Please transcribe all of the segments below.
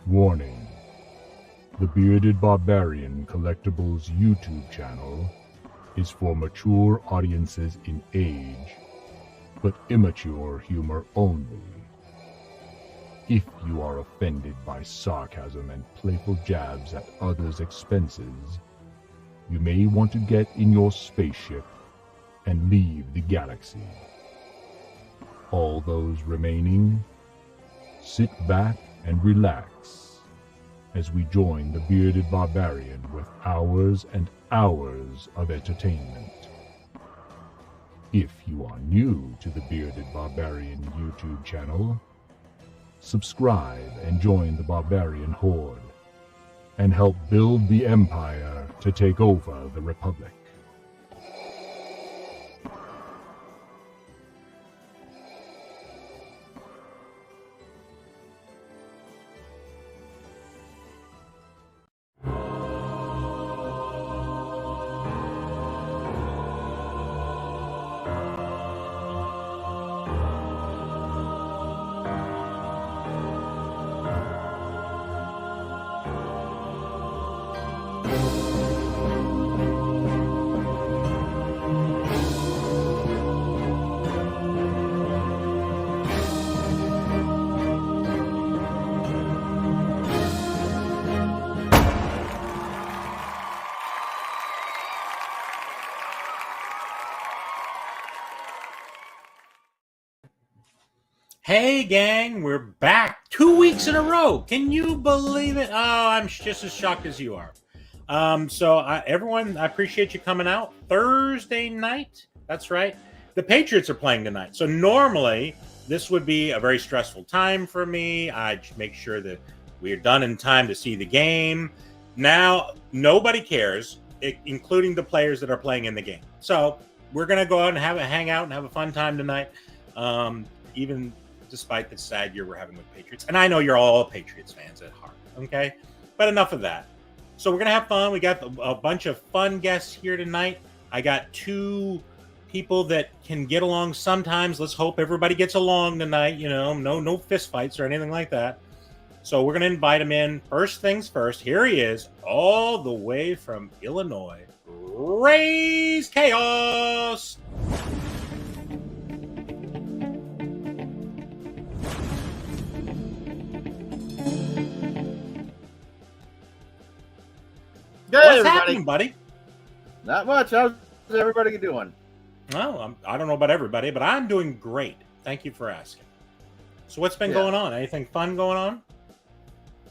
Warning. The Bearded Barbarian Collectibles YouTube channel is for mature audiences in age, but immature humor only. If you are offended by sarcasm and playful jabs at others' expenses, you may want to get in your spaceship and leave the galaxy. All those remaining, sit back and relax as we join the Bearded Barbarian with hours and hours of entertainment. If you are new to the Bearded Barbarian YouTube channel, subscribe and join the Barbarian Horde, and help build the Empire to take over the Republic. Hey gang, we're back 2 weeks in a row. Can you believe it? Oh, I'm just as shocked as you are. Everyone, I appreciate you coming out. Thursday night, that's right. The Patriots are playing tonight. So normally this would be a very stressful time for me. I'd make sure that we're done in time to see the game. Now, nobody cares, including the players that are playing in the game. So we're going to go out and hang out and have a fun time tonight. Even despite the sad year we're having with Patriots. And I know you're all Patriots fans at heart, okay? But enough of that. So we're going to have fun. We got a bunch of fun guests here tonight. I got two people that can get along sometimes. Let's hope everybody gets along tonight. You know, no fist fights or anything like that. So we're going to invite him in. First things first, here he is, all the way from Illinois. Raise Chaos! Good, What's everybody. happening, buddy? Not much. How's everybody doing? Well, I don't know about everybody, but I'm doing great. Thank you for asking. So what's been going on? Anything fun going on?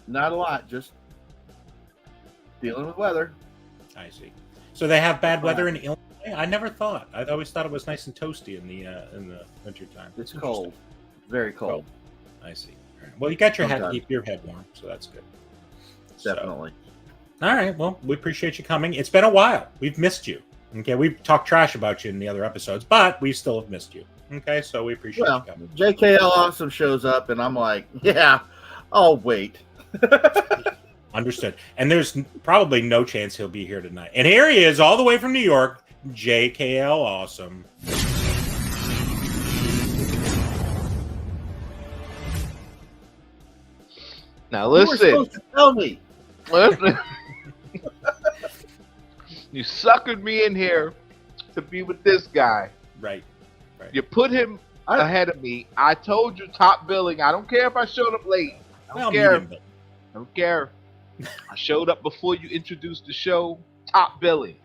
Not a lot. Just dealing with weather. I see. So they have bad weather in Illinois? I never thought. I always thought it was nice and toasty in the wintertime. It's cold. Very cold. I see. All right. Well, you got your head to keep your head warm, so that's good. Definitely. All right. Well, we appreciate you coming. It's been a while. We've missed you. Okay. We've talked trash about you in the other episodes, but we still have missed you. Okay. So we appreciate you coming. JKL Awesome shows up, and I'm like, yeah, I'll wait. Understood. And there's probably no chance he'll be here tonight. And here he is, all the way from New York, JKL Awesome. Now You were listen. supposed to tell me. Listen. You suckered me in here to be with this guy. Right. You put him ahead of me. I told you top billing. I don't care if I showed up late. I don't care. I don't care. I showed up before you introduced the show. Top billing.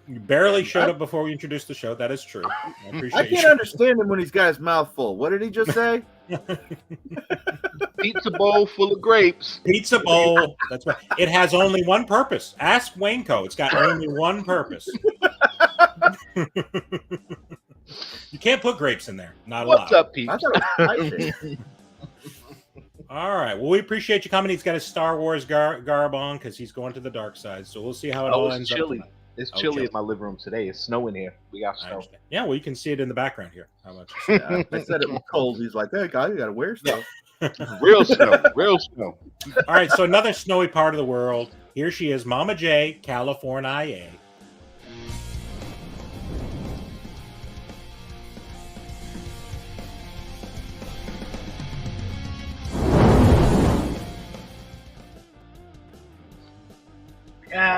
You barely showed up before we introduced the show. That is true. I appreciate I can't understand him when he's got his mouth full. What did he just say? Pizza bowl full of grapes. Pizza bowl. That's right. It has only one purpose. Ask Waynco. It's got only one purpose. You can't put grapes in there. Not allowed. What's up, Pete? I thought it was All right. Well, we appreciate you coming. He's got his Star Wars garb on because he's going to the dark side. So we'll see how it all ends chilly. up. It's chilly in my living room today. It's snowing here. We got snow. Yeah, well, you can see it in the background here. How much? Yeah, I said it was cold. He's like, hey, guy, you got to wear stuff. Real snow. Real snow. All right. So another snowy part of the world. Here she is, Mama J, California.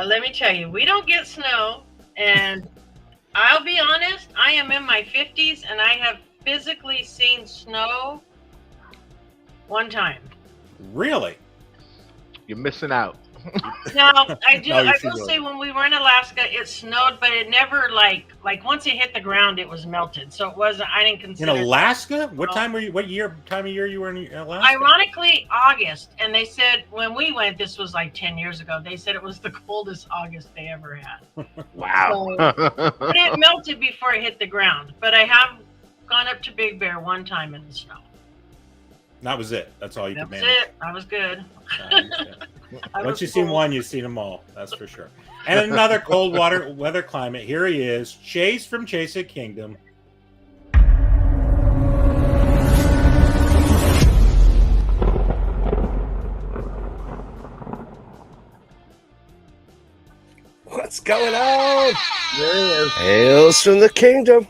let me tell you, we don't get snow, and I'll be honest, I am in my 50s, and I have physically seen snow one time. Really? You're missing out. Now, I do. No, you I should will go. say when we were in Alaska, it snowed, but it never like once it hit the ground, it was melted. So it wasn't. I didn't In consider. Alaska? What No. time were you? What time of year you were in Alaska? Ironically, August, and they said when we went, this was like 10 years ago. They said it was the coldest August they ever had. Wow. But it melted before it hit the ground. But I have gone up to Big Bear one time in the snow. That was it. That's all you That could was manage. it. I was good. I Once was you've seen cold. one, you've seen them all. That's for sure. And another cold weather climate. Here he is, Chase from Chase It Kingdom. What's going on? There he is. Hails from the kingdom.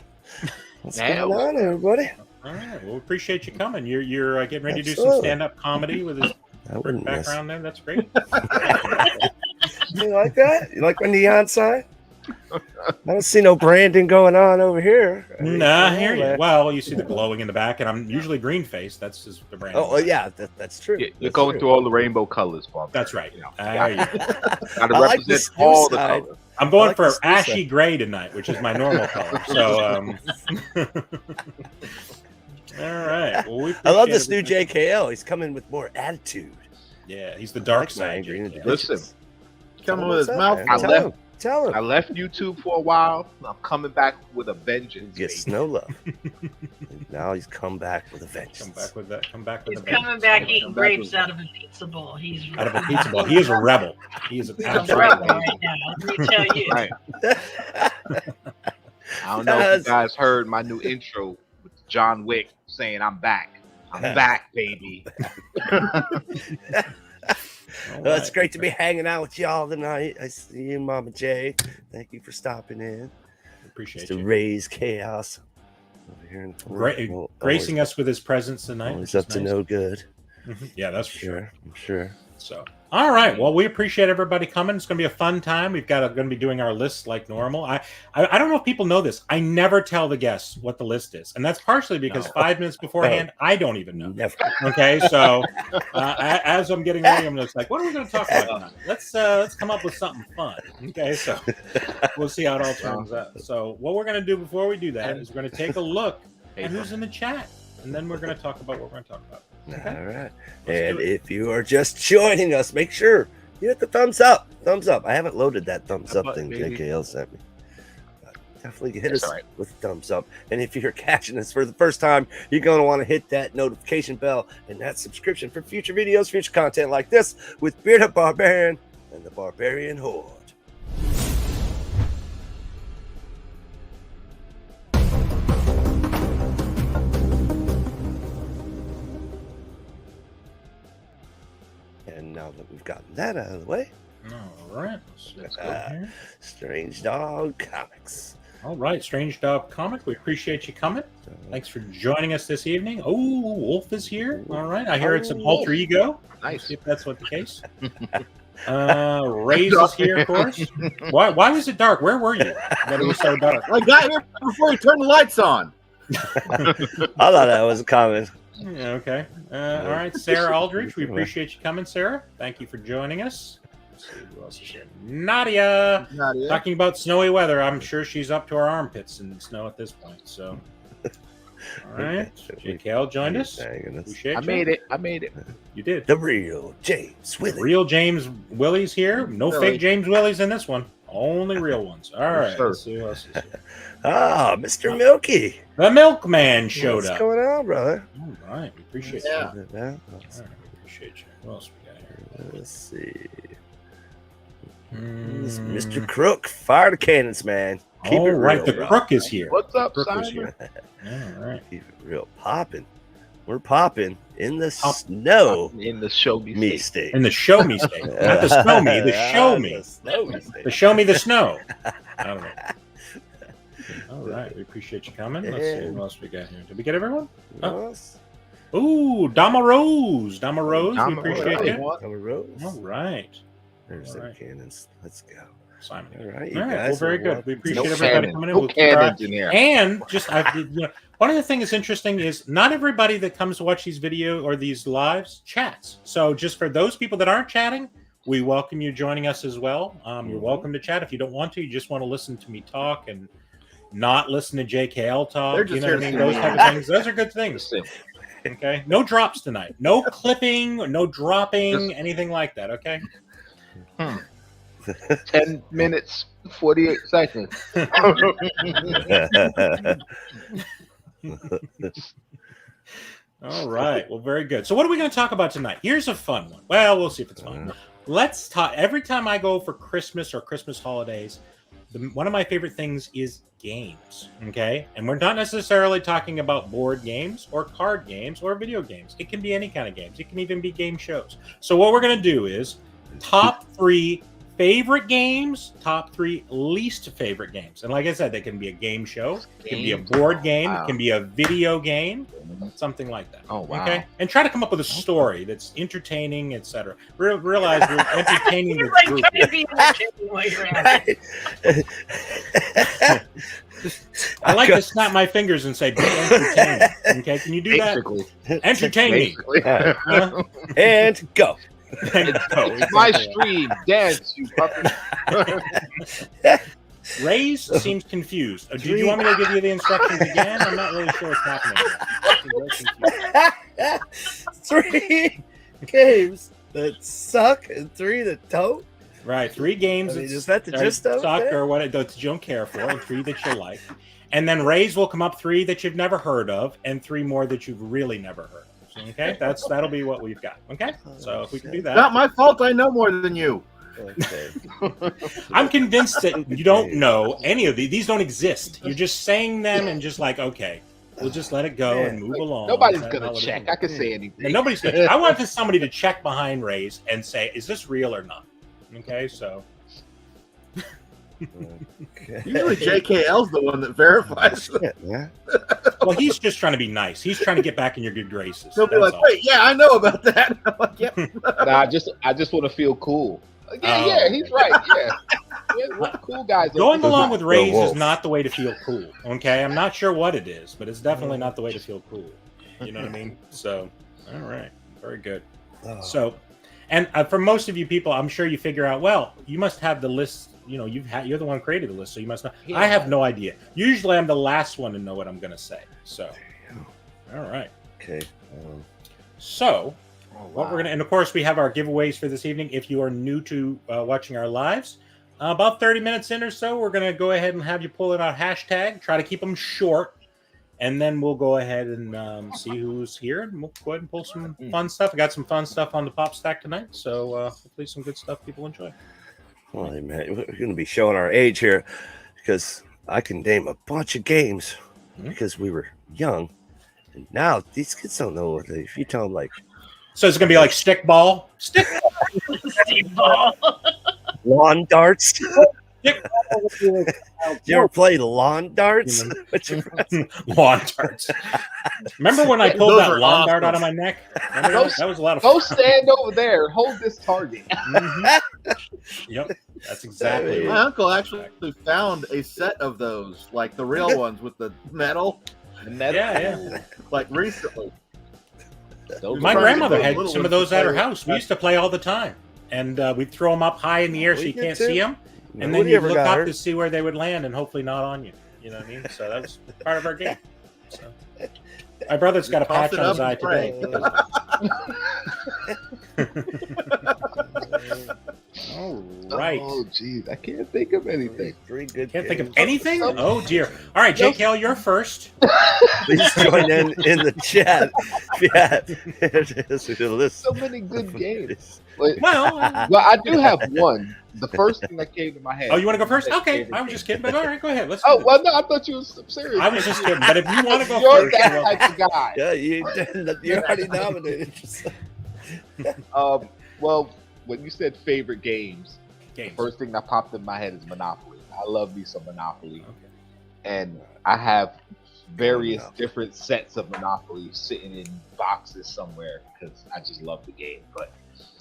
What's Hails. going on, everybody? All right. Well, we appreciate you coming. You're getting ready to do some Absolutely. stand-up comedy with his I wouldn't miss. background there. That's great. You like that? You like my neon sign? I don't see no branding going on over here. I mean, Nah, I come hear on, you. man. Well, you see the glowing in the back, and I'm usually green faced. That's just the brand. Oh, well, yeah, that's true. You're That's going true. through all the rainbow colors, Bob. That's right. You know, There you go. gotta I like represent this new all the side. colors. I'm going like for this new ashy side. gray tonight, which is my normal color. So, all right. Well, we I love appreciate this new everything. JKL. He's coming with more attitude. Yeah, he's the I dark like my side. angry JK. individuals. Listen, Coming Tell him with his what's up, mouth man. I full. left- Tell him. I left YouTube for a while. I'm coming back with a vengeance. Get baby. snow love. And now he's come back with a vengeance. Come back with that. Come back with He's the coming back eating Come back grapes with- out of a pizza bowl. He's out of a pizza bowl. He is a rebel. He is an He's a absolute rebel rebel. right now. Let me tell you. Right. I don't know if you guys heard my new intro with John Wick saying I'm back. I'm back, baby. All Well, it's right. great to be hanging out with y'all tonight. I see you, Mama J. Thank you for stopping in. Appreciate To you. raise chaos over here in the corner. Gracing us with his presence tonight. Always which up is to nice. no good. Yeah, that's for sure. Sure, I'm sure. So, all right. Well, we appreciate everybody coming. It's going to be a fun time. We've got going to be doing our lists like normal. I don't know if people know this. I never tell the guests what the list is, and that's partially because No. 5 minutes beforehand, I don't even know. Never. Okay, so as I'm getting ready, I'm just like, what are we going to talk about tonight? Let's come up with something fun. Okay, so we'll see how it all turns out. So what we're going to do before we do that is we're going to take a look at who's in the chat, and then we're going to talk about what we're going to talk about. Okay. All right. Let's And do it. if you are just joining us, make sure you hit the thumbs up. Thumbs up. I haven't loaded that thumbs up button, thing baby. JKL sent me. But definitely hit That's us all right. with a thumbs up. And if you're catching us for the first time, you're going to want to hit that notification bell and that subscription for future videos, future content like this with Bearded Barbarian and the Barbarian Horde. And now that we've gotten that out of the way, All right. Let's go here. Strange Dog Comics. All right, Strange Dog Comic. We appreciate you coming. Thanks for joining us this evening. Oh, Wolf is here. All right. I hear it's an alter ego. Nice. See if that's what the case. Ray's is here, of course. Why was it dark? Where were you that it was so dark? I got here before you turned the lights on. I thought that was a comment. Yeah, okay. All right, Sarah Aldrich. We appreciate you coming, Sarah. Thank you for joining us. Let's see who else is here. Nadia. Nadia. Talking about snowy weather. I'm sure she's up to her armpits in snow at this point. So, all right. JKL joined us. Appreciate I you. made it. I made it. You did. The real James Willie. Real James Willie's here. No Willie. fake James Willies in this one. Only real ones. All right. sir. Let's see who else is here. Ah, Mr. Milky. The milkman showed What's up. going on, brother? All right. We appreciate Yeah. you. Yeah. All right. We appreciate you. What else we got here? Let's see. Mm. Mr. Crook, fire the cannons, man. Keep Oh, it real, right. The bro. crook is here. What's up, Crook was Simon? here. All right. Keep it real. Popping. We're popping in the Pop- snow In the show me me state. state. In the show me state. Not the snow me, the show me. The snow me state. The show me the snow. I don't know. All right. We appreciate you coming. Let's see Yeah. what else we got here. Did we get everyone? Yes. Ooh, Dama Rose. Dama Rose. We Dama appreciate Rose. you. Come a rose. All right. There's All some right. cannons. Let's go. Simon. All right, All you right. guys. Well, very are good. welcome We to appreciate the everybody show. coming in. No We'll keep our cannons in here. And just one of the things that's interesting is not everybody that comes to watch these video or these lives chats. So just for those people that aren't chatting, we welcome you joining us as well. You're welcome to chat if you don't want to. You just want to listen to me talk and not listen to JKL talk. They're just You know what I here mean? to Those see type me. of things. Those are good things. Okay. No drops tonight. No clipping. No dropping. Anything like that. Okay. 10 minutes, 48 seconds. All right. Well, very good. So, what are we going to talk about tonight? Here's a fun one. Well, we'll see if it's fun. Let's talk. Every time I go for Christmas or Christmas holidays, one of my favorite things is games. Okay. And we're not necessarily talking about board games or card games or video games. It can be any kind of games, it can even be game shows. So, what we're going to do is top 3 favorite games, top 3 least favorite games. And like I said, they can be a game show, it can be a board game, it can be a video game, something like that. Oh, wow. Okay. And try to come up with a story that's entertaining, etc. Realize we're entertaining the You're like group. trying to be entertaining while you're at it. I like to snap my fingers and say, be entertaining. Okay. Can you do that? Basically. Entertain me. Basically. Huh? And go. And go. It's my stream. Dance, you puppy. Ray's seems confused. Do you want me to give you the instructions again? I'm not really sure what's happening here. 3 games that suck and 3 that don't. Right, 3 games. I mean, is that the gist of it? Suck or what that you don't care for, and 3 that you like. And then Ray's will come up 3 that you've never heard of, and 3 more that you've really never heard of. Okay, that'll be what we've got. Okay, so if we can do that. Not my fault. I know more than you. Okay. I'm convinced that you don't know any of these. These don't exist. You're just saying them and just like, okay, we'll just let it go and move along. Nobody's That's going how to it check. is. I can say anything. And nobody's gonna. I want somebody to check behind Ray's and say, is this real or not? Okay, so. Okay. Usually JKL's the one that verifies. Yeah. Well, he's just trying to be nice. He's trying to get back in your good graces. He'll be That's like, all. wait, yeah, I know about that. I'm like, yep. Nah, I just want to feel cool. Yeah, he's right. Yeah, we're cool guys. Going along with Ray's wolf. is not the way to feel cool. Okay, I'm not sure what it is, but it's definitely not the way to feel cool. You know what I mean? So, all right, very good. Oh. So, and for most of you people, I'm sure you figure out. Well, you must have the list. You know, you're the one who created the list, so you must know. Yeah. I have no idea. Usually, I'm the last one to know what I'm going to say. So, all right. Okay. So, what we're gonna, and of course, we have our giveaways for this evening. If you are new to watching our lives, about 30 minutes in or so, we're gonna go ahead and have you pull in our hashtag. Try to keep them short, and then we'll go ahead and see who's here, and we'll go ahead and pull some fun stuff. I got some fun stuff on the pop stack tonight, so hopefully some good stuff people enjoy. Well, man, we're going to be showing our age here because I can name a bunch of games because we were young, and now these kids don't know what if you tell them like. So it's gonna be like stickball, Steve Ball. Lawn darts. stickball. You ever play lawn darts? With your friends? Lawn darts. Remember when I pulled Those that are lawn awesome. dart out of my neck? Remember that? That was a lot of Go fun. stand over there. Hold this target. Yep, that's exactly. My uncle actually found a set of those, like the real ones with the metal, Yeah. like recently. My grandmother had some of those at her house. We used to play all the time, and we'd throw them up high in the air so We you did can't too. see them, and then Nobody you ever look got up hurt. to see where they would land, and hopefully not on you. You know what I mean? So that was part of our game. So. My brother's got a Toss patch it on his up eye and pray. today. All right. Oh, jeez. I can't think of anything. 3 good Can't think of games. anything? Oh, dear. All right, JKL, you're first. Please join in the chat. Yeah, it is a list. So many good games. But, Well, well, I do have one. The first thing that came to my head. oh, you want to go first? Okay, I was just kidding, but all right, go ahead. Let's. Oh, do well, no, I thought you was serious. I was just kidding, but if you want to go You're first, that you're welcome. type of guy. Yeah, you already nominated yourself. Well, when you said favorite games, Games. first thing that popped in my head is Monopoly. I love me some Monopoly. Okay. And I have various different sets of Monopoly sitting in boxes somewhere because I just love the game. But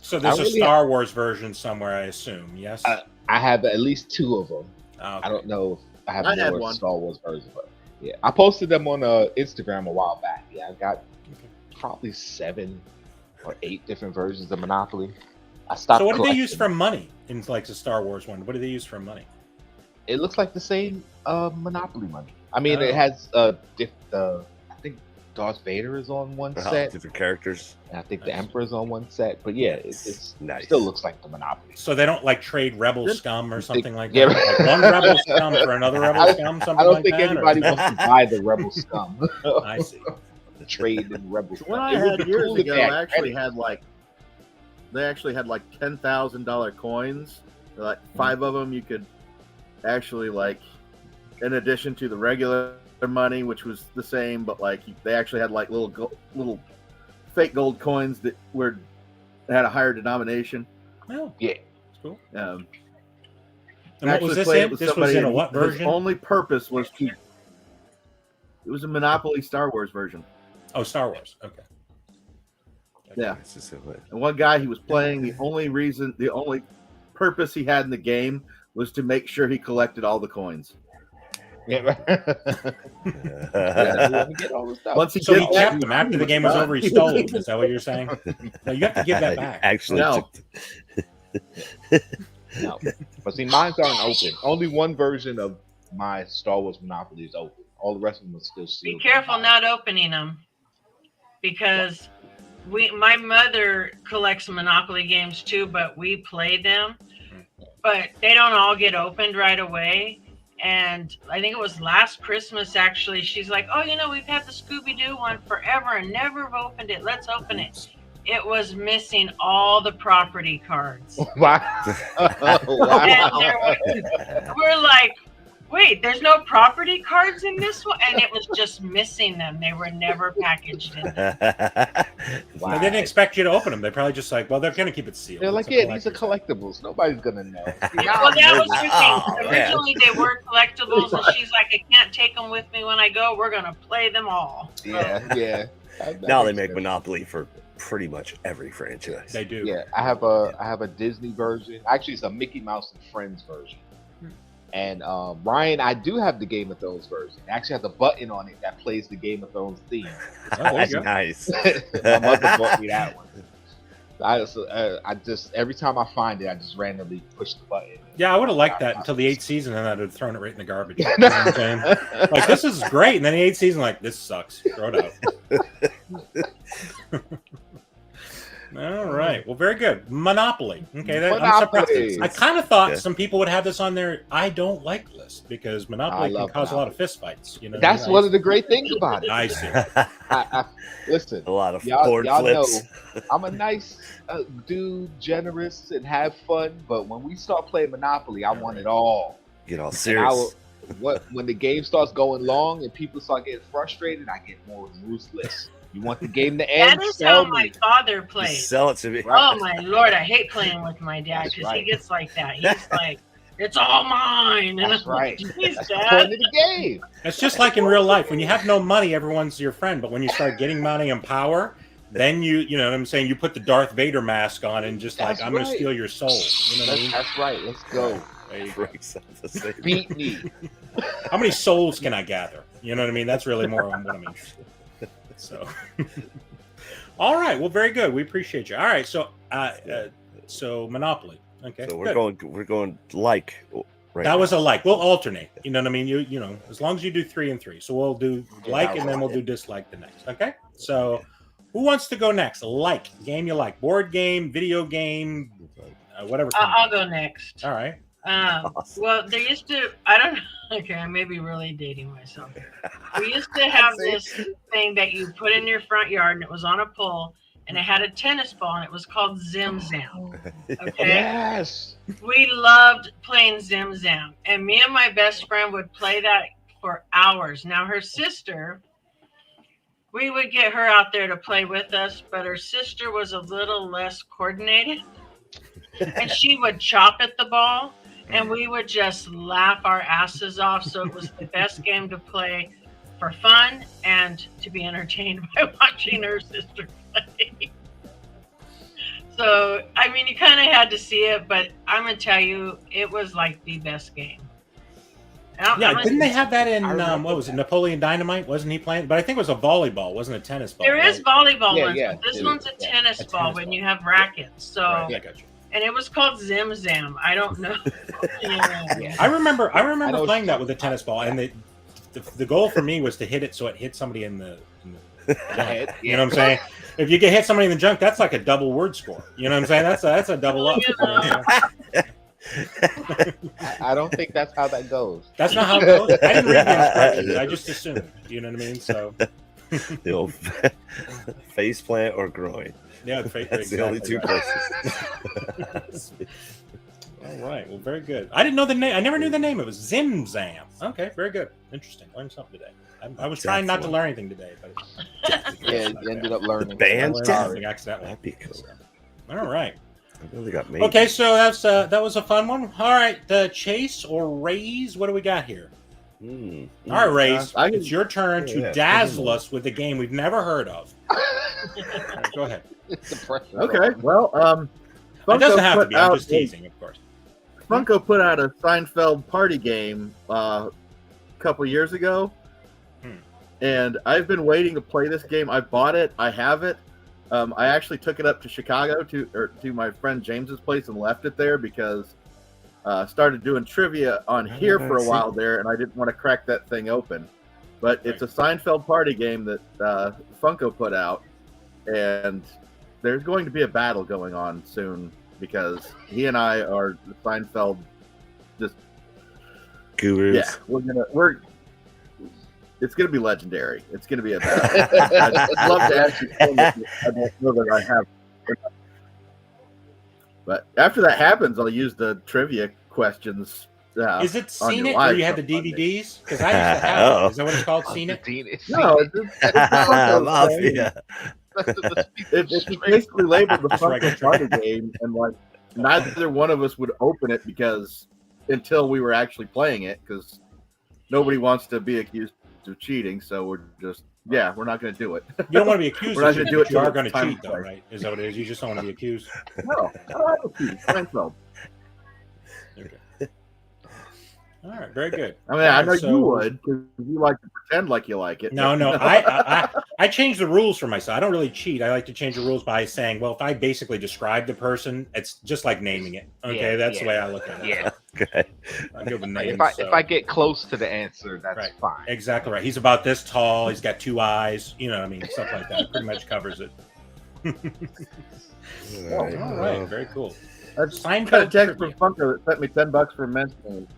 so there's a Star Wars version somewhere, I assume. Yes, I have at least 2 of them. Okay. I don't know if I have had more one. Star Wars versions, but yeah, I posted them on Instagram a while back. Yeah, I got probably 7 or 8 different versions of Monopoly. I stopped. So what did they use collecting. for money in like the Star Wars one? What do they use for money? It looks like the same Monopoly money. I mean, it has I think Darth Vader is on one set. Different characters. And I think the Emperor's on one set. But yeah, it's nice. Still looks like the Monopoly. So they don't like trade Rebel Scum or something like Yeah. that? Like one Rebel Scum for another Rebel Scum, something I don't like think that? anybody wants to buy the Rebel Scum. I see. The trade in Rebel Scum. When I It would had be years cool if ago, they had I actually credit. had like $10,000 coins. Like 5 of them you could actually like, in addition to the regular money, which was the same, but like they actually had like little fake gold coins that had a higher denomination. Oh, Yeah. that's cool. Um, And what was actually this played in? it with This was somebody in a and what his version? only purpose was to. It was a Monopoly Star Wars version. Oh, Star Wars. Okay. Yeah. It's just a- And one guy he was playing, the only purpose he had in the game was to make sure he collected all the coins. Yeah. Get all the stuff. Once he So did he that, kept them after the game was over. He stole them. Is that what you're saying? No, you have to give that back. Actually, No. No. But see, mine's aren't open. Only one version of my Star Wars Monopoly is open. All the rest of them are still sealed. Be careful not opening them, because my mother collects Monopoly games too, but we play them, but they don't all get opened right away. And I think it was last Christmas, actually, she's like, oh, we've had the Scooby-Doo one forever and never have opened it. Let's open it. It was missing all the property cards. Wow. Wow. And we're like, wait, there's no property cards in this one? And it was just missing them. They were never packaged in. Wow. They didn't expect you to open them. They probably just like, well, they're going to keep it sealed. They're like, It's a yeah, these are collector's collectibles. Nobody's gonna know. Well, that was her Oh, thing. man. Originally, they were collectibles, and she's like, I can't take them with me when I go. We're going to play them all. Yeah. now they make Monopoly for pretty much every franchise. They do. Yeah, I have a Disney version. Actually, it's a Mickey Mouse and Friends version. And Ryan, I do have the Game of Thrones version. It actually has a button on it that plays the Game of Thrones theme. Oh, there you go. Nice. My mother bought me that one. I just every time I find it, I just randomly push the button. Yeah, I would have liked that until the 8th season, and I'd have thrown it right in the garbage. You know what I'm saying? Like, this is great. And then the 8th season, like, this sucks. Throw it out. All right. Well, very good. Monopoly. Okay. I'm surprised. Monopoly. I kind of thought Yeah. some people would have this on their I don't like list, because Monopoly can love cause a lot Monopoly. of fistfights. You know, That's one of the great things about it. I see. Listen, A lot of y'all board know flips. I'm a nice dude, generous, and have fun. But when we start playing Monopoly, I want it all. Get all And serious. when the game starts going long and people start getting frustrated, I get more ruthless. You want the game to end? That is Sell how my me. father Just plays. sell it to me. Right. Oh, my Lord. I hate playing with my dad That's because right. he gets like that. He's like, it's all mine. And That's I'm like, right. "Jeez, That's the Dad." point of the game. It's just like in real life. When you have no money, everyone's your friend. But when you start getting money and power, then you know what I'm saying? You put the Darth Vader mask on and just like, That's I'm going to right. steal your soul. You know what I mean? That's right. Let's go. There you go. Breaks up the same. Beat me. How many souls can I gather? You know what I mean? That's really more on what I'm interested in. So, all right. Well, very good. We appreciate you. All right. So, so Monopoly. Okay. So good. we're going like right That now. was a like. We'll alternate. You know what I mean? You know, as long as you do 3 and 3. So we'll do like and then we'll do dislike the next. Okay. So, who wants to go next? Like game you like, board game, video game, whatever. I'll go next. All right. Awesome. Well, there used to, I don't know. Okay, I may be really dating myself. We used to have this thing that you put in your front yard, and it was on a pole, and it had a tennis ball, and it was called Zim Zam. Okay? Yes. We loved playing Zim Zam, and me and my best friend would play that for hours. Now, her sister, we would get her out there to play with us, but her sister was a little less coordinated, and she would chop at the ball. And we would just laugh our asses off. So it was the best game to play for fun and to be entertained by watching her sister play. So, I mean, you kind of had to see it, but I'm going to tell you, it was like the best game. Yeah, didn't they have that in, what was it, Napoleon Dynamite? Wasn't he playing? But I think it was a volleyball, wasn't a tennis ball. There is volleyball Yeah, ones, yeah, but this it one's is, a yeah. tennis ball when you have rackets. So, Right, I got you. and it was called Zim Zam. I don't know. Yeah. I remember playing that with a tennis ball, and the goal for me was to hit it so it hit somebody in the junk. You know what I'm saying? If you get hit somebody in the junk, that's like a double word score. You know what I'm saying? That's a double up. I don't think that's how that goes. That's not how it goes. I didn't read the instructions. I just assumed. You know what I mean? So The old face plant or groin. yeah, That's the only two places. All right. Well, very good. I didn't know the name. I never knew the name. It was Zim Zam. Okay, very good. Interesting. Learned something today. I was trying not to learn anything today, but Yeah, you ended up learning. Band I learned tap. something accidentally. That'd be cool. So, all right. I really got made. Okay, so that was a fun one. All right, Chase or Raise, what do we got here? All right, Raise, it's your turn to dazzle us with a game we've never heard of. Right, go ahead. It's the pressure. Okay, well, It doesn't Funko have to put be. I'm out just teasing, of course. Funko put out a Seinfeld party game a couple years ago, and I've been waiting to play this game. I bought it. I have it. I actually took it up to Chicago to my friend James's place and left it there because started doing trivia on here for a while there, and I didn't want to crack that thing open. But it's a Seinfeld party game that Funko put out, and there's going to be a battle going on soon because he and I are the Seinfeld just Gurus. Yeah, it's gonna be legendary. It's gonna be a battle. I'd love to actually film it. I don't know that I have. But after that happens, I'll use the trivia questions. Is it on Seen your It where live you had the from Monday. DVDs? Because I used to have it. Is that what it's called, Seen It? No, it's Mafia. it's basically labeled the That's right. Funko Party game, and like neither one of us would open it because until we were actually playing it, because nobody wants to be accused of cheating, so we're just we're not going to do it. You don't want to be accused We're not of gonna cheating, do it but you are till going to time cheat, though, play. right? Is that what it is? You just don't want to be accused? No, I don't have to cheat. Seinfeld. Okay. All right, very good. I mean, All I right, know so- you would because you like to pretend like you like it. No, I change the rules for myself. I don't really cheat. I like to change the rules by saying, well, if I basically describe the person, it's just like naming it. Okay, that's the way I look at it. Yeah. Okay. I give a name. If I get close to the answer, that's Right. fine. Exactly right. He's about this tall. He's got 2 eyes. You know what I mean? Stuff like that. Pretty much covers it. All right. Very cool. I just got a Seinfeld text trivia. from Funko that sent me $10 for mentioning it.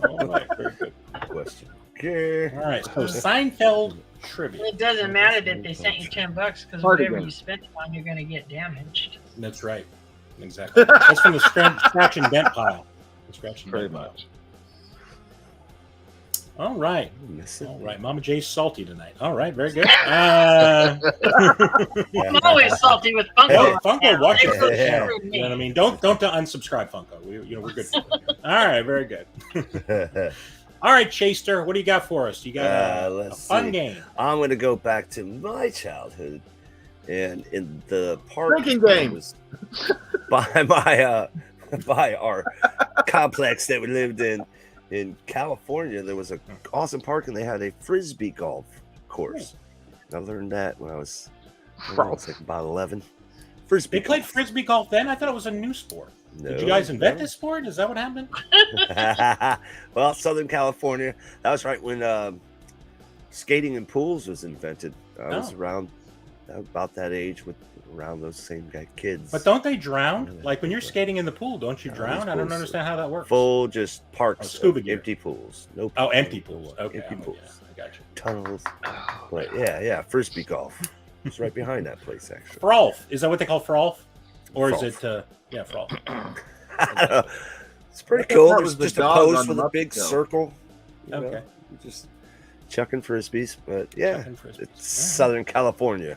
All right. Very good. Question. Okay. All right. So Seinfeld trivia. It doesn't matter that they sent you $10 because Party whatever game. you spend it on, you're going to get damaged. That's right. Exactly. That's from the scratch and dent pile. The scratch and Pretty dent pile. much. All right. Miss it. All right. Mama J's salty tonight. All right. Very good. I'm always salty with Hey, Funko. Funko, watch They it. screwed Yeah. me. You know what I mean? Don't unsubscribe, Funko. We're good. For it. All right. Very good. All right, Chaster, what do you got for us? You got a let's fun see. game. I'm going to go back to my childhood, and in the park Drinking that game. was by my by our complex that we lived in California. There was an awesome park, and they had a frisbee golf course. I learned that when I was like about 11. Frisbee. They played golf. frisbee golf then? I thought it was a new sport. Did you guys invent this sport? Is that what happened? Well, Southern California. That was right when skating in pools was invented. I was around about that age with around those same kids. But don't they drown? Like when you're skating in the pool, don't you drown? I don't understand how that works. Full just parks, scuba of gear. empty pools. No. Oh, empty pools. Okay, empty I'm pools. with you. I got you. Tunnels. But yeah, frisbee golf. It's right behind that place, actually. Frolf. Is that what they call frolf? Or is Frolf. it, yeah, frolf. I don't know. It's pretty I thought cool. that There's was the just a dog post on with a Muppet big Show. circle. You know, Okay. just chucking frisbees. But yeah, Chucking frisbees. it's Southern California.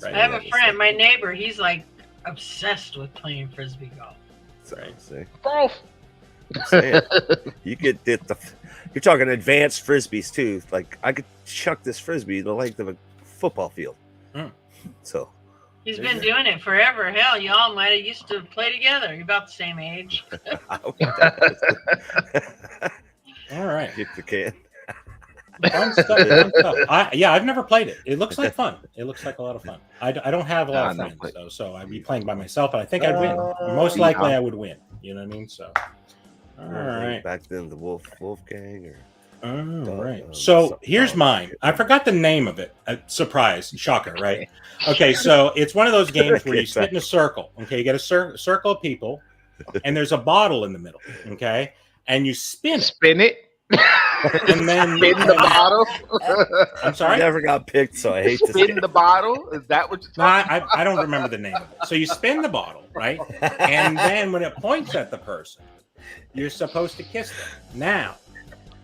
Right. I have a friend, my neighbor, he's like obsessed with playing frisbee golf. So, Right. see. Golf. I'm saying, you could get you're talking advanced frisbees too. Like I could chuck this frisbee the length of a football field. So He's been doing it forever. Hell, y'all might have used to play together. You're about the same age. All right. Kick the can. Fun stuff. Fun stuff. I've never played it. It looks like fun. It looks like a lot of fun. I don't have a lot of friends, though, so I'd be playing by myself, but I think I'd win. Most likely I would win. You know what I mean? So, all right. Back then, the Wolfgang or... All right. So here's mine. I forgot the name of it. Surprise. Shocker, right? Okay, so it's one of those games where you sit in a circle. Okay, you get a circle of people, and there's a bottle in the middle. Okay, and you spin it. And then spin the bottle. I'm sorry. I never got picked, so I hate to spin the bottle. Is that what you're talking about? I don't remember the name of it. So you spin the bottle, right? And then when it points at the person, you're supposed to kiss them. Now,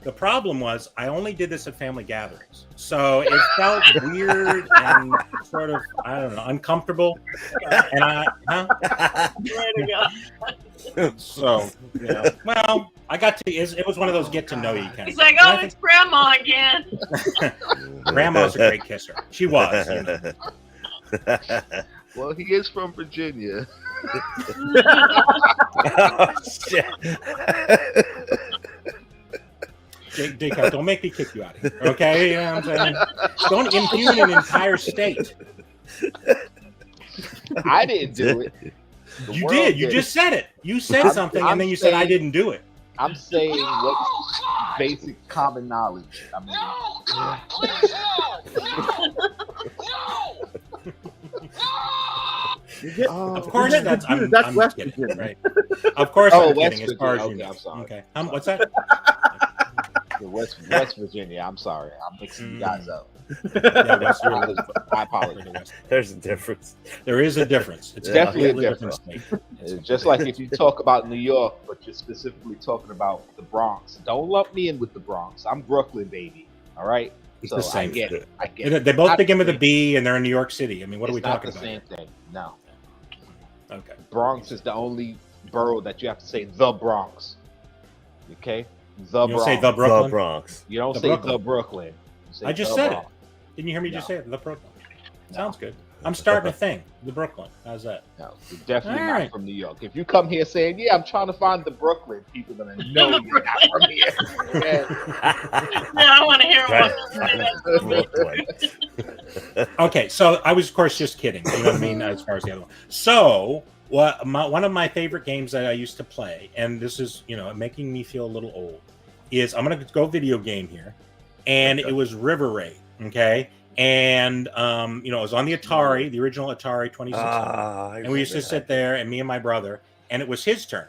the problem was I only did this at family gatherings, so it felt weird and sort of, I don't know, uncomfortable. And so, well, I got to. It was one of those get to know you kind of. He's like, oh, it's Grandma again. Grandma's a great kisser. She was. You know. Well, he is from Virginia. Oh, shit. Dick, don't make me kick you out of here, okay? You know what I'm saying? Don't impugn an entire state. I didn't do it. You did. You just said it. You said something, and then you said I didn't do it. I'm saying what's basic common knowledge. I mean, of course, that's West kidding, Virginia, right? Of course, I'm kidding. As far as you okay, know. I'm sorry. Okay, what's that? West Virginia. I'm sorry. I'm mixing you guys up. Yeah, West Virginia. I apologize. There's a difference. There is a difference. It's definitely a difference. It's just like if you talk about New York, but you're specifically talking about the Bronx. Don't lump me in with the Bronx. I'm Brooklyn, baby. All right. It's the same. I get it. They both begin with a B, and they're in New York City. I mean, what are we talking about? It's not the same thing. No. Okay. Bronx is the only borough that you have to say the Bronx. Okay. The Bronx. Say the Brooklyn. The Bronx. You don't say the Brooklyn. I just said it. Didn't you hear me just say it? The Brooklyn. Sounds good. I'm starting to think the Brooklyn. How's that? No, you're definitely not from New York. If you come here saying, "Yeah, I'm trying to find the Brooklyn," people are gonna know you're not from here. Okay? No, I want to hear more. Okay, so I was, of course, just kidding. You know what I mean? As far as the other one. So, one of my favorite games that I used to play, and this is, making me feel a little old, is I'm going to go video game here, and it was River Raid. Okay. And, it was on the Atari, the original Atari 2600. And we used to sit there, and me and my brother, and it was his turn.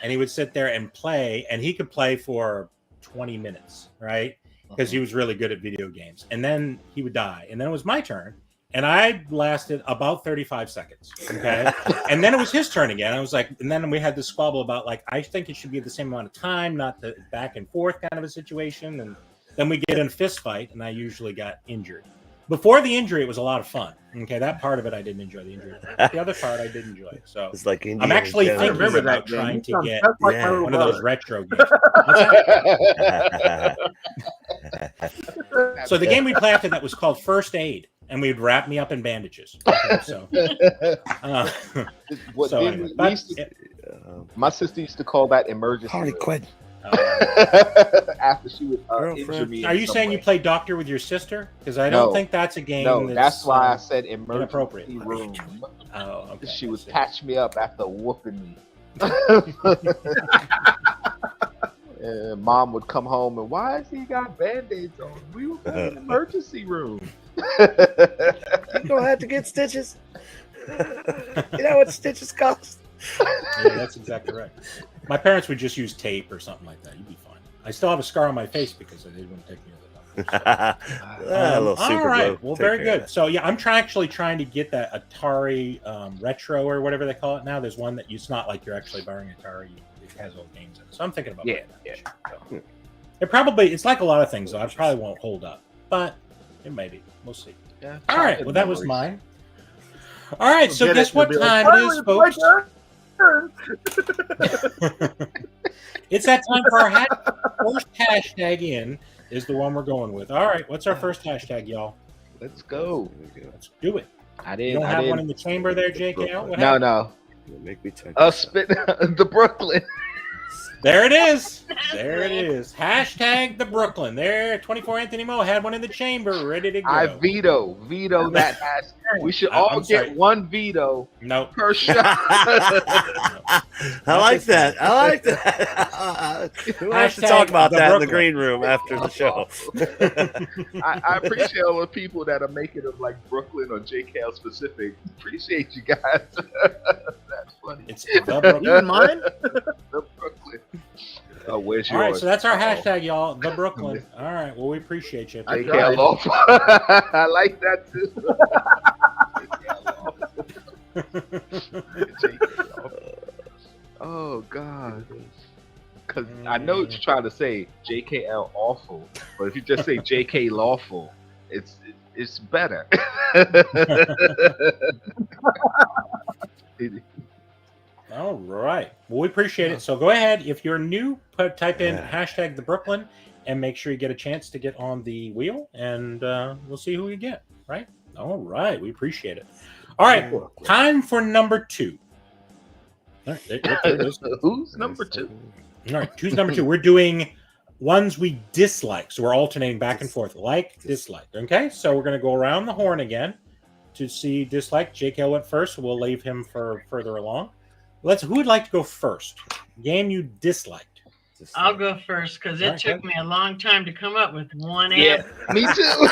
And he would sit there and play, and he could play for 20 minutes, right? Because he was really good at video games. And then he would die. And then it was my turn. And I lasted about 35 seconds, okay? And then it was his turn again. I was like, and then we had this squabble about, like, I think it should be the same amount of time, not the back and forth kind of a situation. And then we get in a fist fight, and I usually got injured. Before the injury, it was a lot of fun. Okay, that part of it I didn't enjoy. The injury, the other part I did enjoy. So it's like I'm actually thinking about trying to get one of those retro games. So the game we played after that was called First Aid, and we'd wrap me up in bandages. Okay, so, my sister used to call that emergency. Harley Quinn. After she would injure me. Are you saying you play doctor with your sister? Because I don't think that's a game. No, that's why I said emergency room. Oh, okay. She would patch me up after whooping me. And Mom would come home and, why has he got band-aids on? We were in the emergency room. You don't have to get stitches. You know what stitches cost? Yeah, that's exactly right. My parents would just use tape or something like that. You'd be fine. I still have a scar on my face because they wouldn't take me to the doctor. All right. Well, very good. So, yeah, I'm actually trying to get that Atari Retro or whatever they call it now. There's one that it's not like you're actually borrowing Atari. It has old games in it. So I'm thinking about playing that. So, it's like a lot of things, though. I probably won't hold up. But it may be. We'll see. Yeah, all right. Well, that was mine. All right. So guess what time it is, folks? It's that time for our first hashtag in is the one we're going with. All right, what's our first hashtag, y'all? Let's go. Let's do it. I You didn't. don't I have didn't. one in the chamber there, JKL? What No, happened? no. Make me check. Spit the Brooklyn. There it is. There it is. Hashtag the Brooklyn. There, 24 Anthony Mo had one in the chamber, ready to go. I veto that has. We should all I'm get sorry. one veto Nope. per shot. I like that. I like that. We'll have to Hashtag talk about the that in the Brooklyn. green room after the show. I appreciate all the people that are making it like Brooklyn or JKL specific. Appreciate you guys. That's funny. It's the Brooklyn. Even mine? The Brooklyn. Oh, where's All right, yours? so that's our hashtag, y'all. The Brooklyn. All right, well, we appreciate you. I JKL tried. awful. I like that too. JKL awful. Oh God. Because I know what you're trying to say, JKL awful, but if you just say JK lawful, it's better. All right. Well, we appreciate it. So go ahead. If you're new, type in hashtag the Brooklyn and make sure you get a chance to get on the wheel, and we'll see who we get. Right? All right. We appreciate it. All right. Time for number 2. All right. There it is. Who's number 2? All right. Who's number 2? We're doing ones we dislike. So we're alternating back and forth. Like, dislike. Okay. So we're going to go around the horn again to see dislike. JK went first. So we'll leave him for further along. Who would like to go first? Game you disliked. I'll go first because it took me a long time to come up with one Yeah, answer. me too.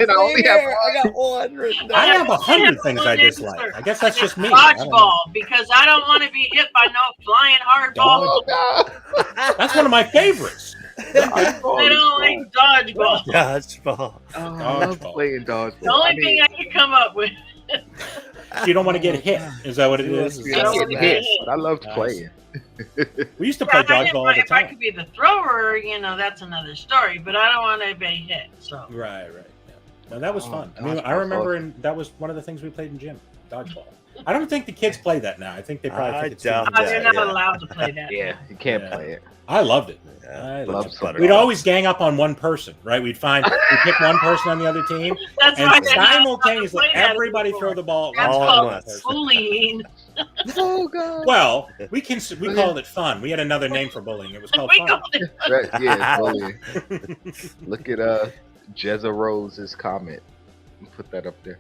And I only have one. I got one written down. I have 100 things I dislike. I guess that's just me. Dodgeball, because I don't want to be hit by no flying hard ball. Oh God. That's one of my favorites. I don't like dodgeball. Dodgeball. I love Dodgeball. playing dodgeball. The only thing I could come up with. You don't want to get hit. Is that what it is? I don't get hit, but I loved Nice. playing. We used to play dodgeball all the If I time. could be the thrower, that's another story. But I don't want to be hit. So Right. Yeah. No, that was fun. I mean, dodgeball. I remember, that was one of the things we played in gym. Dodgeball. I don't think the kids play that now. I think they probably think it's too doubt much. they're Yeah, not yeah. allowed to play that. Yeah, you can't Yeah. play it. I loved it. Yeah, I love loved it. butter. We'd always gang up on one person, right? We'd pick one person on the other team, That's why and they're not allowed to simultaneously play that everybody anymore. throw the ball. That's all at called once. bullying. Oh God. Well, we called it fun. We had another name for bullying. It was called We fun. called it. Right, yeah, bullying. Look at Jezza Rose's comment. Put that up there.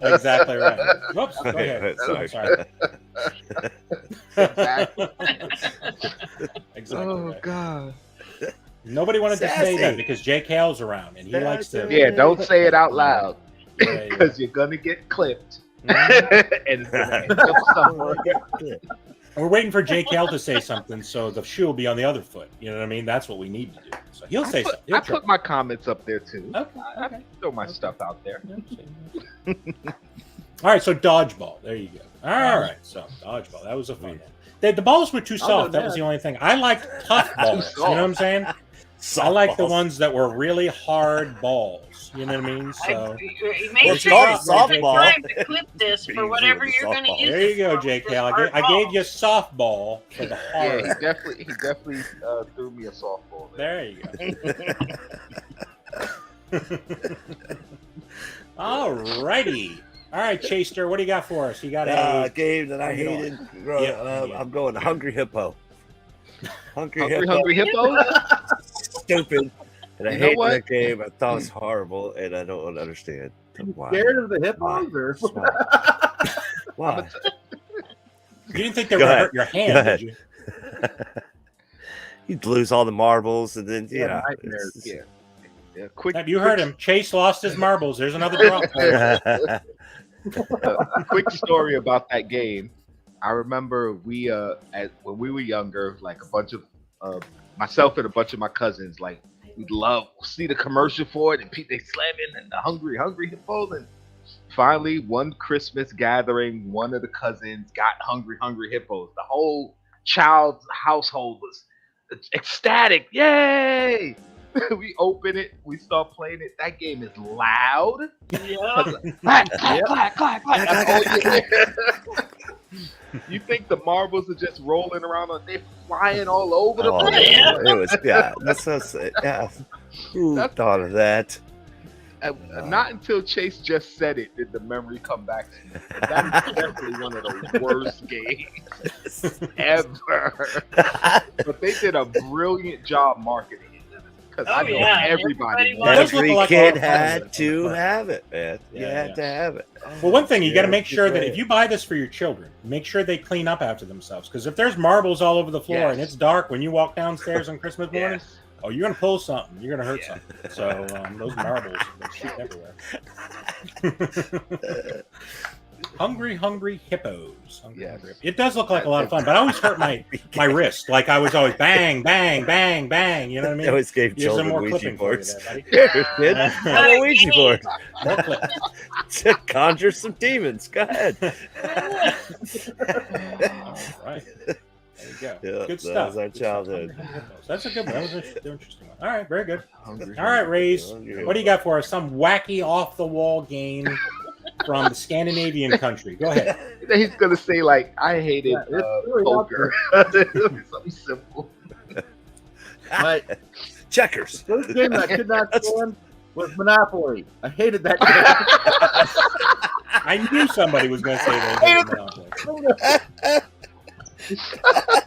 Exactly right. Whoops. Go Okay, ahead. sorry. Sorry. Exactly. Exactly Oh right. God. Nobody wanted to say that Sassy. because Jake Hale's around and he likes to. Yeah, don't say it out loud Yeah, yeah. because you're gonna get clipped. Mhm. And it's gonna end up somewhere. We're waiting for Jake Hale to say something so the shoe will be on the other foot. You know what I mean? That's what we need to do. So he'll say something. He'll I try. put my comments up there too. Okay. I throw my stuff out there. All right, so dodgeball. There you go. All right, so dodgeball. That was a fun one. The balls were too soft. That was the only thing. I liked tough balls. You know what I'm saying? I like the Softballs. ones that were really hard balls. You know what I mean? So Make Well, sure it's called you softball. time to clip this for whatever Easy you're with going to softball. use. there you it go, for, Jake this Hale. hard I ball. gave you softball for the Yeah, hard. he definitely threw me a softball. There you go. All righty. All right, Chaster, what do you got for us? You got a Game that I hated. Yeah. I'm going Hungry Hippo. Hungry Hippo? Stupid. And I You know hate what? that game. I thought it was horrible, and I don't understand why. Scared of the hippos or? Why? You didn't think they were Go going to ahead. hurt your hand, Go did ahead. you? You'd lose all the marbles, and then Yeah, yeah. nightmares. Yeah, quick. Have you heard him? Chase lost his marbles. There's another drop. Yeah. A quick story about that game. I remember when we were younger, like a bunch of myself and a bunch of my cousins, like we'd see the commercial for it, and they slamming and the hungry hippos. And finally, one Christmas gathering, one of the cousins got hungry hippos. The whole child's household was ecstatic. Yay! We open it, we start playing it. That game is loud. Yeah. Clack, clack, clack, clack, clack. That's all you hear. You think the marbles are just rolling around? They're flying all over the Oh, place. it was that's so yeah. Who thought of that? Not until Chase just said it did the memory come back to me. That is definitely one of the worst games ever. But they did a brilliant job marketing it because I know everybody. Every kid had to have it, man. You had to have it. Well, one thing, you got to make sure that if you buy this for your children, make sure they clean up after themselves. Because if there's marbles all over the floor and it's dark when you walk downstairs on Christmas morning, oh, you're going to pull something. You're going to hurt something. So those marbles, they shoot everywhere. Hungry hippos. Hungry. It does look like a lot of fun, but I always hurt my wrist. Like I was always bang, bang, bang, bang. You know what I mean? They always gave children more Ouija clipping boards. for you Here, kid, have a Ouija board. More clips. To conjure some demons. Go ahead. All right. There you go. Yeah, good stuff. That was our childhood. That's a good one. That was an interesting one. All right, very good. All right, Rays, what do you got for us? Some wacky off-the-wall game from the Scandinavian country. Go ahead. He's gonna say like, I hated poker. Something simple. But checkers. The first game that I could not stand was Monopoly. I hated that game. I knew somebody was going to say that.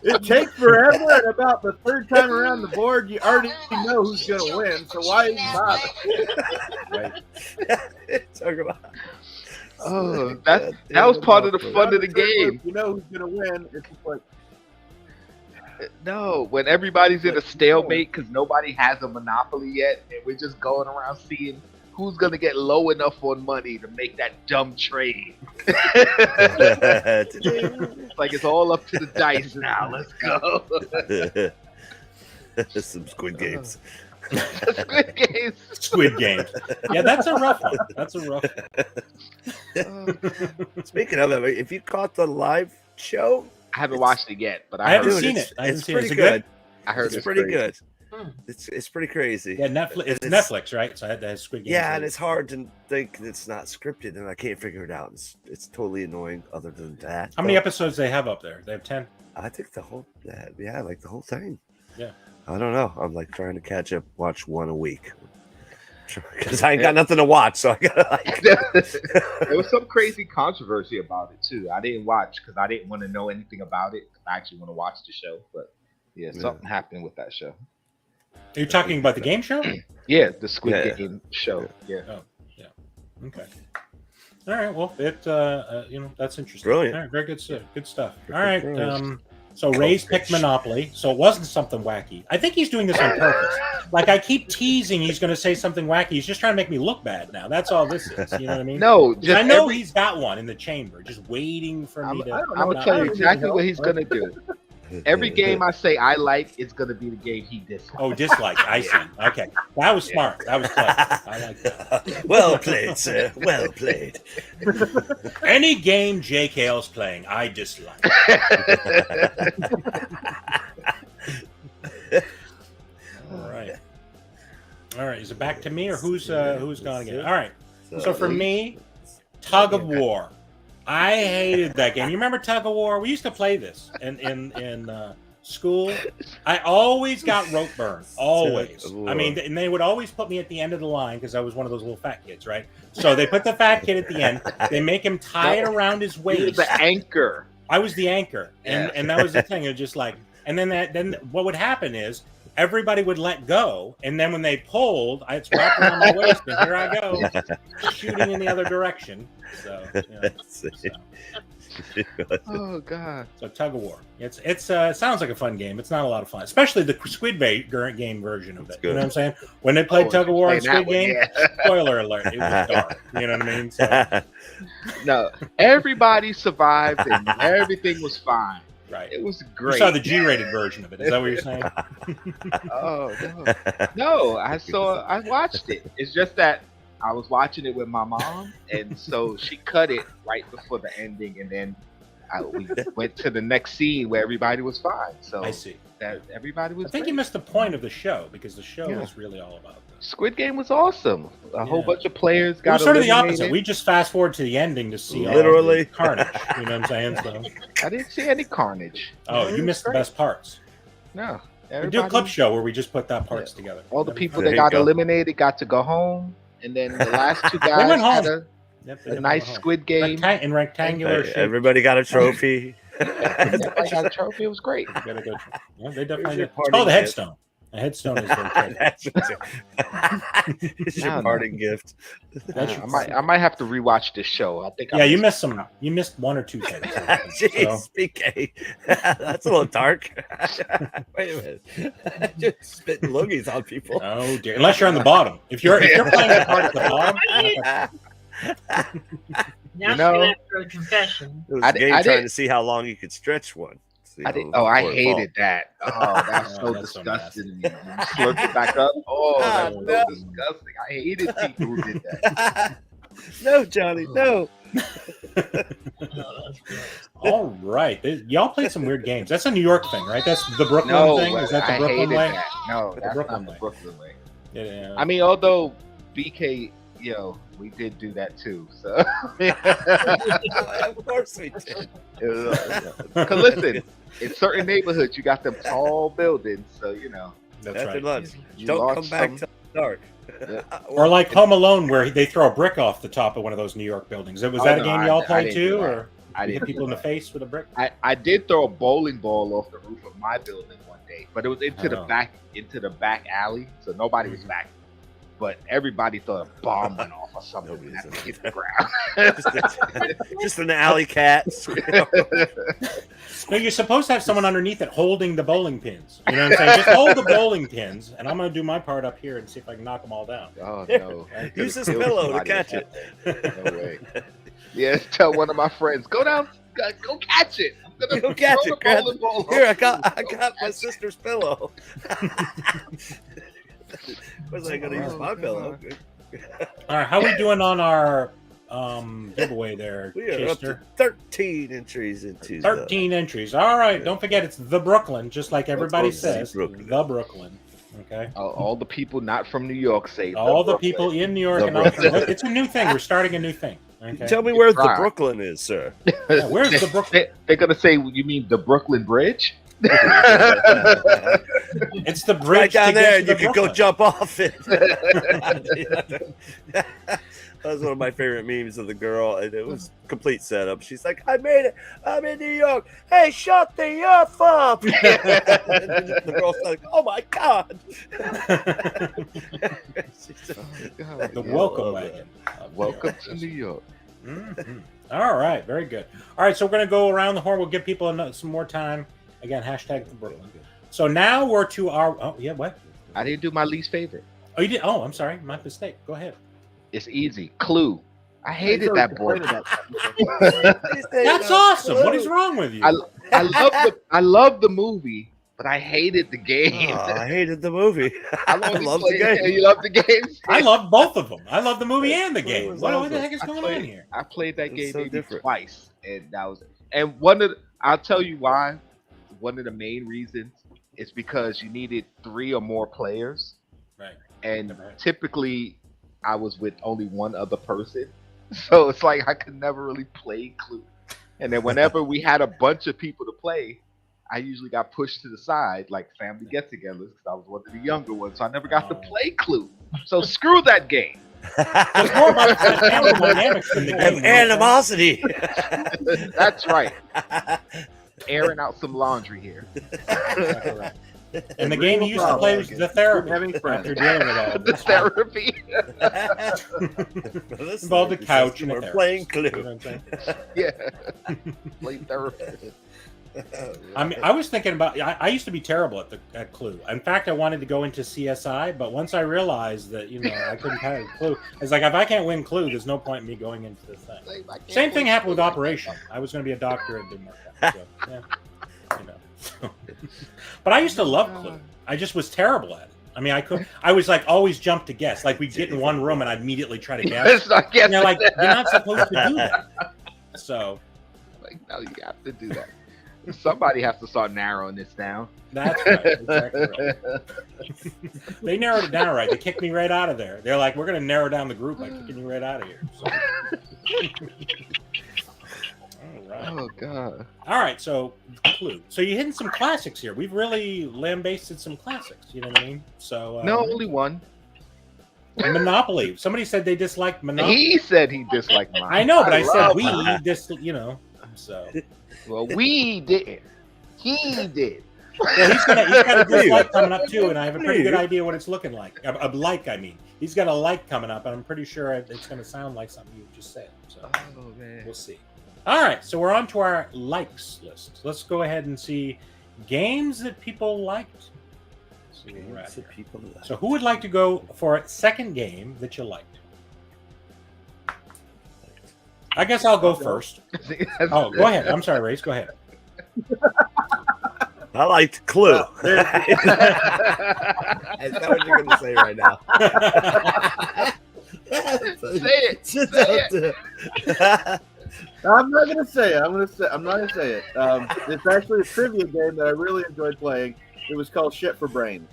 It takes forever, and about the third time around the board, you already know who's going to win. So why even bother? Right. Talk about. Oh, that was part of the fun of the game. You know who's going to win. It's just like. No, when everybody's in a stalemate because nobody has a monopoly yet, and we're just going around seeing who's gonna get low enough on money to make that dumb trade. It's like it's all up to the dice now. Let's go. Some Squid Games. Squid Games. Squid Games. Yeah, that's a rough one. That's a rough one. Speaking of it, if you caught the live show. I haven't watched it yet, but I haven't seen it. It's pretty good. I heard it's pretty good. It's pretty crazy. Yeah, Netflix. It's Netflix, right? So I had to have Squid Games. Yeah, and it's hard to think it's not scripted, and I can't figure it out. It's totally annoying. Other than that, how many episodes they have up there? They have 10. I think the whole like the whole thing. Yeah. I don't know. I'm like trying to catch up, watch one a week. Because I ain't got nothing to watch, so I gotta like. There was some crazy controversy about it too. I didn't watch because I didn't want to know anything about it. I actually want to watch the show, but something happened with that show. Are you talking about the game show? Yeah, the Squid Game show. Yeah. Oh, yeah. Okay. All right. Well, it that's interesting. Brilliant. All right, very good stuff. Good stuff. All right. So Ray's picked Monopoly, so it wasn't something wacky. I think he's doing this on purpose. Like I keep teasing he's going to say something wacky. He's just trying to make me look bad now. That's all this is. You know what I mean? No, I know he's got one in the chamber, just waiting for me to. I'm going to tell you exactly what he's going to do. Every game I say I like, it's going to be the game he dislikes. Oh, dislike. I see. Okay. That was smart. That was clever. I like that. Well played, sir. Well played. Any game Jake Hale's playing, I dislike. All right. All right. Is it back to me or who's gone again? All right. So for me, Tug of War. I hated that game. You remember Tug of War? We used to play this in school. I always got rope burn. Always. I mean, and they would always put me at the end of the line because I was one of those little fat kids, right? So they put the fat kid at the end. They make him tie it around his waist. He was the anchor. I was the anchor, and that was the thing. It was just like, and then what would happen is everybody would let go, and then when they pulled, it's wrapped around my waist, and here I go, shooting in the other direction. So, oh god! So Tug of War. It sounds like a fun game. It's not a lot of fun, especially the Squid Game version of it. You know what I'm saying? When they played Tug of War on Squid Game, spoiler alert, it was dark. You know what I mean? So, no, everybody survived and everything was fine. Right. It was great. You saw the G-rated version of it. Is that what you're saying? Oh no! I watched it. It's just that I was watching it with my mom, and so she cut it right before the ending, and then we went to the next scene where everybody was fine. So I see that everybody was. I think you missed the point of the show because the show is really all about this. Squid Game was awesome. A whole Yeah. bunch of players It got was sort of the eliminated. opposite. We just fast forward to the ending to see all Literally. the carnage. You know what I'm saying? So, I didn't see any carnage. oh, It you was missed the great. best parts. No. We do a Everybody- clip show where we just put that parts together. All the That'd be people fun. There that you got go. eliminated got to go home, and then the last two guys went had home. Yep, they a did nice go home. Squid Game. In rectangular shape. Everybody got a trophy. Everybody got a trophy. It was great. You gotta go. Yeah, they definitely Here's did. your It's parting called a gift. headstone. A headstone is very good. It's No, your no. parting gift. That's your I might have to rewatch this show. I think. Yeah, you missed some. You missed one or two things. Jeez, PK. That's a little dark. Wait a minute. Just spitting loogies on people. Oh dear! Unless you're on the bottom. If you're playing the part at the bottom, Now You she's know- gonna have to go to confession. It was I a did- game I trying did- to see how long you could stretch one. See how I before it hated that. Oh, that's Oh, so that's so disgusting to me. You slurp it back up. Oh, that's no. so disgusting. I hated people who did that. fall. No, Johnny, no. Oh, that's gross. all right. Y'all played some weird games. That's a New York thing, right? That's the Brooklyn No, thing. Is that the I Brooklyn hated way? that. No, The that's Brooklyn not the way. Brooklyn way. Yeah. I mean, although BK, we did do that too. So, Of course we did. because listen, in certain neighborhoods, you got them tall buildings, so That's After right. lunch, you don't lost come back some- till dark. Or like Home Alone, where they throw a brick off the top of one of those New York buildings. Was Oh, that a no, game I- y'all I played didn't do too, that. or I you hit didn't people in do the that. face with a brick? I did throw a bowling ball off the roof of my building one day, but it was into Oh. the back alley, so nobody was back. But everybody thought a bomb went off or something and Nobody's had to in hit the ground. Just an alley cat. No, you're supposed to have someone underneath it holding the bowling pins. You know what I'm saying? Just hold the bowling pins, and I'm going to do my part up here and see if I can knock them all down. Oh no! Use this Killed pillow to somebody catch at it. that point. No way. Yeah, tell one of my friends, go down, go catch it. I'm gonna Go catch throw it. the Grab bowling ball Here, I off. got my sister's pillow. Was I going to use my pillow? All right, how we doing on our giveaway there, We are up to Chester? 13 entries into 13 entries. All right, don't forget it's the Brooklyn, just like everybody Let's go to says. Brooklyn. The Brooklyn. Okay. All the people not from New York say All the Brooklyn. people in New York The and all, Brooklyn. it's a new thing. We're starting a new thing. Okay. Tell me where the Right. Brooklyn is, sir. Yeah, where's the Brooklyn? They're gonna say, you mean the Brooklyn Bridge? It's the bridge Right down to get there, to and the you can go Brooklyn. jump off it. That was one of my favorite memes of the girl, and it was complete setup. She's like, "I made it. I'm in New York. Hey, shut the F up!" And the girl's like, "Oh my god!" The welcome wagon. Welcome to New York. Mhm. All right, very good. All right, so we're going to go around the horn. We'll give people some more time. Again, hashtag the Brooklyn. So now we're to our. Oh, yeah, what? I didn't do my least favorite. Oh, you did? Oh, I'm sorry. My mistake. Go ahead. It's easy. Clue. I hated that board. That's awesome. What is wrong with you? I love the movie, but I hated the game. Oh, I hated the movie. I I love the game. You love the games? I love both of them. I love the movie and the It game. was What awesome. the heck is I going played- on here? I played that It's game so maybe different. twice, and that was. And one of I'll tell you why. One of the main reasons is because you needed 3 or more players, Right. and Right. typically I was with only one other person, so it's like I could never really play Clue. And then whenever we had a bunch of people to play, I usually got pushed to the side, like family get-togethers, because I was one of the younger ones, so I never got to Oh. play Clue. So screw that game. It's more about the family dynamics than the Have game. animosity. That's right. Airing out some laundry here. Exactly right. And the game you used to play was the therapy. Having friends. After dealing with all The this. therapy. Involved a couch and a We're therapist. playing You know Clue. what I'm saying? Yeah. Play therapy. I mean, I was thinking about. I used to be terrible at Clue. In fact, I wanted to go into CSI, but once I realized that I couldn't have Clue, it's like if I can't win Clue, there's no point in me going into this thing. Same thing happened with Operation. I was going to be a doctor and didn't work out. So, yeah, But I used to love Clue. I just was terrible at it. I mean, I was like always jump to guess. Like we'd get in one room and I'd immediately try to guess. Yes, I guess. And they're like, you're not supposed to do that. So Like, no, you have to do that. Somebody has to start narrowing this down. That's right. Exactly right. They narrowed it down right. They kicked me right out of there. They're like, we're going to narrow down the group by kicking you right out of here. So. All right. Oh God. All right. So, Clue. So you're hitting some classics here. We've really lambasted some classics. You know what I mean? So No, only one. Monopoly. Somebody said they disliked Monopoly. He said he disliked mine. I know, but I said love we mine. you know. So Well, we didn't. He did. well, he's got a dislike coming up too, and I have a pretty good idea what it's looking like. A like, I mean, he's got a like coming up, and I'm pretty sure it's going to sound like something you just said. So Oh man. we'll see. All right, so we're on to our likes list. Let's go ahead and see games that people liked. Let's see where we're at here. So who would like to go for a second game that you liked? I guess I'll go first. Oh, go ahead. I'm sorry, Race. Go ahead. I liked Clue. Well, Is that what you're going to say right now? Say it. I'm not gonna say it. I'm not gonna say it. It's actually a trivia game that I really enjoyed playing. It was called Shit for Brains.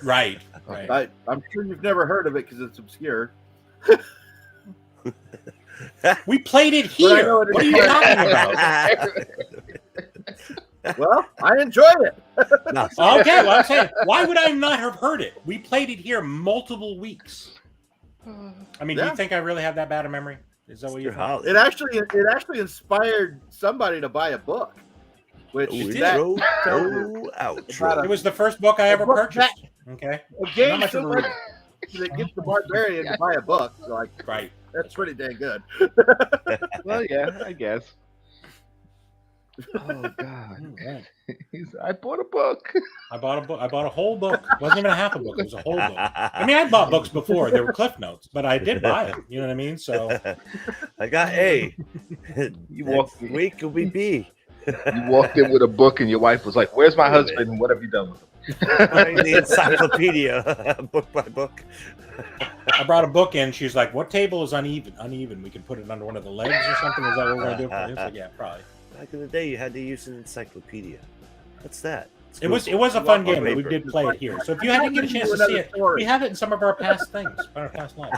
Right. I'm sure you've never heard of it because it's obscure. We played it But I here. know what What are it you is. talking about? Well, I enjoyed it. No, Okay, well, I'm saying, why would I not have heard it? We played it here multiple weeks. I mean, do Yeah. you think I really have that bad a memory? Is that what you you're think? Holly. It actually inspired somebody to buy a book, which that Intro, About outro. It was the first book I ever book purchased. Okay. a game Not much so of a much reader. that gets the barbarian to buy a book. So like Right. that's pretty dang good. Well, yeah, I guess. Oh God. Right. I bought a book. I bought a book. I bought a whole book. It wasn't even a half a book. It was a whole book. I mean, I bought books before. They were Cliff Notes, but I did buy them. You know what I mean? So I got A. You Next walked. week will be B. You walked in with a book, and your wife was like, "Where's my husband? And what have you done with him?" The encyclopedia, book by book. I brought a book in. She's like, "What table is uneven? Uneven. We can put it under one of the legs or something. Is that what we're gonna do?" I was like, "Yeah, probably." Back in the day, you had to use an encyclopedia. What's that? It's It was Google. a fun game, but we did play it here. So if you hadn't get a chance to see it, we have it in some of our past things, our past lives.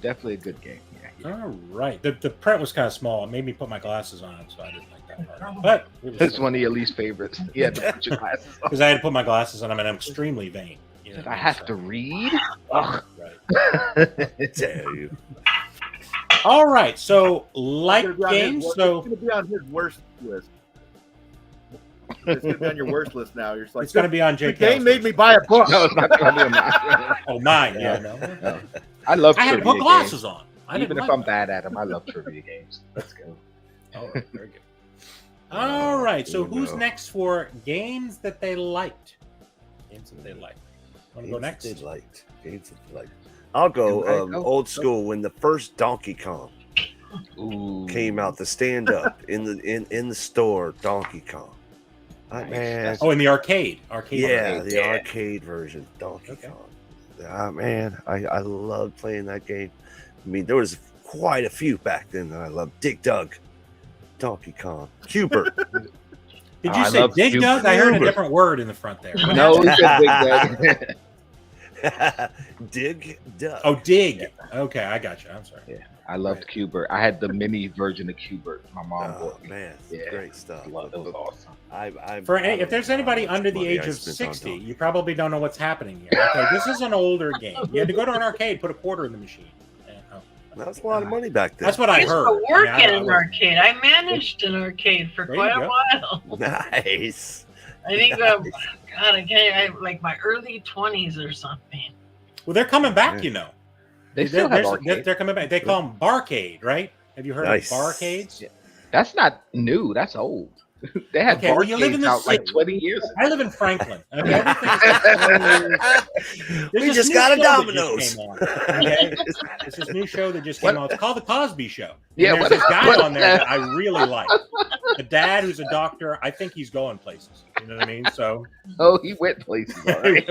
Definitely a good game. Yeah. All right. The print was kind of small. It made me put my glasses on, so I didn't like that part. But It's one of your least favorites. Yeah, to put your glasses on. because I had to put my glasses on, and I'm extremely vain. You know, I have so- to read. Ugh. Right. Tell you. All right. So It's like gonna be on games. his- So it's gonna be on his worst list. It's gonna be on your worst list now. You're just like it's going to be on the JK. game made me buy a book. No, it's not going to be mine. Oh, mine. Yeah. No. No. I love I had to trivia put glasses games. on. I Even didn't if like I'm that. bad at them, I love trivia games. Let's go. All right. Very good. All right. So Here we who's go. next for games that they liked? Games that they liked. Want to go next? Games that they liked. Games that they liked. I'll go Everybody go. old school. When the first Donkey Kong Ooh. came out, the stand up in the store, Donkey Kong. Nice. Man, Oh, in the arcade. yeah, Arcade. the arcade version, Donkey Okay. Kong. Man, I loved playing that game. I mean, there was quite a few back then that I loved. Dig Dug, Donkey Kong, Cuber. Did Oh, you I say love Dig Cube Dug? I heard a Cuber. different word in the front there. What No, happened? he said Big Dug. Dig Dug. Oh, Dig. Okay, I got you. I'm sorry. I loved Cubert. I had the mini version of Cubert. My mom Oh bought me. man, Yeah. great stuff. It was awesome. If there's anybody under the age of 60, you probably don't know what's happening here. Okay, this is an older game. You had to go to an arcade, put a quarter in the machine. And, that was a lot of money back then. that's what I I used heard. to work I mean, in an arcade. I managed an arcade for There quite you a go. while. Nice. I think, God, I can't, like my early 20s or something. Well, they're coming back, you know. They still have They're arcades. coming back. They call them barcade, right? Have you heard Nice. of barcades? Yeah. That's not new. That's old. They had Okay, well, you live in barcades the out like city. 20 years ago. I live in Franklin. Okay, everything's There's We this just new got a show that Domino's. just came on, okay? There's this new show that just came out. It's called The Cosby Show. And Yeah, there's what- this guy what- on there that I really like. The dad who's a doctor. I think he's going places. You You know what I mean? So. Oh, he went places. All right.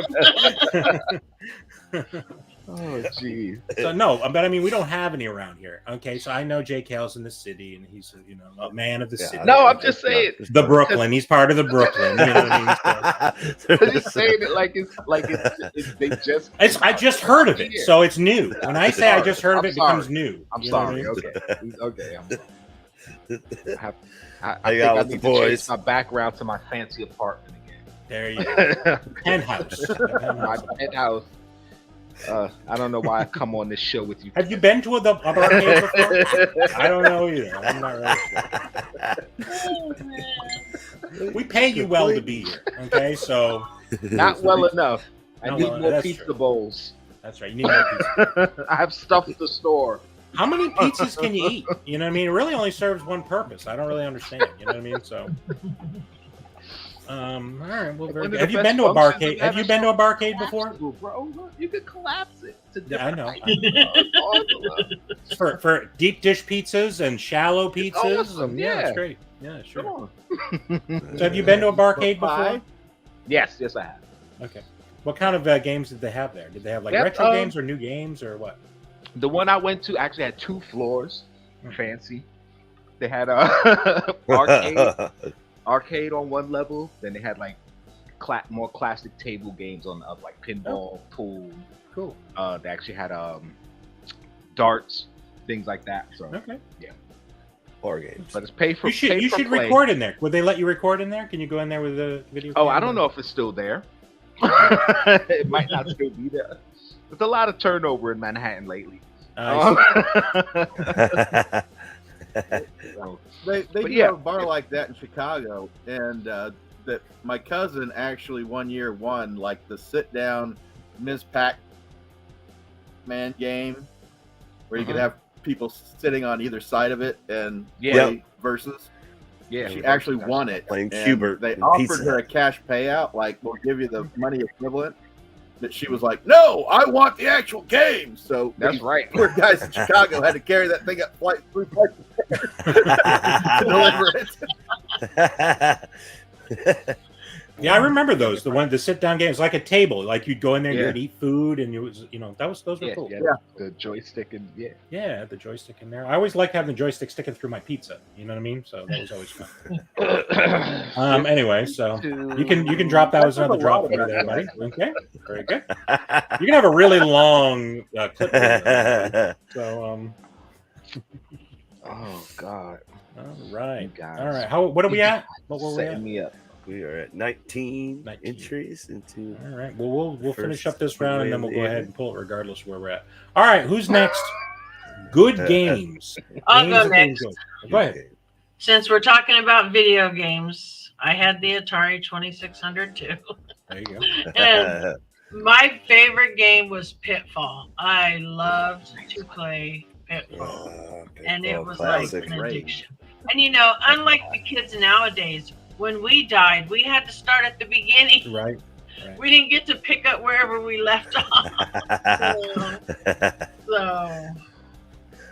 Oh, geez. So no, but I mean, we don't have any around here. Okay, so I know Jake Hale's in the city, and he's a man of the city. No, I'm just saying the Brooklyn. He's part of the Brooklyn. You know what I mean? So, I'm just saying it like it's they just. I just heard of it, so it's new. When I say I just heard of it, it becomes new. I'm You know what sorry. I mean? Okay. I I think got I with need the to change boys. my background to my fancy apartment again. There you go. Penthouse. My penthouse. I don't know why I come on this show with you. Have you been to a arcade before? I don't know either. I'm not really sure. We pay you well to be here. Okay, so Not well enough. I Not need well- more that's pizza true. bowls. that's right. You need more pizza. I have stuff to store. How many pizzas can you eat? You know what I mean? It really only serves one purpose. I don't really understand. You know what I mean? So, all right. Well, very good. Have you been to a barcade? Have you been to a barcade before? Bro, look, you could collapse it. To Yeah, I know. different- For deep dish pizzas and shallow pizzas. awesome, and, yeah. it's great. Yeah, Come sure. on. So, have you been to a barcade before? Yes, I have. Okay. What kind of games did they have there? Did they have like Yep, retro games or new games or what? The one I went to actually had 2 floors. Fancy. They had arcade on one level. Then they had like more classic table games on the other, like pinball, pool. Cool. They actually had darts, things like that. So Okay. Bar games. but it's pay for. You should pay for play. record in there. Would they let you record in there? Can you go in there with a video? Oh, camera? I don't know if it's still there. It might not still be there. There's a lot of turnover in Manhattan lately. So, They But do yeah. have a bar like that in Chicago, and that my cousin actually one year won like the sit down Ms. Pac-Man game, where you could have people sitting on either side of it and play versus. yeah, She actually won it. Playing and Cubert They and offered Pizza her a Hut. cash payout, like we'll give you the money equivalent. That she was like, no, I want the actual game. So That's these right. poor guys in Chicago had to carry that thing up 3 flights to deliver it. Yeah, I remember those. The sit down games, like a table. Like you'd go in there, Yeah. you'd eat food, and those were Yeah, cool. yeah, the joystick and yeah. Yeah, the joystick in there. I always liked having the joystick sticking through my pizza. You know what I mean? So that was always fun. Anyway, so you can drop that as another drop for you there, buddy. Okay, very good. You can have a really long clip. There, so Oh God. all right, You guys. all right. What are we at? What were we Setting at? me up. We are at 19, 19. entries into. All right. Well, we'll finish up this First round, and then win we'll go in. ahead and pull it regardless of where we're at. All right. Who's next? Good games. I'll Games go that you next. enjoy. Go ahead. Since we're talking about video games, I had the Atari 2600 too. There you go. And my favorite game was Pitfall. I loved to play Pitfall. And it was classic. like an addiction. And unlike the kids nowadays, when we died, we had to start at the beginning. Right. We didn't get to pick up wherever we left off. So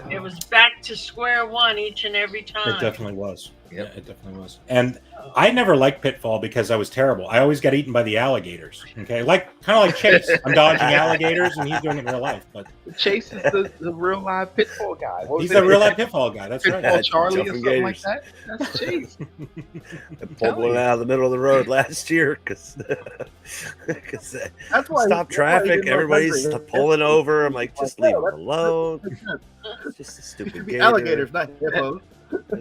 it was back to square one each and every time. It definitely was. Yep. Yeah, it definitely was. And I never liked Pitfall because I was terrible. I always got eaten by the alligators. Okay, kind of like Chase. I'm dodging alligators, and he's doing it in real life. But Chase is the real live Pitfall guy. What was he's it? a real life Pitfall guy. That's Pitfall right. Charlie or Jumping something like gators. that. That's Chase. I pulled one out of the middle of the road last year because That's why stop traffic. Everybody's pulling over. I'm like, just leave it alone. It's just a It stupid should be gator. alligators, not hippos.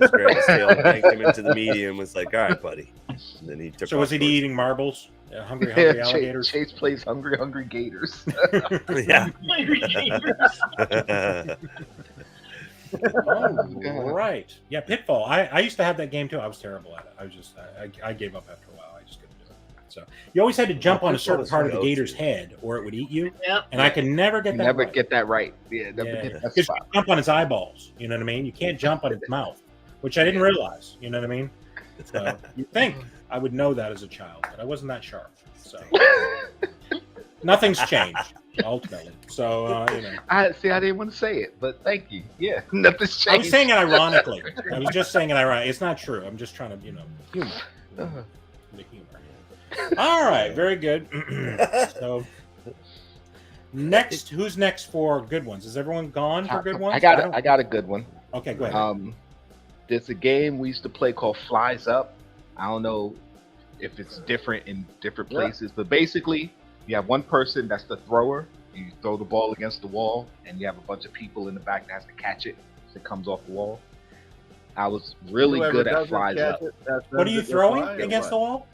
Just grabbed his tail, yanked him into the medium, was like, all right, buddy. And then he took So was off he towards- eating marbles? Hungry Yeah, alligators. Chase plays Hungry Gators. Yeah. Oh, right. Yeah, Pitfall. I used to have that game too. I was terrible at it. I gave up after a while. I just couldn't do it. So you always had to jump on a certain part of the gator's head, or it would eat you. Yep. And I could never get that. Never right. get that right. Yeah, never get that Because you spot. jump on his eyeballs. You know what I mean? You can't jump on his mouth, which I didn't realize. You know what I mean? So you'd think I would know that as a child, but I wasn't that sharp. So nothing's changed ultimately. So I didn't want to say it, but thank you. Yeah, nothing's changed. I was saying it ironically. I was just saying it ironically. It's not true. I'm just trying to humor. Uh, The humor. All right, very good. So next, who's next for good ones? Is everyone gone for good ones? I got a good one. Okay, go ahead. There's a game we used to play called Flies Up. I don't know if it's different in different places, but basically you have one person that's the thrower. You throw the ball against the wall, and you have a bunch of people in the back that has to catch it as it comes off the wall. I was really good at Flies Up. What are you throwing against the wall?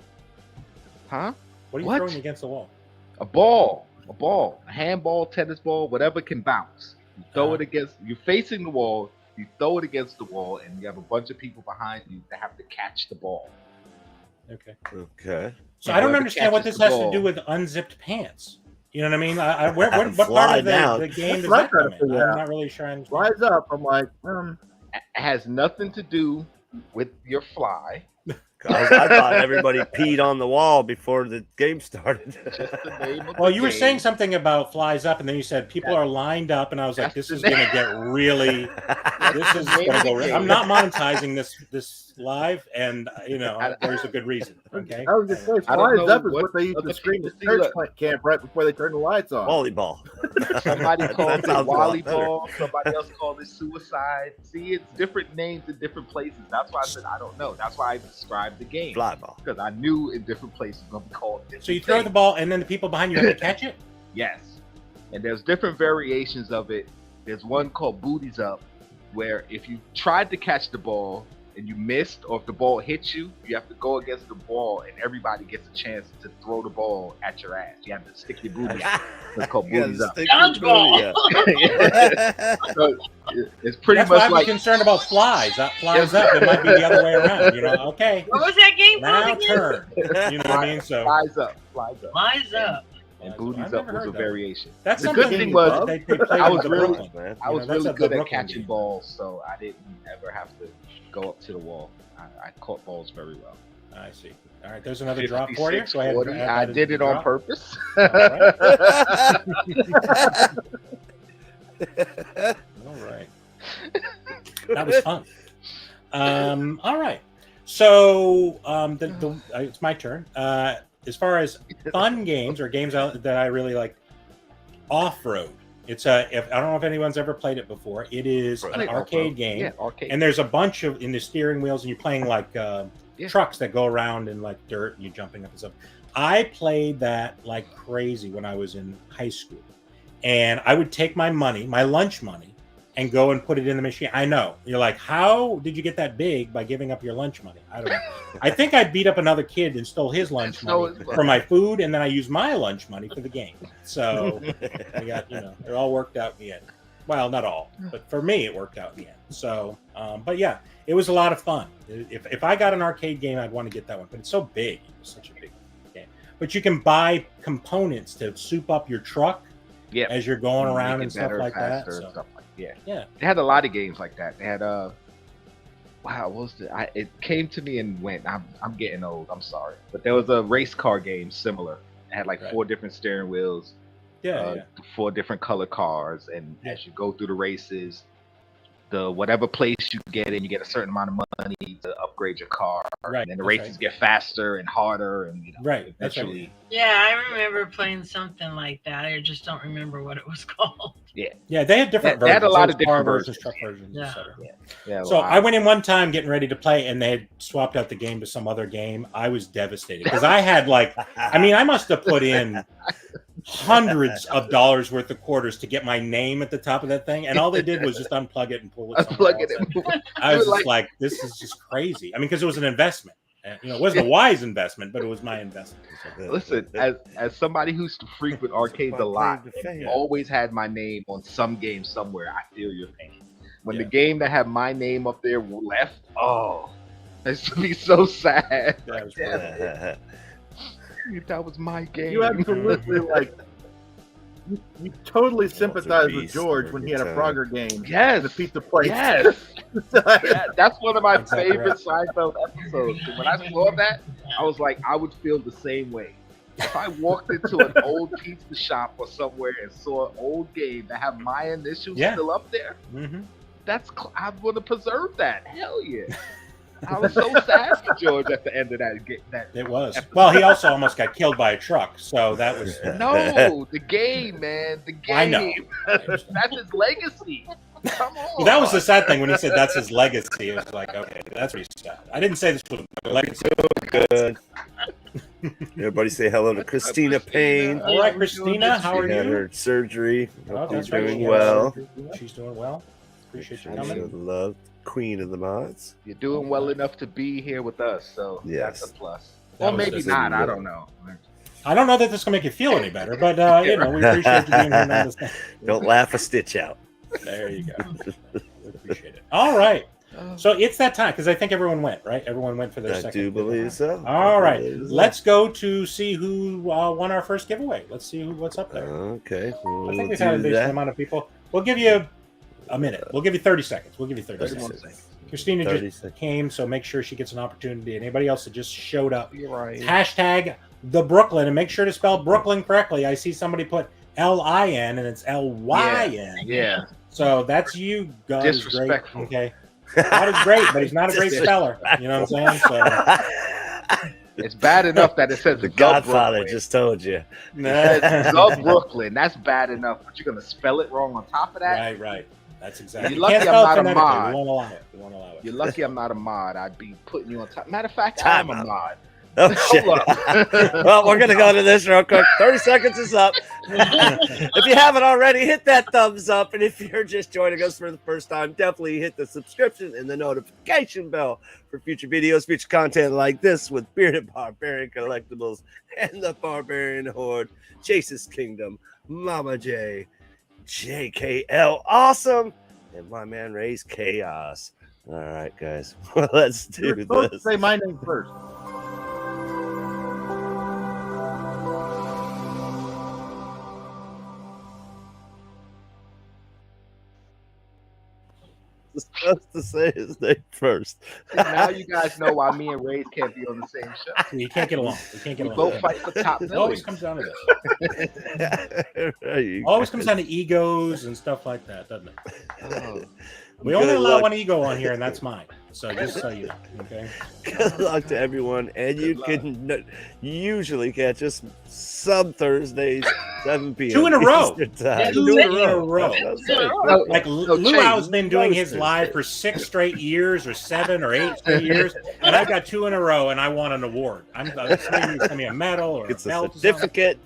Huh? What are you throwing against the wall? A ball, a handball, tennis ball, whatever can bounce. You throw it against. You're facing the wall. You throw it against the wall, and you have a bunch of people behind you that have to catch the ball. Okay. So I don't understand what this has to do with unzipped pants. You know what I mean? What part of the game does that come in? I'm not really sure I understand. Flies up. I'm like, It has nothing to do with your fly. I thought everybody peed on the wall before the game started. Just the name of Well, the you were game. saying something about flies up, and then you said people are lined up, and I was like, this is going to get really. This is going to go. I'm not monetizing this live, and there's a good reason. Okay. I was just saying, Flies Up is what they used to scream at church camp right before they turned the lights on. Volleyball. Somebody called it sounds a lot better. volleyball. Somebody else called it suicide. See, it's different names in different places. That's why I said I don't know. That's why I described the game. Fly ball. Because I knew in different places it's going to be called different So you throw the ball, and then the people behind you have to catch it? Yes. And there's different variations of it. There's one called Booties Up, where if you tried to catch the ball and you missed, or if the ball hits you, you have to go against the ball, and everybody gets a chance to throw the ball at your ass. You have to stick your booties up. It's called Booties Up. Dodgeball. So it's pretty That's much why I'm like concerned about flies. That flies up. It might be the other way around. Okay. What was that game Now called again? turn. You know what I mean? So Flies Up. Flies Up. And I've Booties never Up was heard a that. variation. That's The something good thing was they played I with was the really- Brooklyn. man. I was That's really a good at Brooklyn catching game. balls, so I didn't ever have to go up to the wall. I caught balls very well. I see. All right, there's another drop for you. Go ahead. 40. I did it on purpose. All right. That was fun. All right. So it's my turn. As far as fun games or games that I really like, off-road. It's I don't know if anyone's ever played it before. It is an arcade game. Yeah, arcade. And there's a bunch of in the steering wheels, and you're playing like trucks that go around in like dirt, and you're jumping up and stuff. I played that like crazy when I was in high school, and I would take my money, my lunch money, and go and put it in the machine. I know you're like, how did you get that big by giving up your lunch money? I don't know. I think I beat up another kid and stole his lunch money for my food, and then I used my lunch money for the game. So I got, it all worked out in the end. Well, not all, but for me, it worked out in the end. So, but yeah, it was a lot of fun. If I got an arcade game, I'd want to get that one. But it's so big; it's such a big game. But you can buy components to soup up your truck as you're going around and stuff like that. So. Yeah. They had a lot of games like that. They had what was it came to me and went. I'm getting old. I'm sorry, but there was a race car game similar. It had like 4 different steering wheels. 4 different color cars, and as you go through the races, whatever place you get in, you get a certain amount of money to upgrade your car. Right. And then the races get faster and harder, and eventually. Yeah, I remember playing something like that. I just don't remember what it was called. Yeah, they had different versions. They had a lot of car different versions, versions. truck versions, etc. Yeah. So I went in one time getting ready to play, and they had swapped out the game to some other game. I was devastated because I had I must have put in hundreds of dollars worth of quarters to get my name at the top of that thing, and all they did was just unplug it and pull it. I was just like, this is just crazy. I mean, because it was an investment. It wasn't a wise investment, but it was my investment. Listen, as somebody who used to frequent arcades a lot, and always had my name on some game somewhere, I feel your pain. When the game that had my name up there left, that used to be so sad. That was my game. You absolutely you totally sympathize with George when he had a Frogger game. Yes, the pizza place. Yes, that's one of my favorite Seinfeld episodes. When I saw that, I was like, I would feel the same way. If I walked into an old pizza shop or somewhere and saw an old game that had my initials still up there, I want to preserve that. Hell yeah. I was so sad for George at the end of that. It was. Well, he also almost got killed by a truck, so that was. No, the game, man, the game. I know. That's his legacy. Come on. Well, that was the sad thing when he said that's his legacy. It was like, okay, that's pretty sad. I didn't say this was a legacy. Good. Everybody say hello to Christina Payne. All right, Christina, how are She had you? her surgery. Oh, Hope that's you're right. doing She had well. surgery. She's doing well. Appreciate you I coming. love Queen of the Mods. You're doing well enough to be here with us, so Yes. that's a plus. That Or was maybe just- not. I don't know. I don't know that this can make you feel any better, but you know, we appreciate you being here. Nonetheless. Don't laugh a stitch out. There you go. We appreciate it. All right. So it's that time because I think everyone went, right? Everyone went for their I second. do believe so. All right. I believe so. Let's go to see who won our first giveaway. Let's see what's up there. Okay. I think we've had a decent amount of people. We'll give you a minute. We'll give you 30 seconds. We'll give you 30 seconds. Christina 30 just seconds. came, so make sure she gets an opportunity. Anybody else that just showed up, You're right. hashtag the Brooklyn, and make sure to spell Brooklyn correctly. I see somebody put L-I-N and it's L-Y-N. Yeah. So that's you, God is great. Disrespectful. Okay. God is great, but he's not a great speller. You know what I'm saying? So It's bad enough that it says The Godfather Brooklyn. just told you. It says the Brooklyn. That's bad enough, but you're gonna spell it wrong on top of that. Right. That's exactly. You're You can't lucky spell I'm it not a phonetically. mod. We won't allow it. We won't allow it. You're lucky I'm not a mod. I'd be putting you on top. Matter of fact, Time I'm a out. mod. Oh, shit. Hold up. Well, we're going to go to this real quick. 30 seconds is up. If you haven't already, hit that thumbs up. And if you're just joining us for the first time, definitely hit the subscription and the notification bell for future videos, future content like this with Bearded Barbarian Collectibles and the Barbarian Horde, Chase's Kingdom, Mama J, JKL Awesome, and my man Ray's Chaos. All right, guys, let's do You're supposed to this. say my name first. Supposed to say his name first. Now you guys know why me and Ray's can't be on the same show. You can't get along. You can't get We along. both fight for top It always billing. comes down to this. There you Always go. comes down to egos and stuff like that, doesn't it? Oh, We only Good allow luck. one ego on here, and that's mine. So just so you know, okay? Good luck to everyone, and you Good can usually catch us some Thursdays, 7 p.m. 2 in a row. Eastern time. Yeah, 2 in a row. That's right. Like No, Luau's Chase, been doing his roasted. live for 6 straight years, or 7 or 8 straight years, and I've got 2 in a row, and I want an award. Somebody send me a medal or It's a a belt. or something. certificate.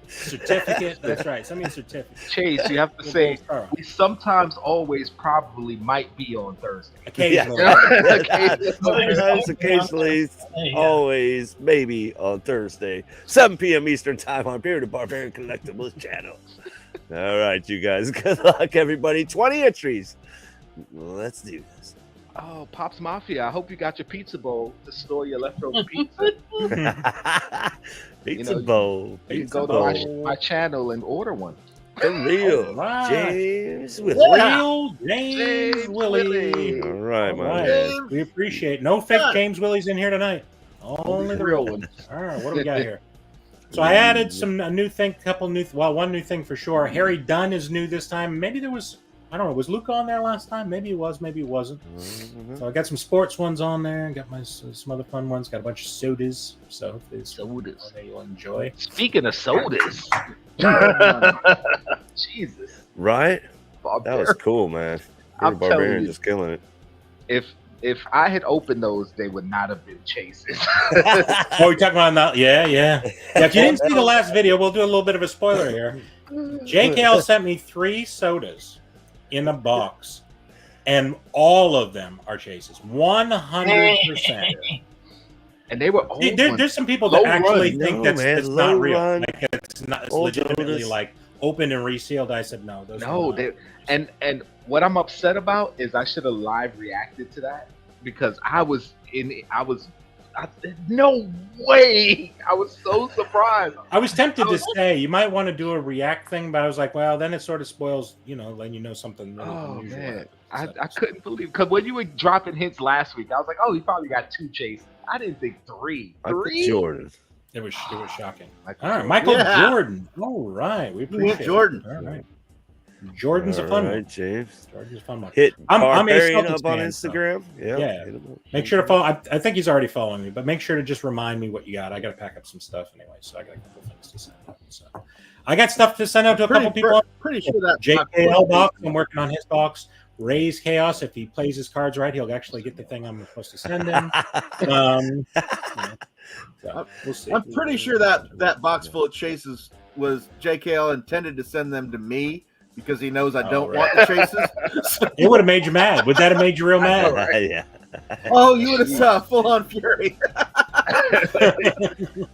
Certificate. That's right. Send me a certificate. Chase, you have to say Star. we sometimes, always, probably might be on Thursday. Occasionally. Sometimes, occasionally, always, maybe on Thursday, 7 p.m. Eastern time on Bearded Barbarian Collectibles channel. All right, you guys. Good luck, everybody. 20 entries. Let's do this. Oh, Pops Mafia! I hope you got your pizza bowl to store your leftover pizza. Pizza know, bowl. You can Pizza go bowl. to my channel and order one. The real All right. James Willie. Real James Willie. All right, my All right. man. We appreciate no fake James Willies in here tonight. Only the real one. All right, what do we got here? So I added a new thing, one new thing for sure. Harry Dunn is new this time. Maybe there was, I don't know, was Luke on there last time? Maybe he was, maybe he wasn't. So I got some sports ones on there. Got some other fun ones. Got a bunch of sodas. So hopefully it's Sodas. that you'll enjoy. Speaking of sodas, Jesus, Right? That Barbarian. was cool, man. I'm Bearded Barbarian telling you. just killing it. If I had opened those, they would not have been chases. Oh, we talking about that? Yeah. If you didn't see the last video, we'll do a little bit of a spoiler here. JKL sent me 3 sodas in a box, and all of them are chases. 100%. And they were old ones. There's some people that Low actually run. think No, that's man, it's low not real. run. Like it's not. It's Old legitimately sodas. like open and resealed. I said no. Those No, are they, not. and what I'm upset about is I should have live reacted to that because no way. I was so surprised. I was tempted I to was- say you might want to do a react thing, but I was like, well, then it sort of spoils, letting you know something really Oh unusual. man, happened. I couldn't believe because when you were dropping hints last week, I was like, oh, he probably got 2 chases. I didn't think 3. Michael 3? Jordan. It was shocking. Michael All right, Jordan. Michael Yeah. Jordan. All right, we appreciate Jordan. it. All right. Jordan's a fun All right, one. James. Jordan's a fun one. Hit I'm a Barbarian Celtics up on fan, so- Instagram. Yeah. Make sure to follow. I think he's already following me, but make sure to just remind me what you got. I got to pack up some stuff anyway, so I got a couple things to send out. So I got stuff to send out to a couple people. Pretty sure that JKL box. I'm working on his box. Ray's Chaos. If he plays his cards right, he'll actually get the thing I'm supposed to send him. So we'll see. I'm pretty sure that box full of chases was JKL intended to send them to me because he knows I don't want the chases. It would have made you mad. Would that have made you real mad? Yeah. Oh, you would have saw full on fury.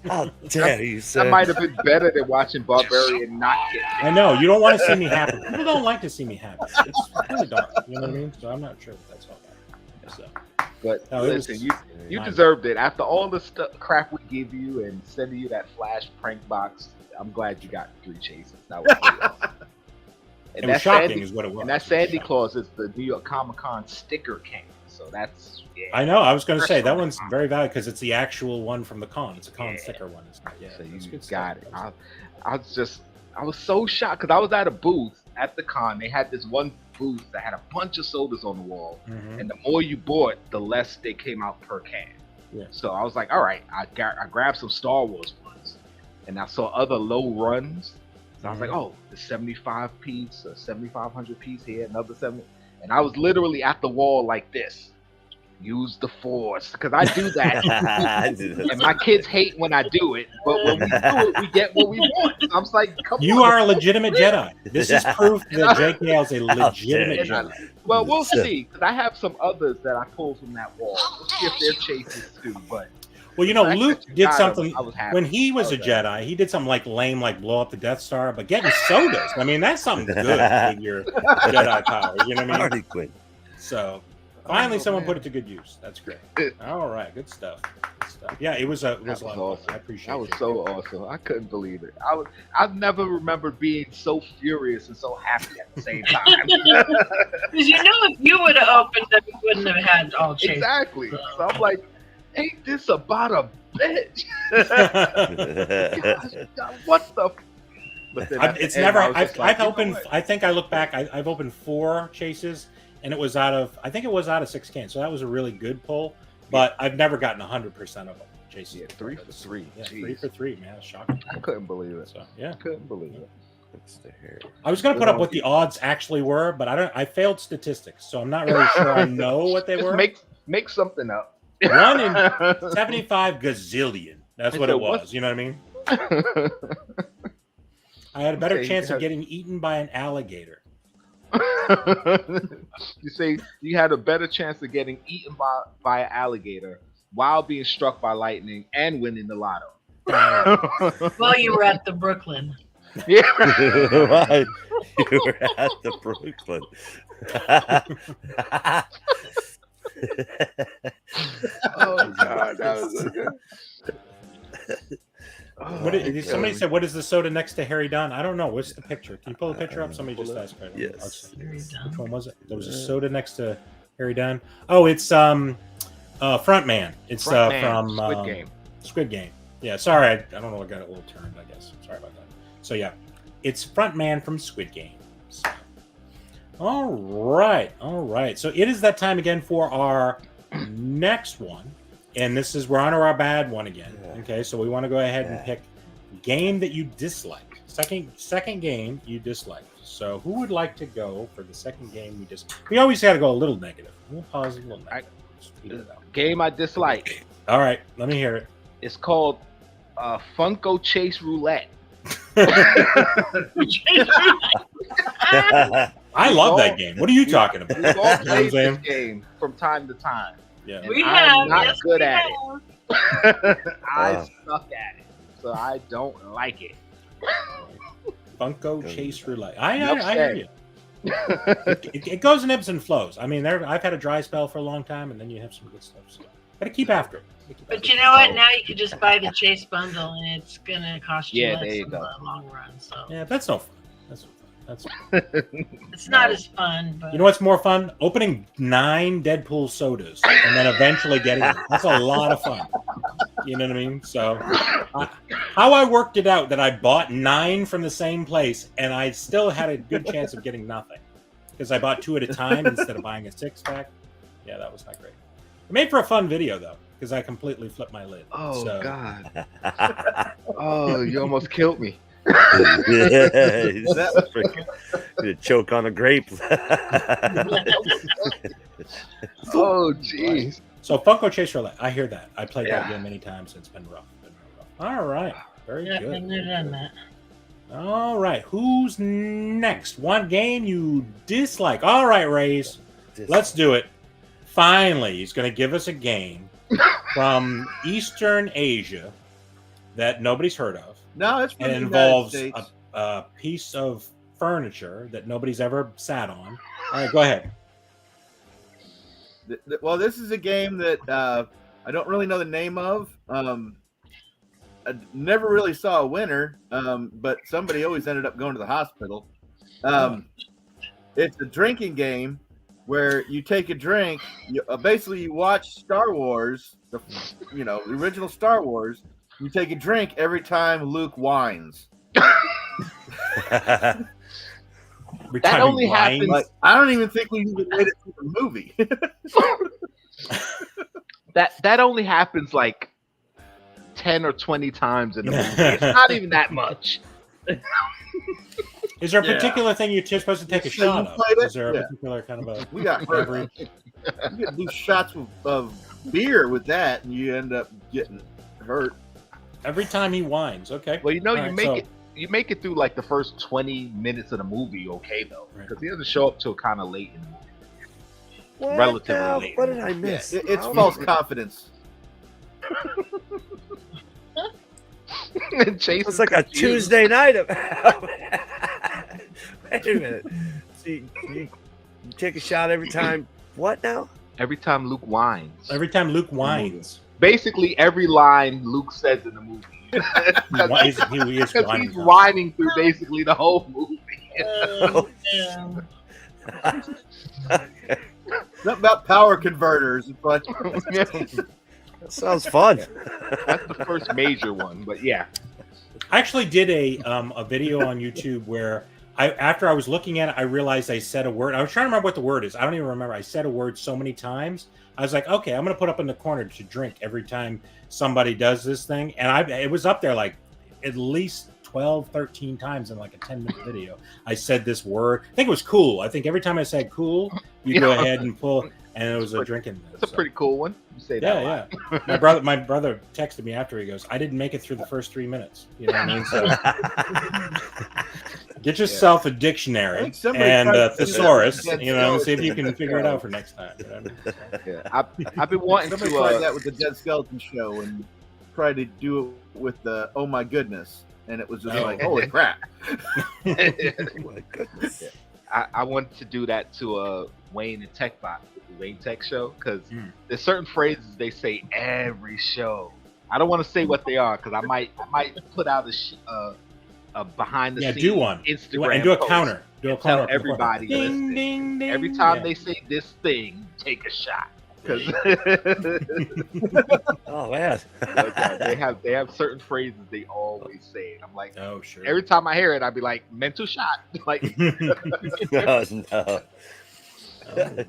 How dare you, sir? That might have been better than watching Barbarian not get I know. You don't want to see me happy. People don't like to see me happy. It's really dark. You know what I mean? So I'm not sure what that's all about. So, But no, it was- listen, you deserved it. After all the crap we gave you and sending you that flash prank box, I'm glad you got 3 chases. That was really awesome. And it was that shocking, Sandy, is what it was. and that Sandy Claus is the New York Comic Con sticker came. So that's I know. I was going to say that one's very valuable because it's the actual one from the con. It's a con sticker one. It's not, so you it's good got stuff. it. I was so shocked because I was at a booth at the con. They had this one booth that had a bunch of sodas on the wall, and the more you bought, the less they came out per can. Yeah. So I was like, all right, I grabbed some Star Wars ones, and I saw other low runs. So I was like, oh, the 75 piece, a 7,500 piece here, another 70. And I was literally at the wall like this. Use the Force, because I do that. And my kids hate when I do it, but when we do it, we get what we want. So I'm just like, come You on. are a legitimate Jedi. This is proof that JKL is a legitimate Jedi. Well, we'll see, because I have some others that I pulled from that wall. We'll see if they're chases too, but... Well, you know, Luke did something I was happy. when he was a Jedi. He did something like lame, like blow up the Death Star, but getting sodas. I mean, that's something good with your Jedi powers. You know what I mean? Harley Quinn. So finally, someone put it to good use. That's great. All right, good stuff. Good stuff. Yeah, it was a lot of fun. awesome. I appreciate it. That was so awesome. I couldn't believe it. I've never remembered being so furious and so happy at the same time. Because you know, if you would have opened them, you wouldn't have had all chases. Exactly. So I'm like, ain't this about a bitch? Gosh, what the? But then at the It's end, never. I was just like, I've you know opened. what? I think I look back. I've opened 4 chases, and it was out of. I think it was out of 6 cans. So that was a really good pull. But I've never gotten 100% of them chases. Yeah, 3 for 3. Yeah, Jeez. 3 for 3. Man, that's shocking. I couldn't believe it. So yeah, Couldn't believe it. That's the hair. I was going to put up what the odds actually were, but I failed statistics, so I'm not really sure I know what they Just were. make something up. 1 in 75 gazillion. That's what it was. You know what I mean? I had a better Okay, chance you of getting eaten by an alligator. You say you had a better chance of getting eaten by an alligator while being struck by lightning and winning the lotto. Well, you were at the Brooklyn. Yeah. Right. You were at the Brooklyn. Oh God, that was so good. Somebody said, "What is the soda next to Harry Dunn?" I don't know. What's the picture? Can you pull the picture up? Somebody just asked. Right? Yes. Which one was it? There was a soda next to Harry Dunn. Oh, it's Frontman. It's Frontman, from Squid Game. Squid Game. Yeah. Sorry, I don't know. I got a little turned. I guess. Sorry about that. So yeah, it's Frontman from Squid Game. So, all right. So it is that time again for our next one. And this is, we're on to our bad one again. Okay, so we want to go ahead and pick game that you dislike. Second game you dislike. So who would like to go for the second game we just? We always got to go a little negative. We'll pause a little negative. Game I dislike. All right, let me hear it. It's called Funko Chase Roulette. I love that game. What are you talking about? We've all You know what I'm played saying? this game from time to time. Yeah. And We I'm have. not Yes, good we at have. it. I suck at it, so I don't like it. Funko Chase Roulette. I Enough hear said. you. It goes in ebbs and flows. I mean, I've had a dry spell for a long time, and then you have some good stuff. So gotta keep after it. But you know what? Now you could just buy the Chase bundle, and it's gonna cost you Yeah, there less you in go. the long run. So Yeah, that's no fun. That's it's not as fun. But you know what's more fun? Opening 9 Deadpool sodas and then eventually getting them. That's a lot of fun. You know what I mean? So How I worked it out that I bought 9 from the same place, and I still had a good chance of getting nothing because I bought 2 at a time instead of buying a 6-pack. Yeah, that was not great. It made for a fun video though, because I completely flipped my lid. Oh So- God! Oh, you almost killed me. He's gonna choke on a grape. Oh jeez. So Funko Chase Roulette, I hear that. I played that Yeah. game many times. It's been rough. All right, very Yeah, good. been there, done that. All right, who's next? One game you dislike. All right, Rays, let's do it. Finally, he's going to give us a game from Eastern Asia that nobody's heard of. No, it's from And it the involves United States. a piece of furniture that nobody's ever sat on. All right, go ahead. Well, this is a game that I don't really know the name of. I never really saw a winner, but somebody always ended up going to the hospital. It's a drinking game where you take a drink. Basically, you watch Star Wars, the original Star Wars. You take a drink every time Luke whines. Every That time he only whines- happens- Like, I don't even think we even made it through the movie. That only happens like 10 or 20 times in the movie. It's not even that much. Is there a Yeah. particular thing you're supposed to take a So shot you of? played it? Is there a Yeah. particular kind of a We got hurt. beverage? You get do shots of beer with that, and you end up getting hurt. Every time he whines. Okay. Well, you All right, you make it through like the first 20 minutes of the movie, okay though, Right. because he doesn't show up till kind of late in the movie. What Relatively the hell? late. What did I miss? It's How- false confidence. Chase It's is like a confused. Tuesday night. Wait a minute. See, you take a shot every time. What now? Every time Luke whines. Every time Luke whines, Basically, every line Luke says in the movie. he is Because whining. he's whining through basically the whole movie. Yeah. Something about power converters. It's like, That sounds fun. That's the first major one, but yeah. I actually did a video on YouTube where after I was looking at it, I realized I said a word. I was trying to remember what the word is. I don't even remember. I said a word so many times. I was like, okay, I'm going to put up in the corner to drink every time somebody does this thing. And it was up there like at least 12, 13 times in like a 10-minute video. I said this word. I think it was cool. I think every time I said cool, you go ahead and pull, and it was a drinking. It's a pretty cool one. You say that. Yeah, a lot. yeah. My brother texted me after. He goes, "I didn't make it through the first 3 minutes." You know what I mean? So get yourself a I dictionary think somebody and tried a to do that thesaurus. with You know, Dead see if you can Skeleton figure it Show. out for next time. You know what I mean? Yeah. I've been wanting somebody to. tried that with the Dead Skeleton Show and tried to do it with the Oh My Goodness. And it was just Oh. like, holy crap. Oh my goodness. I wanted to do that to Wayne and TechBot, the Wayne Tech Show, because Mm. there's certain phrases they say every show. I don't want to say what they are because I might put out a behind the scenes do one. Instagram And do a post counter. Do a and tell counter. everybody. Ding, listen, ding, ding. every time Yeah. they say this thing, take a shot. Because Oh man. they have certain phrases they always say, and I'm like, Oh, sure. every time I hear it, I'd be like, mental shot. Like, Oh, no.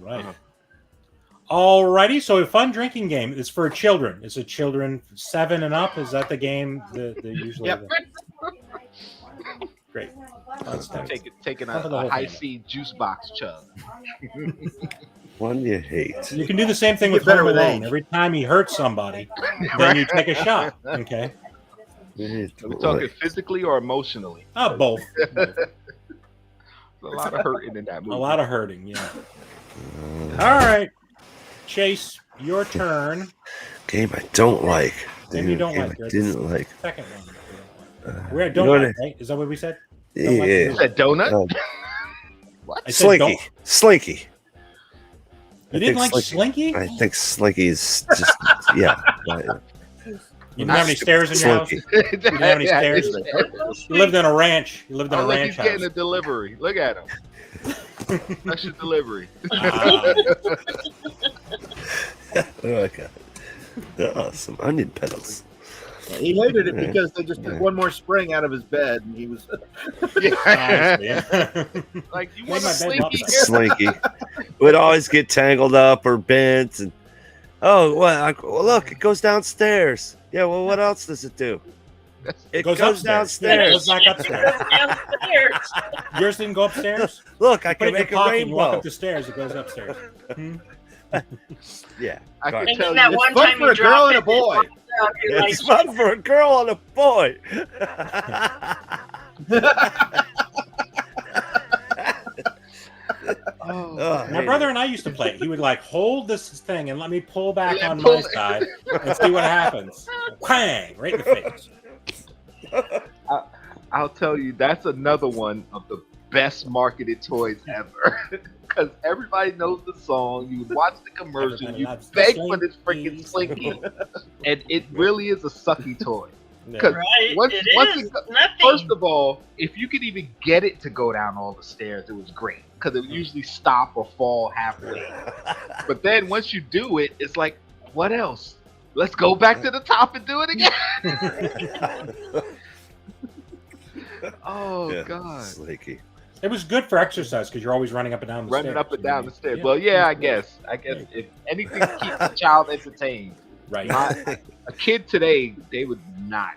Right. Alrighty, so a fun drinking game. It's for children. It's a children 7 and up. Is that the game? The usually. Yep. Great. That's nice. taking Cover the whole a high family. C juice box chug. One you hate. You can do the same thing You with get better Home with Alone. age. Every time he hurts somebody, then you take a shot. Okay. Are we talking physically or emotionally? Both. There's a lot of hurting in that movie. A lot of hurting. Yeah. All right, Chase, your turn. Game I don't like. Game you don't Game like, I right? didn't like. Second one. We're at You know what donut, right? Is that what we said? Yeah. Don't like You said donut? Oh. I said Slinky. don't- Slinky. You didn't like think Slinky? I think Slinky's just yeah. You didn't have any stairs in your house? Slinky. You didn't have any stairs? You lived in a ranch. You lived in Oh, a look, ranch he's house. getting a delivery. Look at him. That's your delivery. Wow. Oh my god. Oh, some onion petals. He hated it because they just took one more spring out of his bed, and he was. Like, you Made want a my bed slinky? rock. Slinky would always get tangled up or bent, and well, look, it goes downstairs. Yeah, well, what else does it do? It goes upstairs. Yeah, it goes downstairs. back upstairs. Downstairs. Yours didn't go upstairs? Look, I Put it can in your make a pocket and you walk rainbow. up the stairs, it goes upstairs. Yeah, I can And tell then that you. one fun time for you a girl dropped and a it, boy. you're like, it's fun for a girl and a boy. Oh, My brother and I used to play it. He would like hold this thing and let me pull back Yeah, on pull my it. side and see what happens. Bang! Right in the face. I'll tell you, that's another one of the best marketed toys ever. Because everybody knows the song, you watch the commercial, Everybody you loves the beg for this freaking Slinky. slinky, and it really is a sucky toy. Yeah. 'Cause right? once It it is go- nothing. First of all, if you could even get it to go down all the stairs, it was great. Because it would usually stop or fall halfway. But then once you do it, it's like, what else? Let's go back to the top and do it again. Oh, Yeah, God. Slinky. It was good for exercise because you're always running up and down the stairs. Running up and down the stairs. Yeah. Well, yeah, I guess if anything keeps a child entertained, Right. a kid today, they would not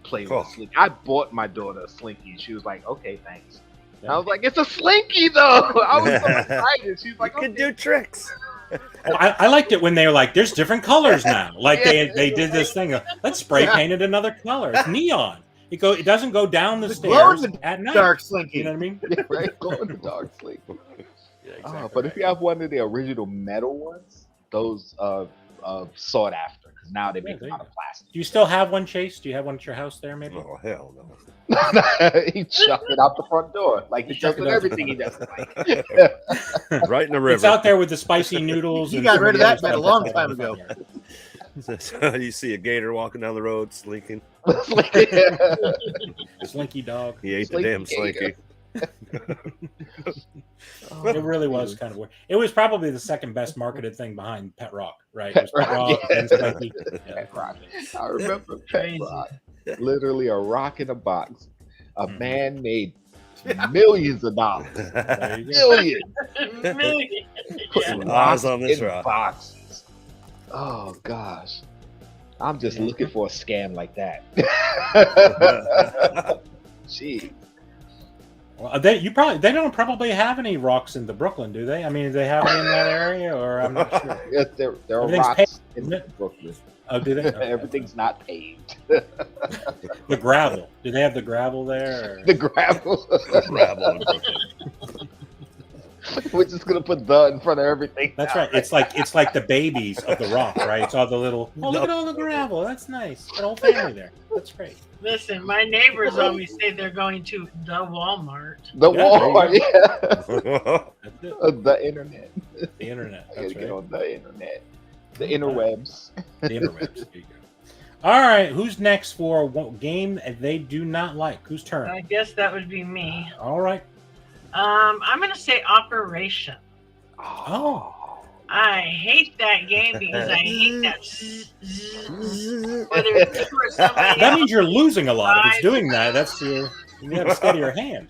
play with Oh. a slinky. I bought my daughter a slinky, and she was like, "Okay, thanks." And I was like, "It's a slinky, though." I was so excited. She was like, You can "Okay." do tricks. Oh, I liked it when they were like, "There's different colors now." Like they did this thing. Let's spray paint it another color. It's neon. It doesn't go down the It's glow in stairs the at night. Dark Slinky. You know what I mean? Yeah, right, go in the dark sleep. Yeah, But if you have one of the original metal ones, those sought after because now they make there them out of Do you still have one, Chase? Do you have one at your house there, maybe? Oh hell no. plastic. He chucked it out the front door like he Chuck does it with out the everything he doesn't front like. Right in the river. It's out there with the spicy noodles. He and got some rid of the that other bed a stuff long that's time out ago. there. You see a gator walking down the road, slinking. Slinky dog. He ate Slinky the damn slinky. It really was kind of weird. It was probably the second best marketed thing behind Pet Rock, right? It was Pet Rock Yeah. and Slinky. Yeah. Pet Rock. I remember Pet Crazy. Rock. Literally a rock in a box. A man made millions of dollars. There you go. Millions. Million. Putting Some eyes on this in rock. boxes. Oh gosh. I'm just looking for a scam like that. Gee. Well, they don't probably have any rocks in the Brooklyn, do they? I mean, do they have any in that area, or I'm not sure. Yes, there are Everything's rocks paved, in isn't it? Brooklyn. Oh, do they? Okay. Everything's not paved. The gravel. Do they have the gravel there? Or? The gravel. Gravel in Brooklyn. We're just gonna put the in front of everything. That's now. right. It's like the babies of the rock, right? It's all the little. Oh, look at all the gravel. That's nice. Got a whole family there. That's great. Listen, my neighbors always say they're going to the Walmart. The Yeah, there you Walmart, yeah. That's it. The internet. The internet. I gotta That's get right. on the internet. The interwebs. The interwebs. There you go. All right. Who's next for a game they do not like? Whose turn? I guess that would be me. All right. I'm gonna say Operation. Oh. I hate that game because I hate that. Whether it's you or somebody That else. means you're losing a lot if it's doing that. That's you have to steady your hand.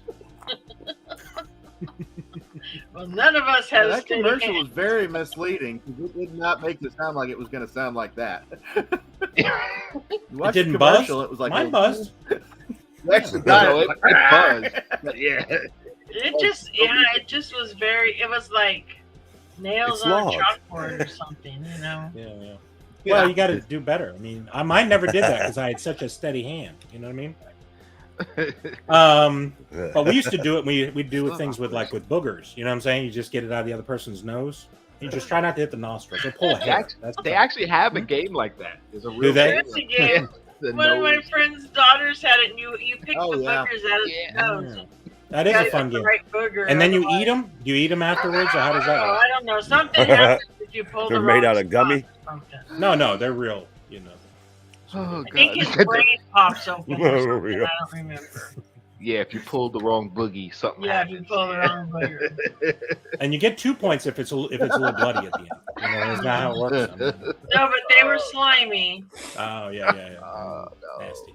Well, none of us Yeah, has that steady commercial hands. was very misleading. It did not make it sound like it was going to sound like that. You watched didn't the buzz? commercial, it was like Mine buzzed. You actually got No, it. it buzzed. But yeah. It just was very. It was like nails It's on logged. a chalkboard or something, you know. Yeah. Well, you got to do better. I mean, mine never did that because I had such a steady hand. You know what I mean? But we used to do it. We do things with boogers. You know what I'm saying? You just get it out of the other person's nose. You just try not to hit the nostrils or pull a hair. That's They fine. actually have a game like that. There's a real Do they? game. There's a game. The One of my nose. friends' daughters had it, and you pick Oh, the yeah. boogers out of Yeah. the nose. Yeah. That is You a gotta fun get the game. right booger, And then you otherwise- eat them? Do you eat them afterwards, or how does that Oh, work? I don't know. Something happens if you pull They're the made wrong out of gummy? spot or something. No, they're real. You know. Oh, I think God. his brain pops open. Or Oh, something. yeah. I don't remember. Yeah, if you pull the wrong boogie, something Yeah, if happens. you pull the wrong booger. And you get 2 points if it's a little bloody at the end. You know, that's not how it works. Sometimes. No, but they were slimy. Oh yeah. No. Nasty.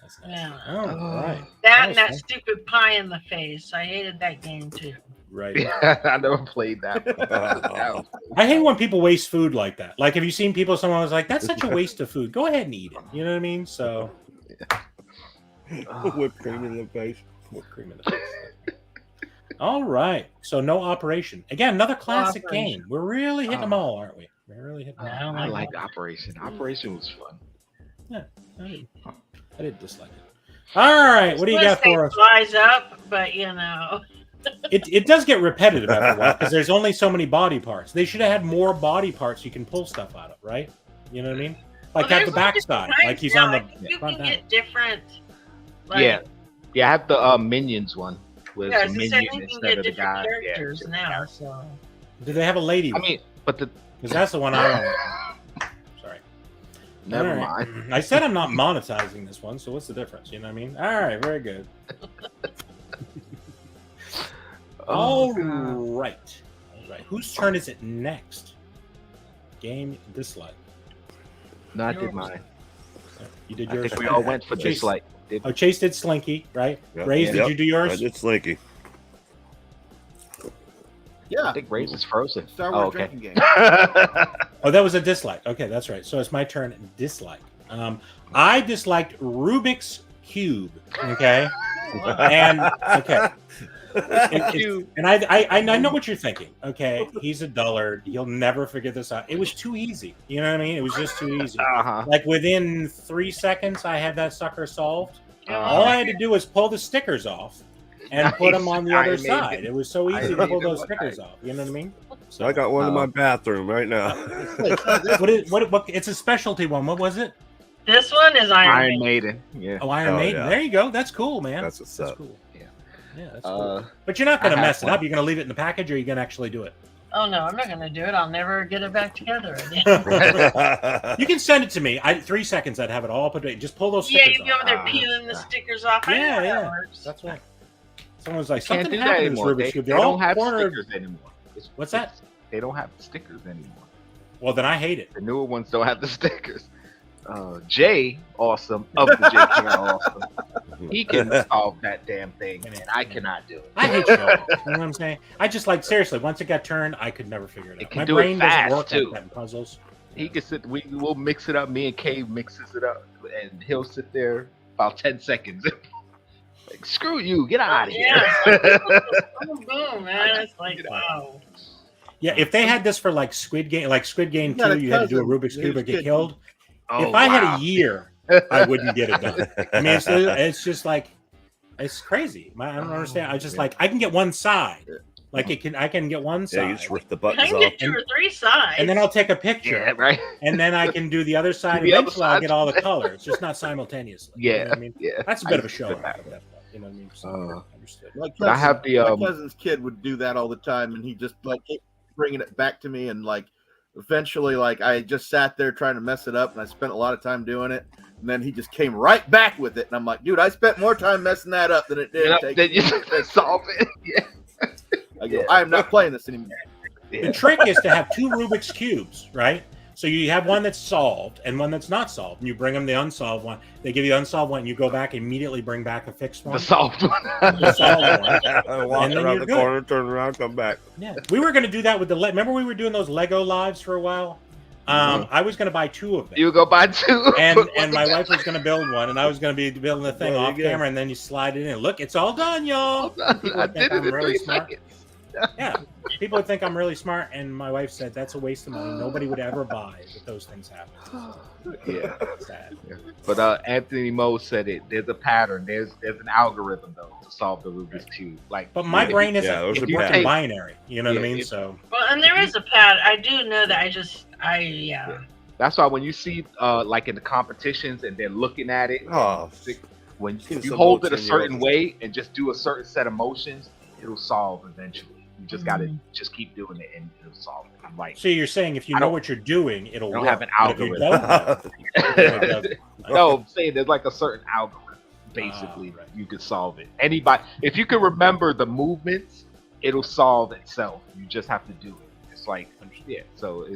That's nasty. Yeah. Oh, all right. That and Nice, that stupid pie in the face. I hated that game too. Right. I never played that. I hate when people waste food like that. Like, have you seen people? Someone was like, "That's such a waste of food. Go ahead and eat it." You know what I mean? So, Whipped cream in the face. whipped cream in the face. All right. So no Operation. Again, another classic Operation. game. We're really hitting them all, aren't we? We're really hitting them all. I like Operation. Operation was fun. I didn't dislike it. All right. What do you got for us? Flies up, but you know. It does get repetitive after a while because there's only so many body parts. They should have had more body parts you can pull stuff out of, right? You know what I mean? Like Well, have the there's backside, different like he's kinds on now. the I think you front can down. get different. Like, Yeah, I have the Minions one with Yeah, the so Minion you can instead get of the different guy. characters Yeah. now. So Do they have a lady? I mean, but the Because that's the one I want. Sorry. never All right. mind. I said I'm not monetizing this one, so what's the difference? You know what I mean? All right, very good. All right. Whose turn is it next? Game dislike. No, I did mine. You did I yours. think we all went for Chase- dislike. Oh, Chase did Slinky, right? Yep. Raze, did Yep. you do yours? I did Slinky. Yeah. I think Race is frozen. Star Wars Oh, okay. drinking game. Oh, that was a dislike. Okay, that's right. So it's my turn. Dislike. I disliked Rubik's Cube. Okay, and okay, and I know what you're thinking. Okay, he's a dullard. He'll never figure this out. It was too easy. You know what I mean? It was just too easy. Like within 3 seconds, I had that sucker solved. All I had to do was pull the stickers off and put them on the I other made side. it. It was so I easy to made pull it those one stickers time. off. You know what I mean? So I got one in my bathroom right now. What? It's a specialty one. What was it? this one is Iron Maiden. Yeah. Oh, Iron Oh, Maiden. yeah. There you go. That's cool, man. That's what's That's up. cool. Yeah. Yeah, that's cool. Uh, But you're not going to I have mess it one. up. You're going to leave it in the package, or are you going to actually do it? Oh no, I'm not gonna do it. I'll never get it back together again. You can send it to me. 3 seconds, I'd have it all put away. Just pull those Yeah, stickers you'd be over off. there peeling the stickers off. I know Yeah, how yeah. that works. That's right. Someone was like, Can't something do that happened to this anymore. Rubik's They Cube. They're all don't have cornered. stickers anymore. What's that? They don't have stickers anymore. Well, then I hate it. The newer ones don't have the stickers. Jay Awesome of the JK Awesome. He can solve that damn thing, and I cannot do it. I hate show. You know what I'm saying? I just like, seriously, once it got turned, I could never figure it out. It can My do it brain fast, doesn't work too. like that in puzzles. He can sit. We'll mix it up. Me and Cave mixes it up, and he'll sit there about 10 seconds. Like, screw you, get out of Yeah. here. Boom, boom, man. It's like, wow. Yeah, if they had this for like Squid Game 2, got a you had to do a cousin Rubik's Cube who's and get kid- killed. Oh, If I wow. had a year, I wouldn't get it done. I mean, it's just like, it's crazy. I don't understand. I just like, I can get one side. Like I can get one Yeah, side. you just rip the I buttons can off. get 2 or 3 sides. And then I'll take a picture. Yeah, right. And then I can do the other side. The other Eventually, I'll side. get all the colors, just not simultaneously. You know Yeah, what I mean? yeah. That's a bit of a I show. used to off do at that point, you know what I mean? So, understood. My But I have the my cousin's kid would do that all the time, and he just like kept bringing it back to me, and like eventually, like I just sat there trying to mess it up, and I spent a lot of time doing it, and then he just came right back with it, and I'm like, dude, I spent more time messing that up than it did. Then you solve it. Yeah. I go, I am not playing this anymore. The trick is to have 2 Rubik's Cubes, right? So you have one that's solved and one that's not solved, and you bring them the unsolved one. They give you the unsolved one, and you go back and immediately bring back a fixed one. The solved one. The solved one. Walk And then around you're the good. corner, turn around, come back. Yeah, we were going to do that with the. Remember, we were doing those Lego lives for a while. I was going to buy 2 of them, You go buy 2. and put one my together. wife was going to build one, and I was going to be building the thing There you off go. camera, and then you slide it in. Look, it's all done, y'all. People I think did it I'm in really 3 smart. seconds. Yeah, people would think I'm really smart, and my wife said that's a waste of money. Nobody would ever buy if those things happen. Yeah. Sad. But Anthony Moe said it. There's a pattern. There's an algorithm though to solve the Rubik's Cube. Like, But my if brain you- isn't. Yeah, those It's are working bad. binary. You know what I Yeah, mean? if- So Well, and there is a pad. I do know that. Yeah. That's why when you see like in the competitions and they're looking at it, Oh, when Give you some hold votes it a in your certain office. way and just do a certain set of motions, it'll solve eventually. You just gotta Mhm. just keep doing it and it'll solve it. I'm like, So you're saying if you I know don't- what you're doing, it'll I don't work. have an But if you algorithm. don't know, it doesn't. no, I'm saying there's like a certain algorithm. basically right. you could solve it. Anybody, if you can remember the movements, it'll solve itself. You just have to do it. It's like, yeah. So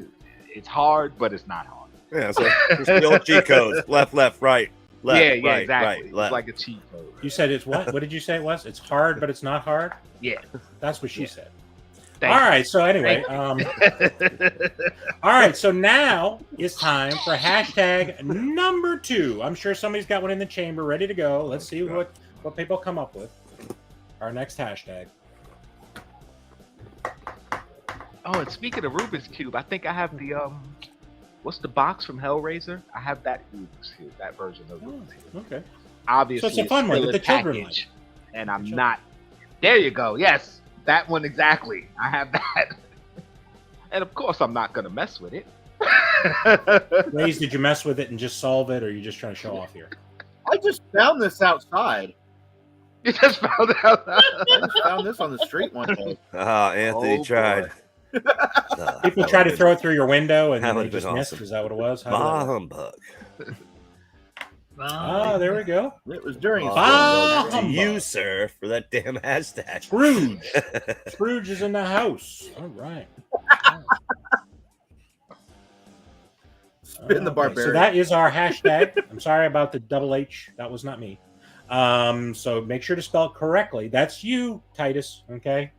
it's hard, but it's not hard. Yeah, so it's the old cheat codes. Left, right. Left, yeah, right, exactly. right, It's left. like a cheat code. You said it's what? What did you say it was? It's hard, but it's not hard? Yeah. That's what she said. Thank All you. right. So anyway, all right. So now it's time for hashtag number 2. I'm sure somebody's got one in the chamber ready to go. Let's see what people come up with. Our next hashtag. Oh, and speaking of Rubik's Cube, I think I have the what's the box from Hellraiser? I have that Rubik's Cube, that version of Rubik's Cube. Okay. Obviously, So it's a fun one still that the in children package, and I'm not. There you go. Yes, that one exactly. I have that, and of course, I'm not gonna mess with it. Ways, did you mess with it and just solve it, or are you just trying to show off here? I just found this outside. You just found out. I just found this on the street one day. Anthony Oh, tried. People try to throw it through your window and That they would've just been missed. awesome. Is that what it was? How did Bah that work? humbug. Ah, there we go. It was during his Bah To humbug. you, sir, for that damn hashtag. Scrooge. Scrooge is in the house. All right. Spin the Okay, Barbarian. So that is our hashtag. I'm sorry about the double H. That was not me. So make sure to spell it correctly. That's you, Titus. Okay.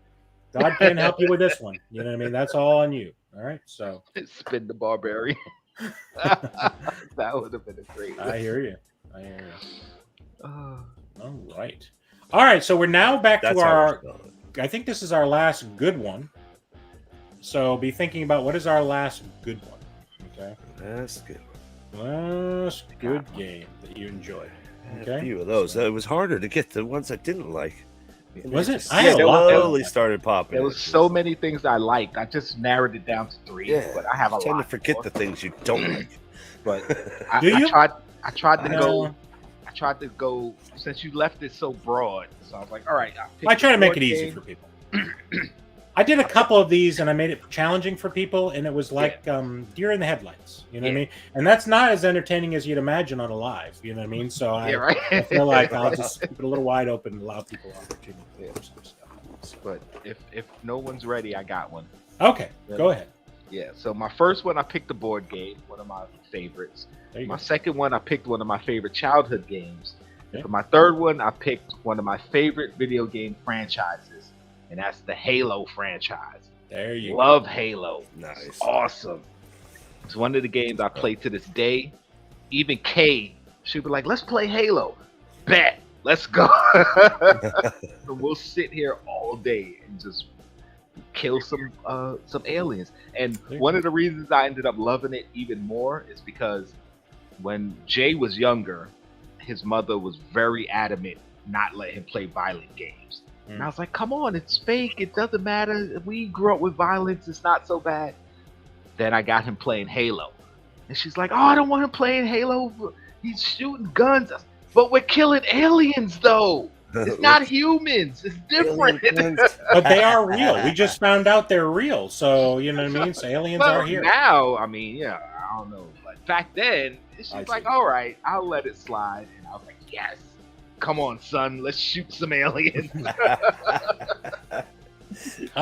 God can help you with this one. You know what I mean? That's all on you. All right. So Spin the Barbarian. That would have been a great. I hear you. All right. All right. So we're now back That's to how our. it's spelled. I think this is our last good one. So be thinking about what is our last good one. Okay. That's good. Last good game that you enjoyed. A Okay. few of those. It was harder to get the ones I didn't like. Was it? Just I had a lot. slowly started popping. There was so many things I liked. I just narrowed it down to 3. Yeah, but I have a you tend lot. to forget more. the things you don't like. But I, Do you? I tried to No. go. I tried to go since you left it so broad. So I was like, all right. I try to make it board easy game. for people. I did a couple of these and I made it challenging for people, and it was like deer in the headlights. You know what I mean? And that's not as entertaining as you'd imagine on a live. You know what I mean? So Yeah, right. I feel like I'll just keep it a little wide open and allow people opportunity for some stuff. But if no one's ready, I got one. Okay, go ahead. Yeah. So my first one, I picked the board game, one of my favorites. There you My go. second one, I picked one of my favorite childhood games. Okay. For my third one, I picked one of my favorite video game franchises, and that's the Halo franchise. There you go. Love Halo. Nice. It's awesome. It's one of the games I play to this day. Even Kay, she'd be like, "Let's play Halo." Bet. Let's go. So we'll sit here all day and just kill some aliens. And one of the reasons I ended up loving it even more is because when Jay was younger, his mother was very adamant not let him play violent games. And I was like, come on, it's fake. It doesn't matter. We grew up with violence. It's not so bad. Then I got him playing Halo. And she's like, oh, I don't want him playing Halo. He's shooting guns. But we're killing aliens, though. It's not humans. It's different. But they are real. We just found out they're real. So, you know what I mean? So aliens Well, are here. now, I mean, yeah, I don't know. But back then, she's I like, see. all right, I'll let it slide. And I was like, yes. Come on, son. Let's shoot some aliens. I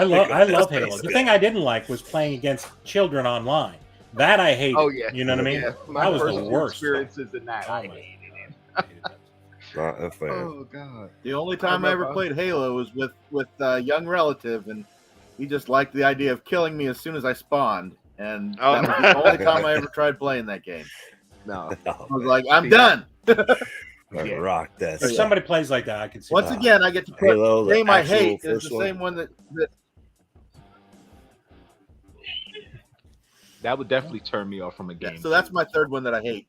love That's Halo. nice. The thing I didn't like was playing against children online. That I hated. Oh, yeah. You know what I mean? Yeah, my That was first the two worst. experiences in that. Oh, I my hated it. I hated that. Not a fan. Oh, God. The only time I ever played Halo was with a young relative, and he just liked the idea of killing me as soon as I spawned. And Oh, that was the only time I ever tried playing that game. No. I was like, I'm done. I rock that. If somebody plays like that, I can see Once that. again, I get to put Halo, the the game I actual hate is first the one. same one that That would definitely turn me off from a game. so that's my third one that I hate.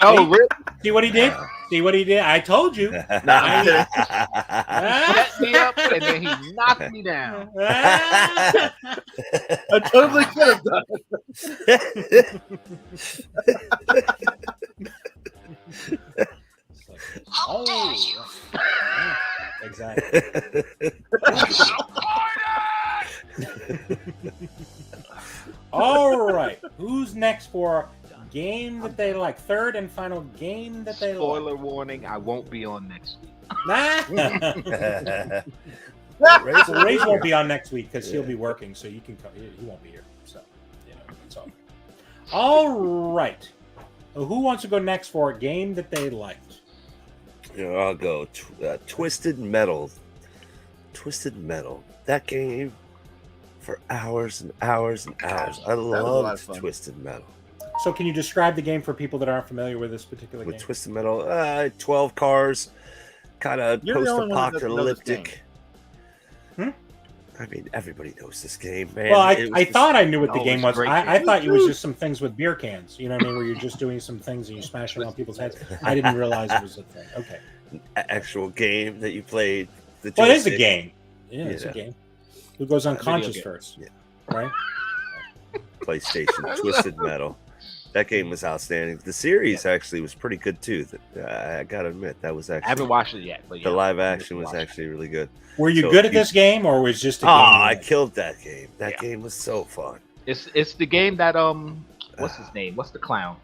Oh, really? See what he did? See what he did? I told you. Nah. Set me up and then he knocked me down. I totally could have done it. Oh, exactly. All right. Who's next for game that they like. Third and final game that they Spoiler like. warning: I won't be on next week. Ray's won't be on next week because he'll be working, so you can come. He won't be here, so it's all. All right. So who wants to go next for a game that they liked? I'll go. Twisted Metal. Twisted Metal. That game for hours and hours and hours. I loved Twisted Metal. So can you describe the game for people that aren't familiar with this particular game? With Twisted Metal, 12 cars, kind of post-apocalyptic. I mean, everybody knows this game, man. Well, I thought I knew what the game was. I thought it was Game. just some things with beer cans. You know what I mean? Where you're just doing some things and you smash them on people's heads. I didn't realize it was a thing. Okay. Actual game that you played. Well, it is a game. Yeah, it's a game. Who goes unconscious first? Yeah. Right? PlayStation, Twisted Metal. That game was outstanding. The series actually was pretty good too. I gotta admit, that was actually. I haven't watched it yet, but the live action was actually really good. Were you good at this game, or was it just a game? I killed that game. That game was so fun. It's the game that what's his name? What's the clown?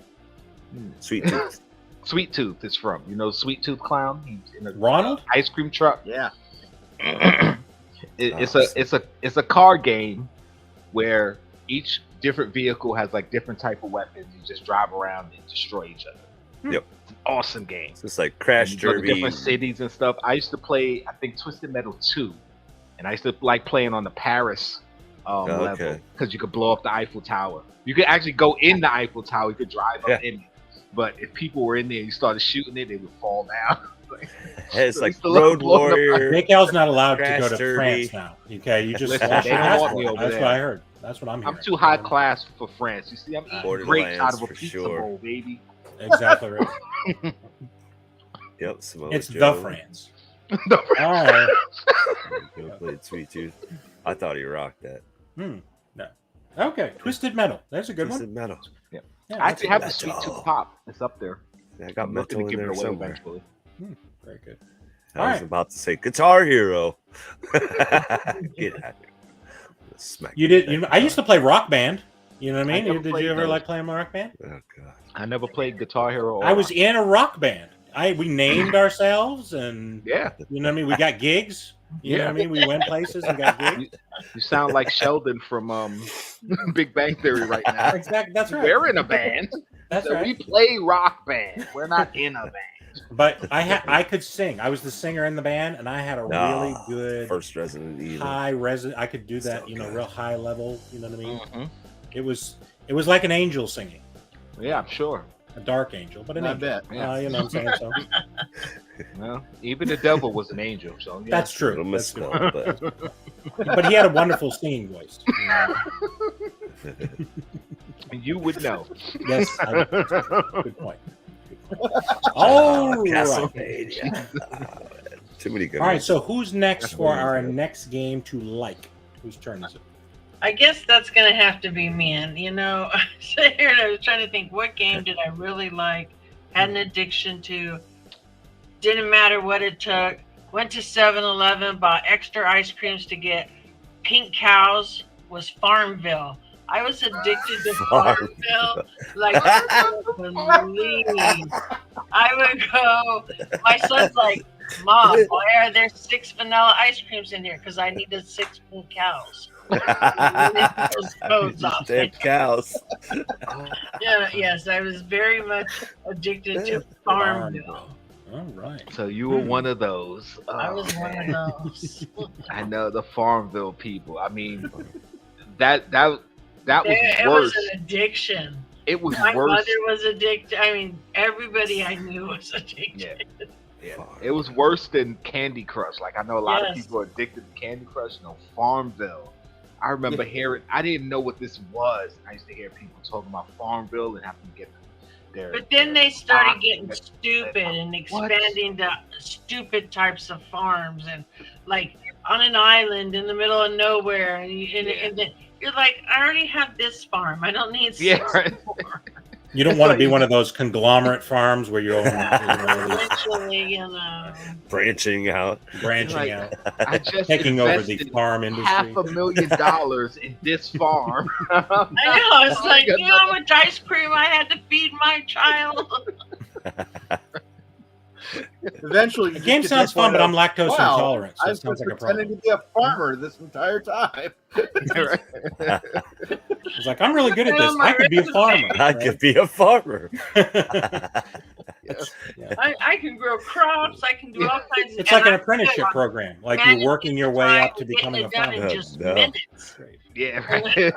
Sweet Tooth. Sweet Tooth is from. You know Sweet Tooth clown? He's in a Ronald ice cream truck. Yeah. It's a car game where each different vehicle has like different type of weapons. You just drive around and destroy each other. Yep. It's an awesome game. So it's like Crash Derby. Different cities and stuff. I used to play, I think, Twisted Metal 2. And I used to like playing on the Paris level because you could blow up the Eiffel Tower. You could actually go in the Eiffel Tower. You could drive up in it. But if people were in there and you started shooting it, they would fall down. It's like Road Warrior. Nick L's not allowed to go to Derby. France now. Okay, you just Listen, lost they your don't want passport. me over That's there. what I heard. That's what I'm hearing. I'm too high class for France. You see, I'm eating Borderlands grapes out of a for pizza sure. bowl, baby. Exactly right. Yep, Samoa It's Joe. the France. All right. Go played Sweet Tooth. I thought he rocked that. No. Okay, Twisted Metal. That's a good Twisted one. Metal. Yeah, I actually have the Metal. Sweet Tooth Pop. It's up there. I got I'm looking metal to in give it there away somewhere. eventually. Very good. I was about to say Guitar Hero. Get out of here. Smack You did. I used to play Rock Band. You know what I mean? Did you ever those. like playing Rock Band? Oh god. I never played Guitar Hero. I was in a rock band. We named ourselves, and you know what I mean. We got gigs. You know what I mean. We went places and got gigs. You sound like Sheldon from Big Bang Theory right now. Exactly. That's right. We're in a band. That's So right. we play rock band. We're not in a band. But I could sing. I was the singer in the band, and I had a really good first Resident Evil. high resident. I could do that, So real good. high level. You know what I mean? Mm-hmm. It was like an angel singing, Yeah, I'm sure. a dark angel, but an I angel. bet. Yeah. You know what I'm saying? So Well, even the devil was an angel. So yeah. that's true. Little That's true. misspelled, but But he had a wonderful singing voice. You know? You would know. Yes. Good point. All right. Castlevania. Too many good All right. ones. So who's next That's for really our good. next game to like? Whose turn is it? I guess that's gonna have to be me. And I sit here and I was trying to think, what game did I really like? Had an addiction to. Didn't matter what it took. Went to 7-Eleven, bought extra ice creams to get. Pink cows was Farmville. I was addicted to Farmville. Like, I couldn't believe. I would go. My son's like, Mom, why are there 6 vanilla ice creams in here? Because I needed 6 pink cows. Those codes off. Damn cows. Yes, I was very much addicted to Farmville. All right. So you were one of those. I Oh, was one man. of those. I know the Farmville people. I mean, that was It worse. was an addiction. It was My worse. mother was addicted. I mean, everybody I knew was addicted. Yeah. It was worse than Candy Crush. Like I know a lot of Yes. people are addicted to Candy Crush. No, Farmville. I remember hearing. I didn't know what this was. I used to hear people talking about Farmville and having to get their. But then they started getting documents. stupid and What? expanding to stupid types of farms and like on an island in the middle of nowhere. And then you're like, I already have this farm. I don't need Yeah, six right. more. You don't want to be one of those conglomerate farms where you own Eventually, branching out. branching out, I just taking over the invested farm industry. $500,000 in this farm. I know. It's like, how much ice cream I had to feed my child. Eventually, The game sounds fun, but I'm lactose intolerant, so it I've sounds been like a pretending problem. to be a farmer this entire time. It's like, I'm really good at this. I could be a farmer. I could be a farmer. I can grow crops. I can do all kinds of. It's like an apprenticeship program. Like you're working your way up to becoming a getting it done farmer. in just No. minutes. Yeah. Right.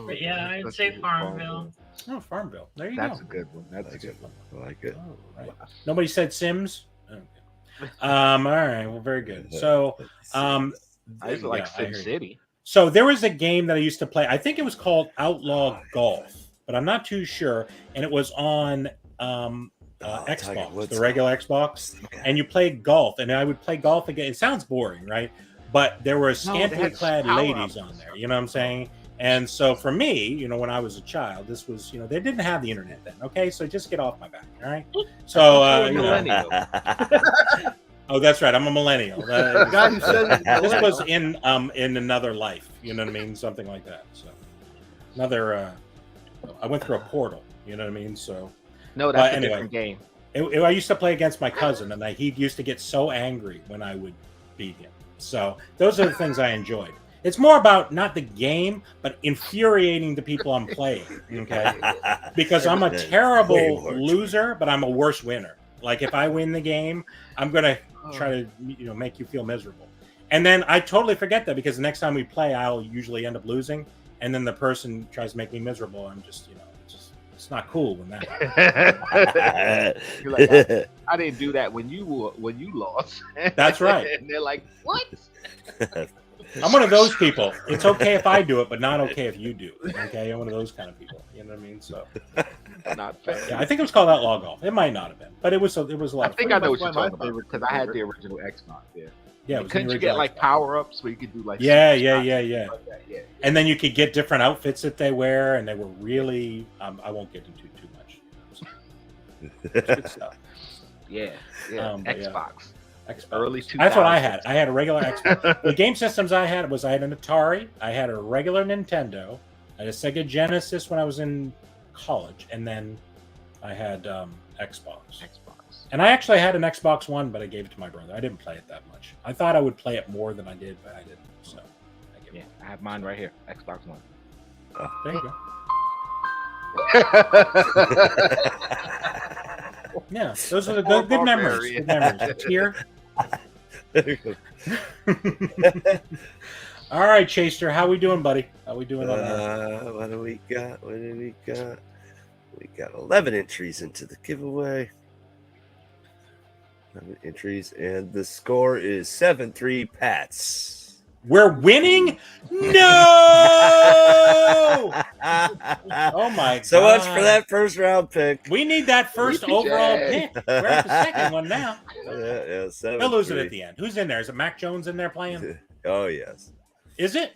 But yeah, I'd say Farmville. Oh, Farmville. There you That's go. a good one. That's a That's good one. I like it. Oh, right. Nobody said Sims. Okay. All right. Well, very good. So, I used to like I Sim hear you. City. So there was a game that I used to play. I think it was called Outlaw Golf, but I'm not too sure. And it was on Xbox, the regular Xbox. Okay. And you played golf, and I would play golf again. It sounds boring, right? But there were scantily clad ladies on there. You know what I'm saying? And so for me, when I was a child, this was, they didn't have the internet then. Okay, so just get off my back. All right. So oh, that's right. I'm a millennial. The guy who says This was in another life. You know what I mean? Something like that. So another. I went through a portal. You know what I mean? So No, that's a anyway. different game. I used to play against my cousin, and he used to get so angry when I would beat him. So those are the things I enjoyed. It's more about not the game, but infuriating the people I'm playing. Okay, because I'm a terrible loser, but I'm a worse winner. Like if I win the game, I'm gonna try to make you feel miserable, and then I totally forget that because the next time we play, I'll usually end up losing, and then the person tries to make me miserable. I'm just it's not cool when that happens. You're like, I didn't do that when you lost. That's right. And they're like, what? I'm one of those people. It's okay if I do it, but not okay if you do. Okay, I'm one of those kind of people. You know what I mean? So, Not fair. yeah, I think it was called Outlaw Golf. It might not have been, but it was a lot. I think I know what you're talking about because I had the original Xbox. Yeah. Couldn't you get like power ups where you could do like? Yeah. Yeah. And then you could get different outfits that they wear, and they were really. I won't get into too much. It's good stuff. Yeah. Xbox. Xbox. Early 2000s. That's what I had. I had a regular Xbox. The game systems I had I had an Atari, I had a regular Nintendo, I had a Sega Genesis when I was in college, and then I had Xbox. And I actually had an Xbox One, but I gave it to my brother. I didn't play it that much. I thought I would play it more than I did, but I didn't. So I gave it. I have mine right here. Xbox One. There you go. Yeah, those are the good memories. Good memories. Here. All right, Chaster, how we doing, buddy? How we doing on that? What do we got? We got 11 entries into the giveaway. 11 entries, and the score is 7-3 Pats. We're winning? No! Oh my god! So much for that first round pick. We need that first overall pick. We're at the second one now. Yeah, They'll lose it at the end. Who's in there? Is it Mac Jones in there playing? Oh yes. Is it?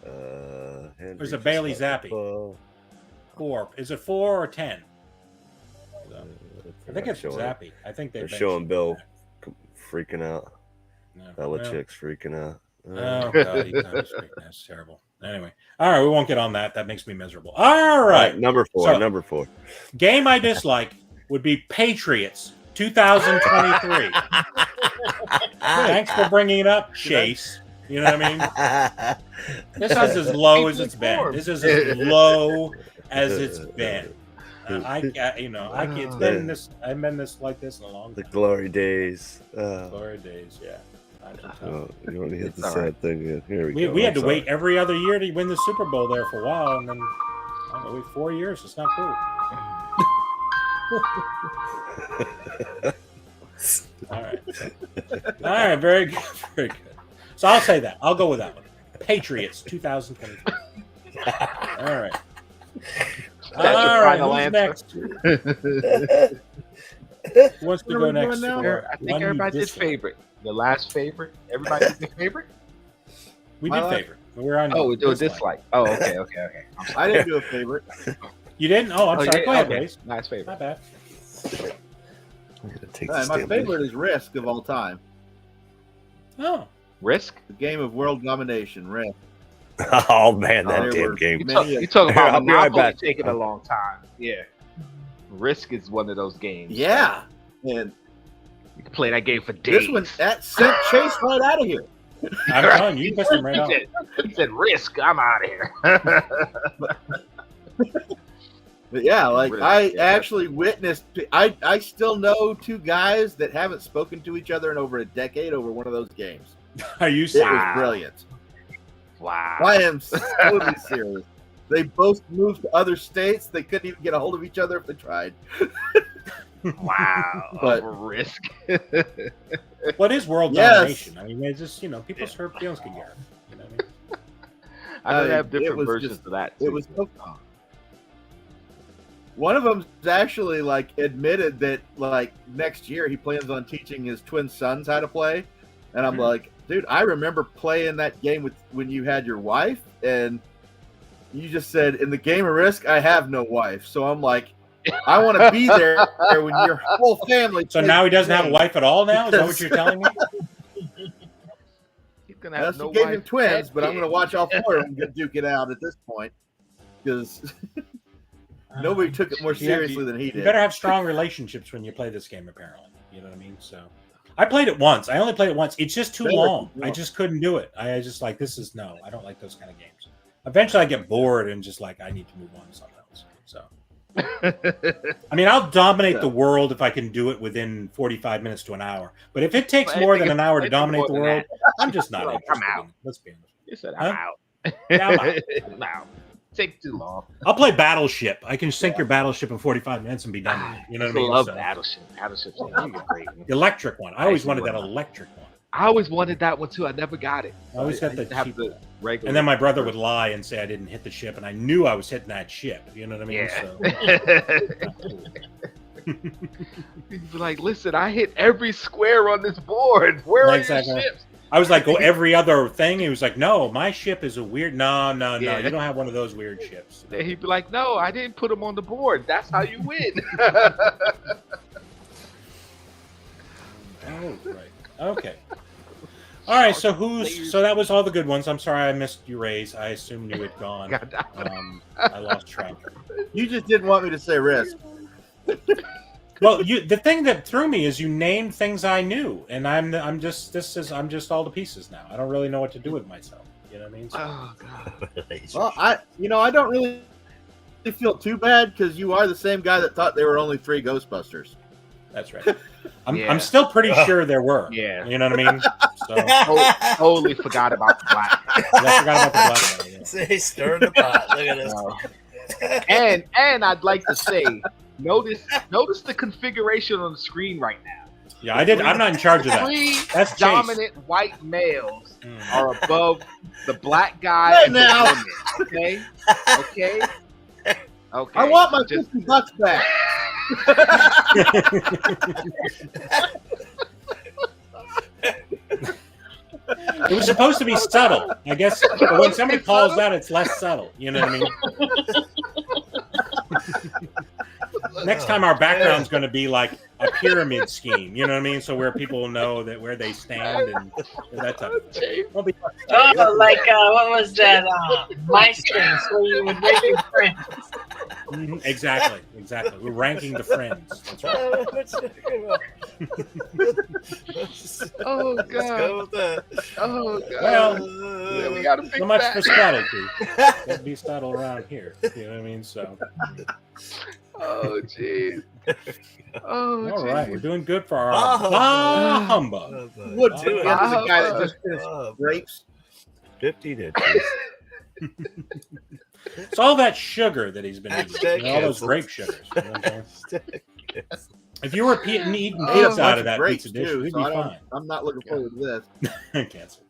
Or is it Bailey Zappi? 4. Is it 4 or 10? I think it's Zappi. I think they're showing Bill freaking out. No. Belichick's freaking out. Oh god, that's terrible. Anyway, all right, we won't get on that. That makes me miserable. All right, number 4. Number 4. Game I dislike would be Patriots 2023. Thanks for bringing it up, Chase. You know what I mean? This is as low as it's been. This is as low as it's been. It's been this. I've been like this in a long time. The glory days. Glory days, yeah. Oh, you want to hit the sad thing? Here we go. We had to wait every other year to win the Super Bowl there for a while, and then wait 4 years. It's not cool. All right, very good, very good. So I'll say that. I'll go with that one. Patriots 2023. All right. All right. Who's next? Who wants to go next? I think everybody did favorite. The last favorite. Everybody did their favorite. We did favorite. We're on. Oh, we do a dislike. Oh, okay. I didn't do a favorite. You didn't? Oh, I'm sorry. Go ahead, okay. Race. Nice favorite. My bad. I'm gonna take My this damn favorite is Risk of all time. Oh. Risk? The game of world domination, Risk. thing. Oh man, that There damn were game. many You talk about I'll be right Monopoly back. taking a long time. Yeah. Risk is one of those games. Yeah. And You can play that game for days. this one, that sent Chase right out of here. I'm telling you, you pissed him right off. He said, Risk, I'm out of here. But yeah, like Risk, I yeah. actually witnessed. I still know two guys that haven't spoken to each other in over a decade over one of those games. Are you It serious? was brilliant. Wow. I am totally serious. They both moved to other states. They couldn't even get a hold of each other if they tried. Wow. But- Over Risk. What is world Yes. domination? I mean, it's just, people's hurt feelings can get hurt. You know what I mean? I know they have It different was versions just- of that. It too. was so one of them actually like admitted that like next year he plans on teaching his twin sons how to play, and I'm like, dude, I remember playing that game with when you had your wife, and you just said in the game of Risk, I have no wife, so I'm like, I want to be there when your whole family. So now he doesn't have a wife at all now? Is that what you're telling me? He's gonna have She no gave wife him twins, and but I'm going to kids. watch all four of them get duke it out at this point because nobody took it more seriously than he You did. better have strong relationships when you play this game, apparently. You know what I mean? So I played it once. I only played it once. It's just too Better long. too I long. just couldn't do it. I just like, I don't like those kind of games. Eventually I get bored and just like, I need to move on to something else. So, I mean, I'll dominate the world if I can do it within 45 minutes to an hour. But if it takes Well, more I than think an hour to it's more dominate the than world, I'm just not Like, interested. I'm out. In it. Let's be honest. He said, Huh? I'm out. Yeah, I'm out. I'm out. Take too long. I'll play Battleship. I can sink your Battleship in 45 minutes and be done with it. You know what I mean? love So, Battleship. Battleship's great. the electric one. I always Actually, wanted that why not? electric one. I always wanted that one too. I never got it. I always got the used to have cheap the one. regular. And then my brother would lie and say I didn't hit the ship, and I knew I was hitting that ship. You know what I mean? Yeah. So, He'd be like, listen, I hit every square on this board. Where are Exactly. your ships? I was like, go every other thing. He was like, no, my ship is a weird. No. Yeah. You don't have one of those weird ships. And he'd be like, no, I didn't put them on the board. That's how you win. Oh, right. Okay. All right. So So that was all the good ones. I'm sorry I missed you, Rays. I assumed you had gone. I lost track. You just didn't want me to say Risk. Well, the thing that threw me is you named things I knew, and I'm just all to pieces now. I don't really know what to do with myself. You know what I mean? So, Oh, God. Well, I don't really feel too bad because you are the same guy that thought there were only 3 Ghostbusters. that's right. Yeah. I'm still pretty sure there were. Yeah. You know what I mean? So I Totally forgot about the black. forgot about the black guy. Yeah. Say, stir the pot. Look at this. And I'd like to say, notice the configuration on the screen right now. Yeah, I did. I'm not in charge of that. 3 That's Chase. dominant white males Mm. are above the black guy Hey, and the now. woman. Okay. I want my $50 back. It was supposed to be subtle, I guess. But when somebody calls that, it's less subtle. You know what I mean? Next time, our background's going to be like a pyramid scheme. You know what I mean? So where people will know that where they stand and that type of thing. We'll be- Oh, like what was that? MySpace, where you would rate your friends. Mhm, exactly. We're ranking the friends. That's right. Oh, Let's God. go with that. Oh, God. Well, yeah, we gotta fix so much that. for subtlety. Can't be subtle around here. You know what I mean? So, Oh, jeez. Oh, all jeez. right, we're doing good for our Ah. humbug. Would Oh, to get the guy that just finished grapes. 50 inches. It's all that sugar that he's been eating. Hashtag All those canceled. grape sugars. You know what I'm saying? If you were eating Ate a pizza bunch out of of that grapes pizza dish, too, we'd so be I don't- fine. I'm not looking forward to this. Cancel.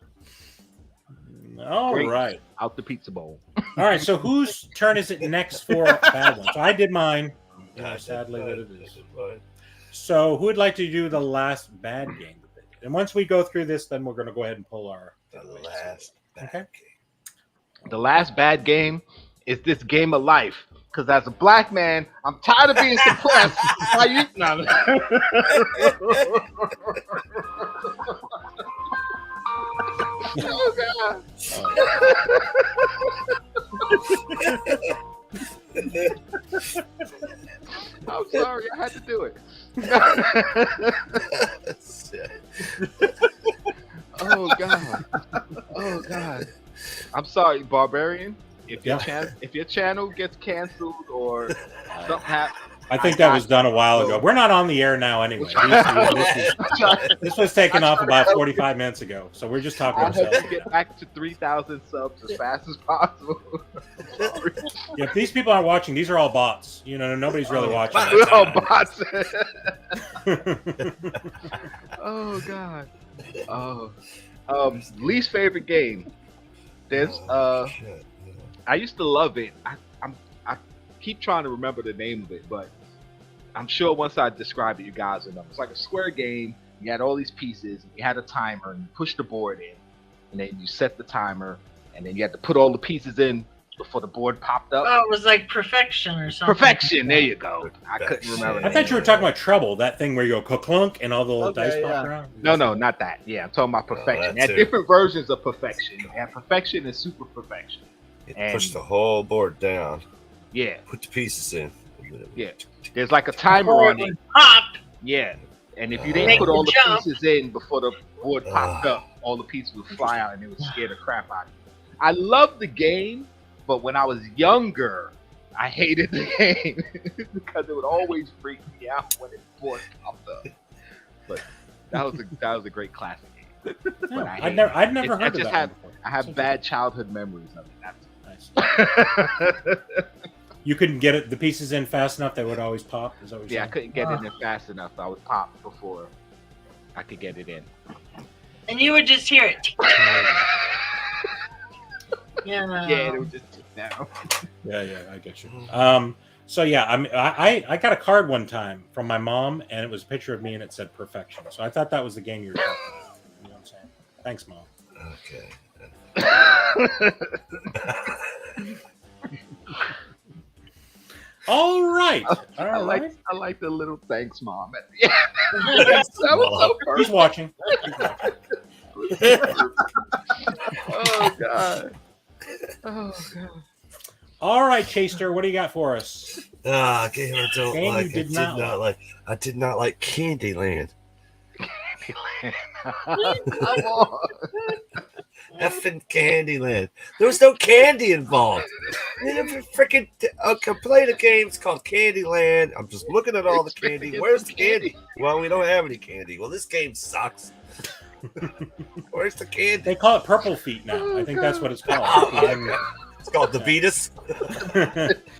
All Grapes. right. Out the pizza bowl. All right. So whose turn is it next for a bad one? So I did mine. You know, sadly, that it is. So who would like to do the last bad game? And once we go through this, then we're going to go ahead and pull our last. Okay. The last bad game is this game of life. Because as a black man, I'm tired of being suppressed. Why you? No. Oh God. I'm sorry, I had to do it. Oh God. Oh God. I'm sorry, Barbarian. If your channel gets canceled or something happens, I think that was done a while ago. We're not on the air now anyway. This was taken off about 45 minutes ago, so we're just talking I hope ourselves. to get back to 3,000 subs as fast as possible. Yeah, if these people aren't watching, these are all bots. You know, nobody's really watching. Oh, bots. Oh God. Oh. Least favorite game. There's I used to love it. I keep trying to remember the name of it, but I'm sure once I describe it, you guys will know. It's like a square game. You had all these pieces. You had a timer, and you push the board in, and then you set the timer, and then you had to put all the pieces in before the board popped up. Oh, it was like Perfection or something. Perfection. There you go. I couldn't remember. I thought you were talking about Trouble, that thing where you go clunk and all the little dice pop around. No, not that. Yeah, I'm talking about Perfection. They had different versions of Perfection. They had Perfection and Super Perfection. Push the whole board down. Yeah. Put the pieces in. Yeah. There's like a timer on it. Popped. Yeah. And if you didn't put all the pieces in before the board popped up, all the pieces would fly out and it would scare the crap out of you. I love the game, but when I was younger, I hated the game because it would always freak me out when the board popped up. But that was a great classic game. No, I'd never heard of that. I have bad childhood memories of it. That's nice. You couldn't get the pieces in fast enough; they would always pop. Is that what you're saying? I couldn't get it in fast enough. I would pop before I could get it in. And you would just hear it. Yeah, it would just tick down. Yeah, I get you. So yeah, I got a card one time from my mom, and it was a picture of me, and it said Perfection. So I thought that was the game you were talking about. You know what I'm saying? Thanks, Mom. Okay. All right. I like the little thanks, Mom. At the end. That was so perfect. He's watching. Oh God. Oh God. All right, Chaster, what do you got for us? Game I don't Game like. you did not like. I did not like Candyland. Come on. Effing Candyland. There was no candy involved. Freaking playing a game. It's called Candyland. I'm just looking at all the candy. Where's the candy? Well, we don't have any candy. Well, this game sucks. Where's the candy? They call it Purple Feet now. I think that's what it's called. It's called the Beatus.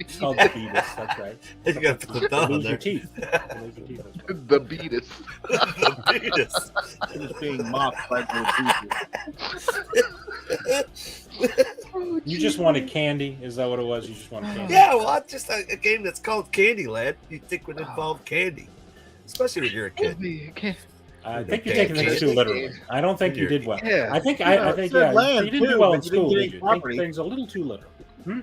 It's called the Beatus. That's right. You gotta put the Lose your teeth. The Beatus. The Beatus. It was being mocked by the You just wanted candy? Is that what it was? You just wanted candy? Yeah, well, it's just a game that's called Candyland. You'd think would involve candy, especially when you're a kid. I think you're taking things too literally. I don't think you did well. Yeah. I think you didn't do well in school. Did you? Take things a little too literal. No.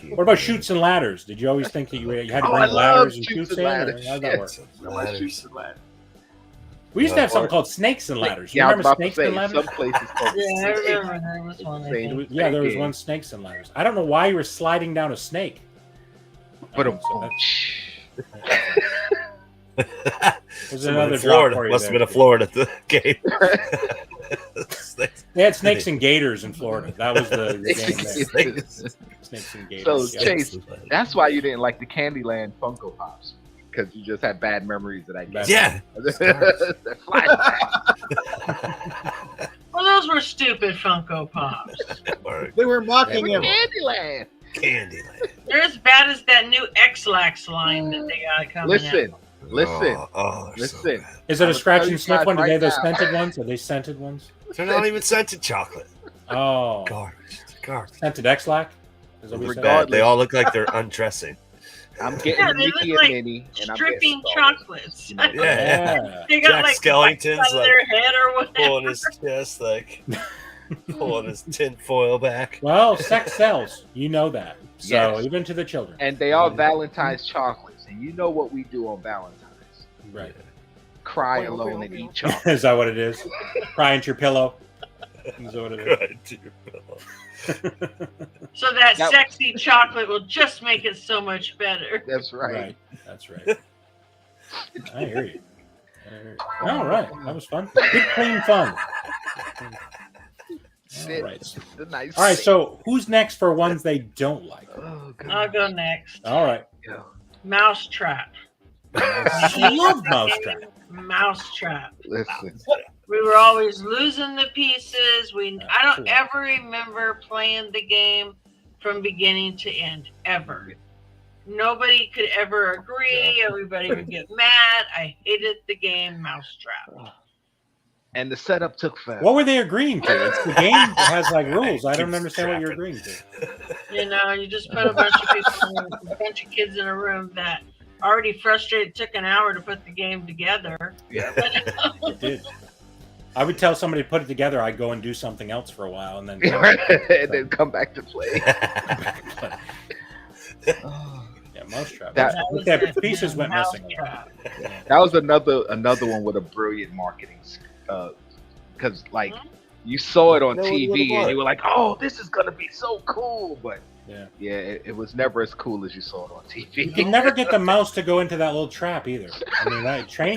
What about Chutes and Ladders? Did you always think that you had to bring ladders and chutes in? How did that work? We used to have something called Snakes and Ladders. You remember Snakes and Ladders? Some places called Yeah, I remember there was one. I think. Yeah, there was one Snakes and Ladders. I don't know why you were sliding down a snake. But There's another Florida. drop for you Must have there. been a Florida game. They had snakes and gators in Florida. That was the game there. Snakes and gators. So, Chase, that's why you didn't like the Candyland Funko Pops. Because you just had bad memories of that game. Yeah. Well, those were stupid Funko Pops. They were mocking him. Candyland. They're as bad as that new X-Lax line that they got coming out. Listen. So Is it a scratch and sniff one? Do they have those Right now. scented ones? Are they scented ones? they're not even scented chocolate. Oh. Garbage. Scented X-Lax? Is that what you said? Bad. They all look like they're undressing. I'm getting Yeah, the they Mickey look and like Minnie, and I'm stripping getting Star Wars. chocolates. You know, Yeah. They got Jack like Skellington's spikes on like their head or whatever. pulling his chest, like pulling his tin foil back. Well, sex sells. You know that. So Yes. even to the children. And they are Valentine's chocolates, and you know what we do on Valentine's: Right. cry alone and eat chocolate. Is that what it is? Cry into your pillow. Is that what it is? Good, dude. So that That- sexy chocolate will just make it so much better. That's right. Right. That's right. I hear you. All right. That was fun. Good, clean fun. Sit. All right. The nice. All right. sit. So who's next for ones they don't like? Oh, God. I'll go next. All right. Mousetrap. I love Mousetrap. Mousetrap. Listen. We were always losing the pieces. I don't Cool. ever remember playing the game from beginning to end, ever. Nobody could ever agree. Everybody would get mad. I hated the game Mousetrap. And the setup took forever. What were they agreeing to? It's the game that has like rules. I don't understand what you're agreeing to. You know, you just put a bunch of people, a bunch of kids in a room that already frustrated. Took an hour to put the game together. Yeah. It did. I would tell somebody to put it together. I'd go and do something else for a while, and then And then come back to play. But, yeah, Mousetrap. That- Look, that pieces went missing. Mousetrap. That was another one with a brilliant marketing, because like you saw it on No one would've TV bought and it. you were like, "Oh, this is gonna be so cool," but Yeah. it was never as cool as you saw it on You TV. can never get the mouse to go into that little trap either. I mean,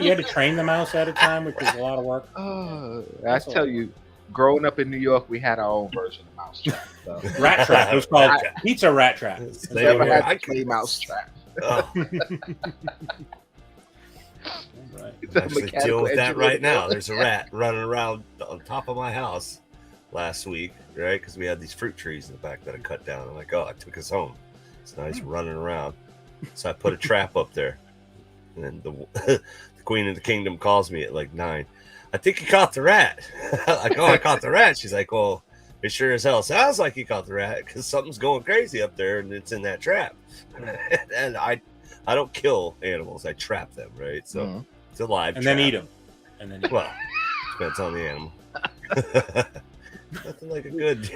you had to train the mouse at a time, which was a lot of work. I That's tell all. you, growing up in New York, we had our own version of Mousetrap. So. Rat trap. It was called Pizza Rat Trap. Same Never here. had to play Mousetrap. Oh, Right. I'm actually dealing with that right now. There's a rat running around on top of my house last week, right? Because we had these fruit trees in the back that I cut down. I'm like, oh, I took us home. So now he's running around. So I put a trap up there. And then the queen of the kingdom calls me at like 9. I think you caught the rat. I'm like, oh, I caught the rat. She's like, well, it sure as hell sounds like you caught the rat because something's going crazy up there and it's in that trap. And I don't kill animals. I trap them, right? So it's a live And trap. then eat them. And then Well, depends on the animal. Nothing like a good,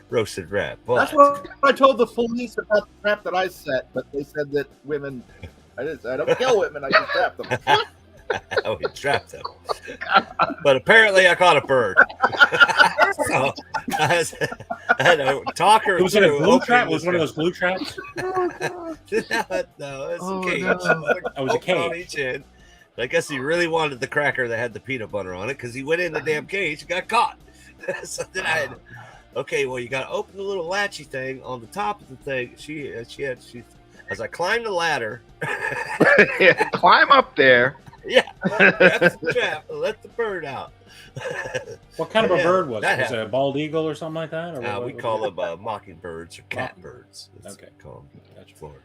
roasted rat. But That's what I told the police about the trap that I set, but they said that women. I don't kill women. I just trap them. oh, he trapped them. But apparently, I caught a bird. So I had a talker. Was it a through glue opening trap? Was this one of those glue traps? no, it's Oh, a cage. no. Oh, it was a Open on cage. each end. I guess he really wanted the cracker that had the peanut butter on it because he went in the damn cage and got caught. So then I had, okay, well, you got to open the little latchy thing on the top of the thing. As I climbed the ladder, Yeah, climb up there. yeah, grab the trap and let the bird out. What kind of a Yeah, bird was it? that Was it a happened. bald eagle or something like that? Or what- We what- call them mockingbirds or catbirds. That's Okay. what we call them in Gotcha. Florida.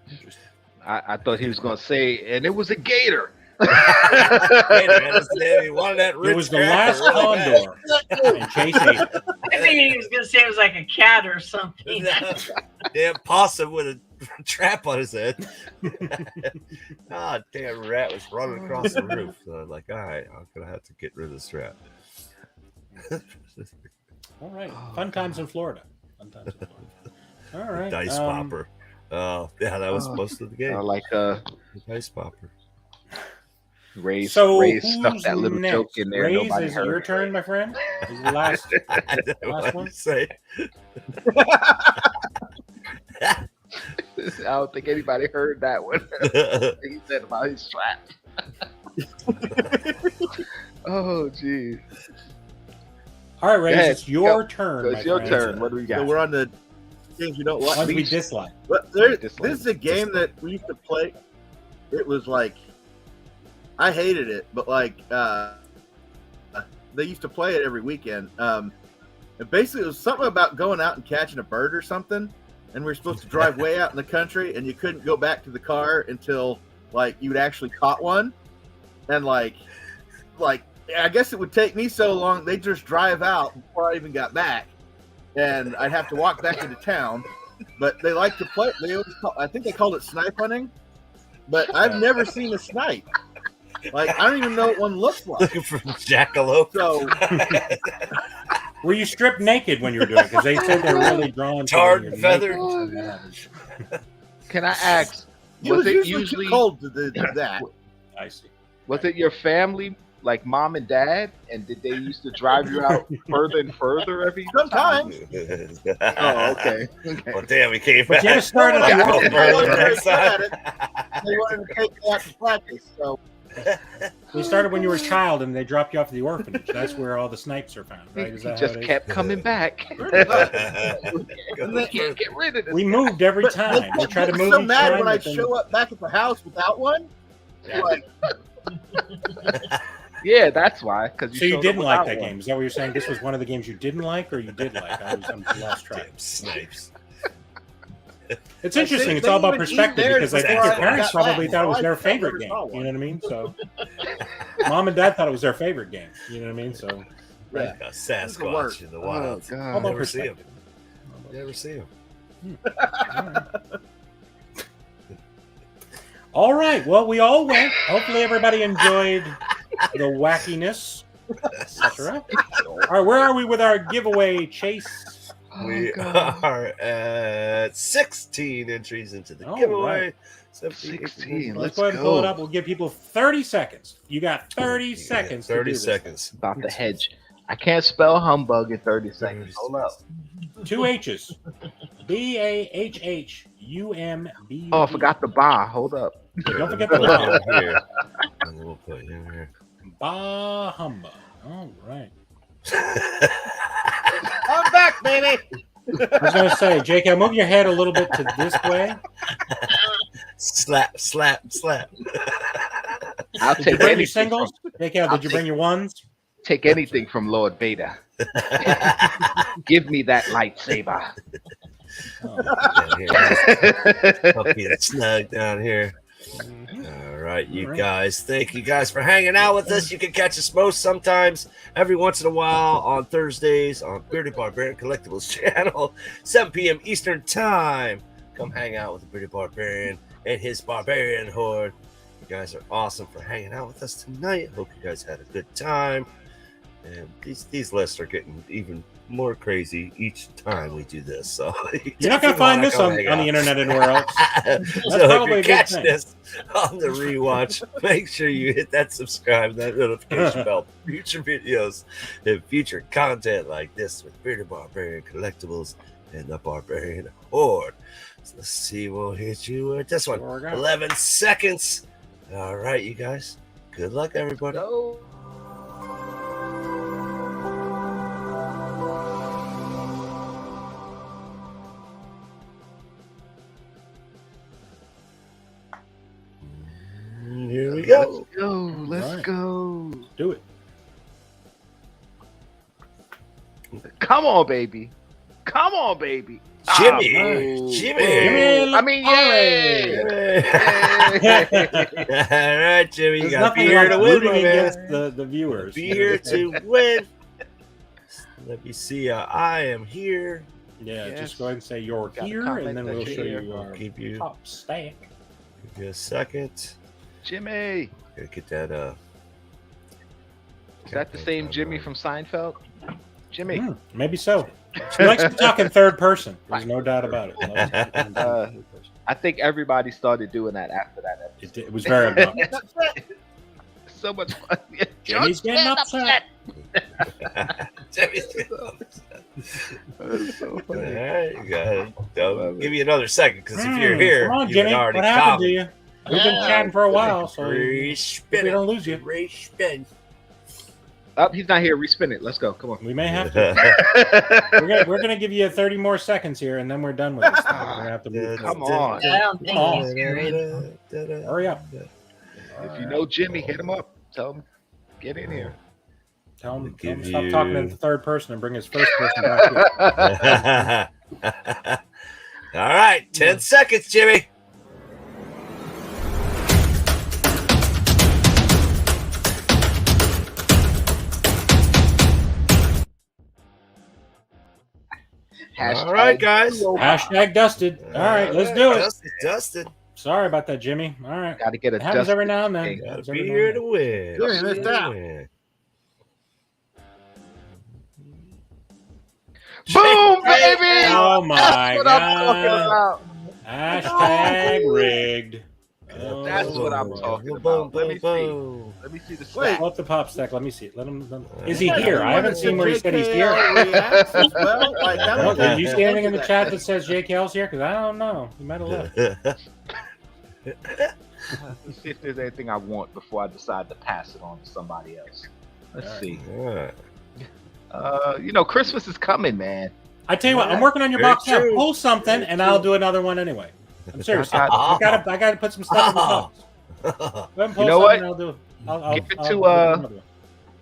Interesting. I thought he was gonna say, and it was a gator. Hey, man, he wanted that It rich was the cracker last really bad. condor. And Chase ate it. I think he was going to say it was like a cat or something. Damn possum with a trap on his head. Damn rat was running across the roof. So I'm like, all right, I'm gonna have to get rid of this rat. All right. Fun times in Florida. Fun times in Florida. All right. Dice popper. Oh, yeah, that was most of the game. Like Dice popper. Ray So stuck who's that little next? joke in there. Rays, Nobody is it heard. your it. turn, my friend? Is the last? I don't know Last what one? to say. I don't think anybody heard that one. He said about his trap. Oh, geez. All right, Rays, Go ahead. it's your Go. turn. So my it's your friend. turn. What do we So got? we're on the games you don't like. Ones we dislike. But this Dislike. is a game that we used to play. It was like, I hated it, but like, they used to play it every weekend. And basically, it was something about going out and catching a bird or something. And we were supposed to drive way out in the country, and you couldn't go back to the car until like you'd actually caught one. And like, I guess it would take me so long. They'd just drive out before I even got back, and I'd have to walk back into town. but they like to play. I think they called it snipe hunting, but I've never seen a snipe. Like, I don't even know what one looks like. Looking for jackalope. So, Were you stripped naked when you were doing it? Because they said they're really drawn to Tarred when and you're feathered. naked. Can I ask? it was it usually too cold to do that. I see. Was it your family, like mom and dad, and did they used to drive you out further and further every time? Sometimes. Oh, okay. Well, damn, we came But back. you had to start I at the wasn't Further very next good at time. it. They wanted to take me out to practice. So, We started when you were a child, and they dropped you off at the orphanage. That's where all the snipes are found, right? Is He that just how it is? kept coming back. Go Can't get rid of this. We moved every but time. We tried to they move so each mad time, when I but then- show up back at the house without one. Like, Yeah, that's why. Because So you didn't like that game? Is that what you're saying? This was one of the games you didn't like, or you did like? I'm lost track. Damn snipes. It's interesting. They- It's all they about even perspective eat theirs because I think before your I parents got probably back. thought it was I their never favorite game. saw You one. know what I mean? So, mom and dad thought it was their favorite game. You know what I mean? So, yeah. A Sasquatch in the Oh, wild. God. about Never see him. perspective. Never see him. All right. Well, we all went. Hopefully, everybody enjoyed the wackiness, etc. All right. Where are we with our giveaway, Chase? We God. are at 16 entries into the All giveaway. right. 16. Let's Let's go ahead and pull it go. up. We'll give people 30 seconds. You got 30 seconds. 30 to do this. seconds. About the hedge. I can't spell humbug in 30 seconds. Hold up. 2 H's. BAHHUMB. Oh, I forgot the bar. Hold up. Don't forget the Put bar. him here. And we'll put him here. Bah humbug. All right. I'm back, baby. I was going to say, JK, move your head a little bit to this way. Slap, slap, slap. I'll Did you take bring your anything singles? from, JK, did you bring your ones? take anything from Lord Vader. Give me that lightsaber. Oh. Fucking snug down here. All right, you All right. guys. Thank you guys for hanging out with us. You can catch us most sometimes, every once in a while, on Thursdays on Bearded Barbarian Collectibles channel, 7 p.m. Eastern Time. Come hang out with the Bearded Barbarian and his Barbarian Horde. You guys are awesome for hanging out with us tonight. Hope you guys had a good time. And these lists are getting even more crazy each time we do this. So You're not going to find this on the internet anywhere else. So if probably a you good catch thing. this on the rewatch, make sure you hit that subscribe, that notification bell. Future videos and future content like this with Bearded Barbarian Collectibles and the Barbarian Horde. So let's see, we'll hit you with this one. There we go. 11 seconds. All right, you guys. Good luck, everybody. No. And here we go. Let's go. Let's Right. go. Do it. Come on, baby. Come on, baby. Jimmy. Oh, Jimmy. I mean, yay. All right, Jimmy. You There's got to be nothing here like to win, rooting my man. against the viewers. Be here to win. Let me see. I am here. Yeah, Yes. just go ahead and say you're Gotta here, comment and then that we'll you're show here. you our Give you, top stack. give you a second. Jimmy. Gotta get that. Is that the same Jimmy from Seinfeld? Jimmy. Maybe so. He likes to talk in third person. There's no doubt about it. He loves to talk in third person. I think everybody started doing that after that episode. It was very obnoxious. So much fun. Jimmy's getting upset. Jimmy's That's so All funny. right, you got it. I'll Love it. give you another second because if you're here, Come on, you Jimmy. can already What happened to comment. you? We've been chatting for a while, so we Respin don't lose you. Respin. Oh, he's not here. Respin it. Let's go. Come on. We may have to. We're gonna give you 30 more seconds here, and then we're done with this. We're gonna have to move. Come on. I don't think Come he's here. Hurry up. If you know Jimmy, hit him up. Tell him, get in here. Tell him Give stop you- talking in the third person and bring his first person back here. All right, 10 seconds, Jimmy. Hashtag All right, guys. Hashtag dusted. All right, let's do it. Dusted. Sorry about that, Jimmy. All right. Got to get a It happens every dusted now and then. thing. It Gotta happens be every now here and to then. win. Jimmy missed Be here to out. win. Boom, baby! Oh my That's what I'm talking God. about. Hashtag rigged. That's what I'm talking about. Let me see. Let me see the stat. Pull up the pop stack. Let me see it. Let him. Is he here? I haven't seen where he said he's here. Reacts as well. Like, that Oh, was did you see anything in the chat that says JKL's here? Because I don't know. He might have left. Let's see if there's anything I want before I decide to pass it on to somebody else. Let's see. Christmas is coming, man. I tell you what, I'm working on your Very box now. true. Pull something, Very and true. I'll do another one anyway. I'm serious. I I gotta put some stuff in the box. Go ahead and pull You know something, what? I'll do. I'll Give it I'll to, do another one.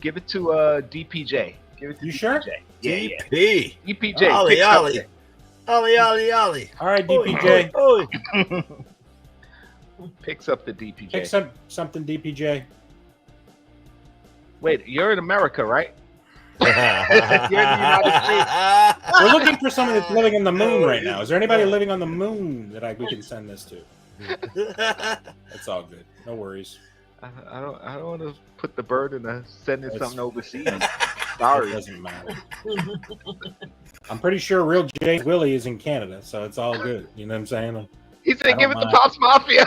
Give it to DPJ. Give it to You DPJ. sure? Yeah. DP. DPJ. Ollie, pick Ollie. something. Ollie. All right, DPJ. Oh, Picks up the DPJ. Pick something, DPJ. Wait, you're in America, right? You're in the United States. We're looking for someone that's living on the moon right now. Is there anybody living on the moon that we can send this to? That's all good. No worries. I don't want to put the burden of sending That's- something overseas. It Sorry. doesn't matter. I'm pretty sure real James Willie is in Canada, so it's all good. You know what I'm saying? He I said, don't "Give it to mind. Pops Mafia."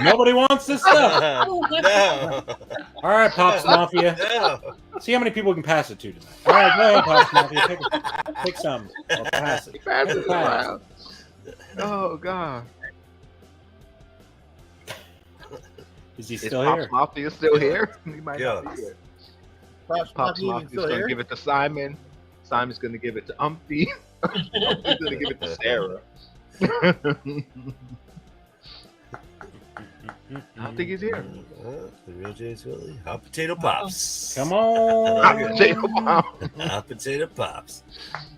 Nobody wants this stuff. No. All right, Pops Mafia. No. See how many people we can pass it to tonight. All right, go ahead, Pops Mafia. Pick something. Or pass it. Pass it Pass. around. Oh God. Is he Is still Pops here? Mafia still here? He might Yeah. not be here. Pops Pops Mafia Mafia's still gonna here? give it to Simon. Simon's gonna give it to Umpty. Umpty's gonna give it to Sarah. I don't think he's here. The real James Willie. Hot potato pops. Come on. Hot potato pops.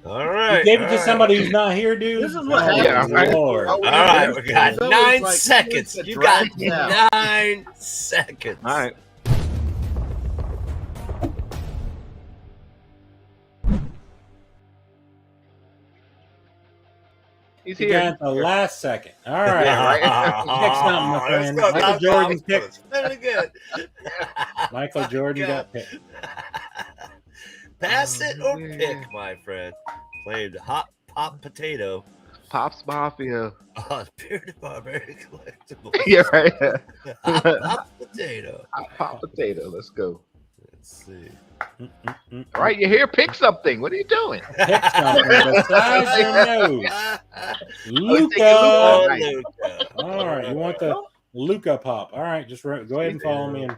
All right. You gave it to all right. somebody who's not here, dude. This is what Oh, happens. my Lord. Oh, All right, we got It's always 9 like, seconds. it's a You got drag out. 9 seconds. All right. He's You here. got the last second. All right. Yeah, right. Pick something, my friend. Michael Jordan picked. Very good. Michael Jordan got picked. Pass it or Yeah. pick, my friend. Played hot pop potato. Pops Mafia. Oh, Bearded Barbarian Collectibles. Yeah, right. Hot pop potato. Pop potato. Let's go. Let's see. All right, you're here. Pick something. What are you doing? Pick something besides your nose. taking Oh, Luca. Luca. Luca. All right, you want the Luca pop. All right, just go ahead and follow me and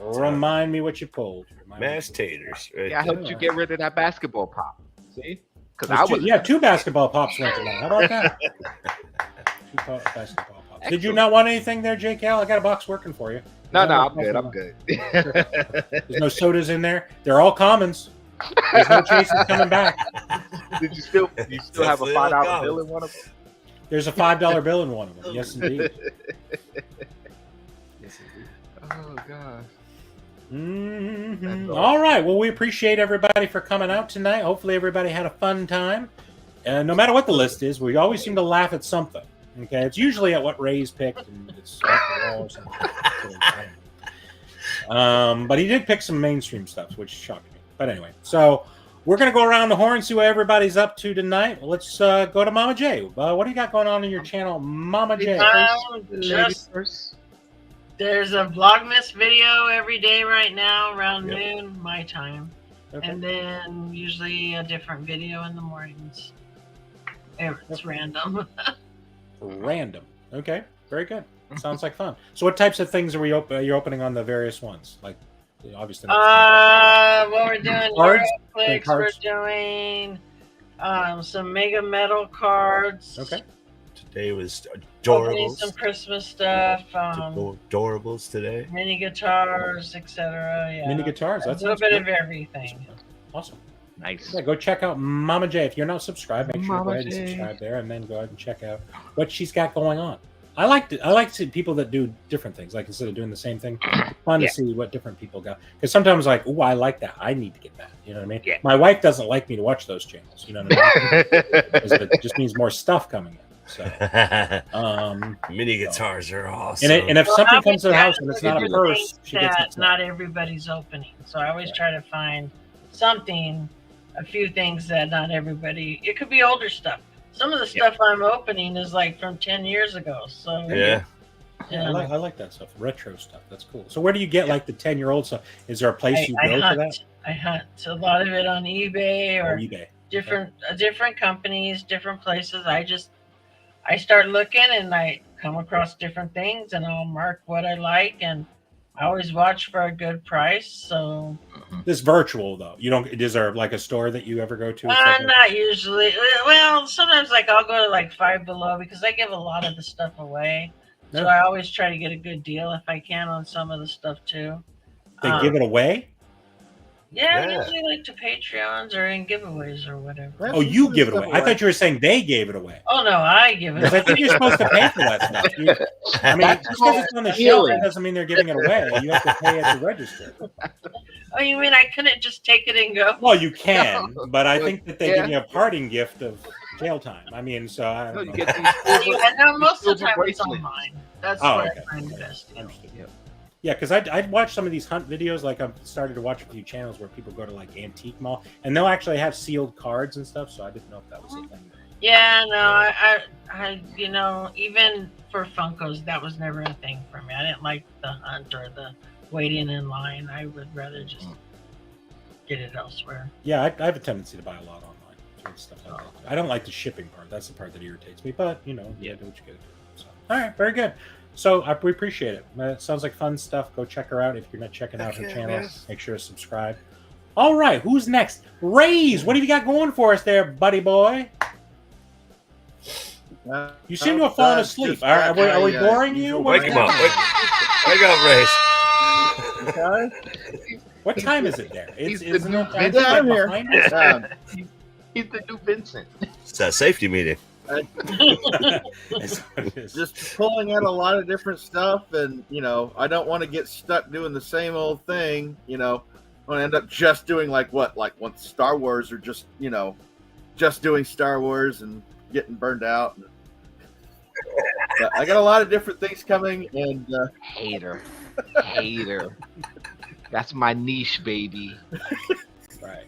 remind me what you pulled. Remind me. Mashed taters. Right Yeah, I there. helped you get rid of that basketball pop. See? Because I was. Yeah, 2 basketball pops went tonight. How about that? 2 basketball pops. Did you not want anything there, JKL? I got a box working for you. No, I'm good. I'm good. There's no sodas in there. They're all commons. There's no chasers coming back. Did you still have a Definitely $5 not bill in one of them? There's a $5 bill in one of them. Yes, indeed. Oh gosh. Mhm. All right. Well, we appreciate everybody for coming out tonight. Hopefully, everybody had a fun time. And no matter what the list is, we always seem to laugh at something. Okay, it's usually at what Ray's picked, and it's off the wall or something. But he did pick some mainstream stuff, which shocked me. But anyway, so we're gonna go around the horn, see what everybody's up to tonight. Well, let's go to Mama J. What do you got going on in your channel, Mama J? There's a Vlogmas video every day right now around Yep. noon my time, Okay. and then usually a different video in the mornings. It's random. Random. Okay, very good. Sounds like fun. So, what types of things are you opening on the various ones? Like, obviously. What we're doing, Cards? Clicks, Cards. we're doing some Mega Metal cards. Okay. Today was Opening adorables. some Christmas stuff. Adorables today. Mini guitars, etc. Yeah. Mini guitars. A That's little bit of everything. awesome. Nice. Yeah, go check out Mama J. If you're not subscribed, make sure to go Mama ahead and J. subscribe there, and then go ahead and check out what she's got going on. I like to see people that do different things. Like instead of doing the same thing, fun to see what different people got. Because sometimes like, oh, I like that. I need to get that. You know what I mean? Yeah. My wife doesn't like me to watch those channels. You know what I mean? Because it just means more stuff coming in. So, mini guitars are awesome. and if something comes to the house and it's not a purse, she gets that upset. not everybody's opening. So I always try to find something, a few things that not everybody. It could be older stuff. Some of the stuff I'm opening is like from 10 years ago. So Yeah. I like that stuff, retro stuff. That's cool. So where do you get like the 10-year-old stuff? Is there a place you go for that? I hunt a lot of it on eBay or eBay. different companies, different places. I start looking and I come across different things and I'll mark what I like, and I always watch for a good price. So This virtual though, you don't. Is there like a store that you ever go to? not usually. Well, sometimes like I'll go to like Five Below because I give a lot of the stuff away. So Yeah. I always try to get a good deal if I can on some of the stuff too. They give it away. Yeah, Yeah. usually like to Patreons or in giveaways or whatever. Oh, you give it away. I thought you were saying they gave it away. Oh no, I give it Because I away. think you're supposed to pay for that stuff. I mean, just because it's on the shelf, that doesn't mean they're giving it away. You have to pay at the register. Oh, you mean I couldn't just take it and go? Well, you can, but I think that they give you a parting gift of jail time. I mean, so I No, don't you know. get these silver, And now most of the silver time it's bracelets. online. That's Oh, where okay. I find the best deal. Understood. Yeah, because I'd watch some of these hunt videos. Like I've started to watch a few channels where people go to like Antique Mall, and they'll actually have sealed cards and stuff. So I didn't know if that was a thing. Yeah, no, I you know, even for Funkos, that was never a thing for me. I didn't like the hunt or the waiting in line. I would rather just get it elsewhere. Yeah, I have a tendency to buy a lot online and stuff like that. I don't like the shipping part. That's the part that irritates me. But you know, you do what you gotta do. So, all right, very good. So we appreciate it. It sounds like fun stuff. Go check her out if you're not checking out her channel. Man. Make sure to subscribe. All right, who's next? Raise, what have you got going for us there, buddy boy? You seem to have fallen asleep. Are we boring you? Wake him up. Wake up, Race. What time is it there? He's the Isn't new it Vincent. I'm here. behind us? He's the new Vincent. It's a safety meeting. That's what it is. Just pulling out a lot of different stuff, and you know, I don't want to get stuck doing the same old thing. You know, I want to end up just doing like once Star Wars, or just just doing Star Wars and getting burned out. But I got a lot of different things coming, and Hater. That's my niche, baby. Right.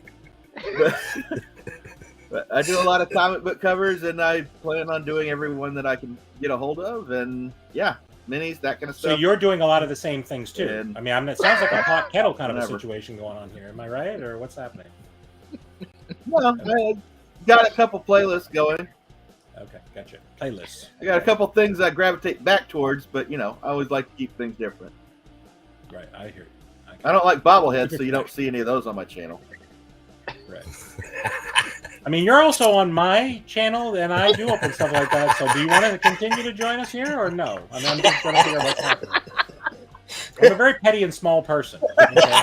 but I do a lot of comic book covers, and I plan on doing every one that I can get a hold of, and yeah, minis, that kind of So stuff. you're doing a lot of the same things too. And- I mean, it sounds like a pot kettle kind of a Whatever. situation going on here. Am I right, or what's happening? Well, I got a couple playlists going. Okay, gotcha. Playlists. I got a couple things I gravitate back towards, but I always like to keep things different. Right, I hear you. I don't like bobbleheads, so you don't see any of those on my channel. Right. I mean, you're also on my channel, and I do open stuff like that. So, do you want to continue to join us here, or no? I mean, I'm just trying to figure out what's happening. I'm a very petty and small person. Okay?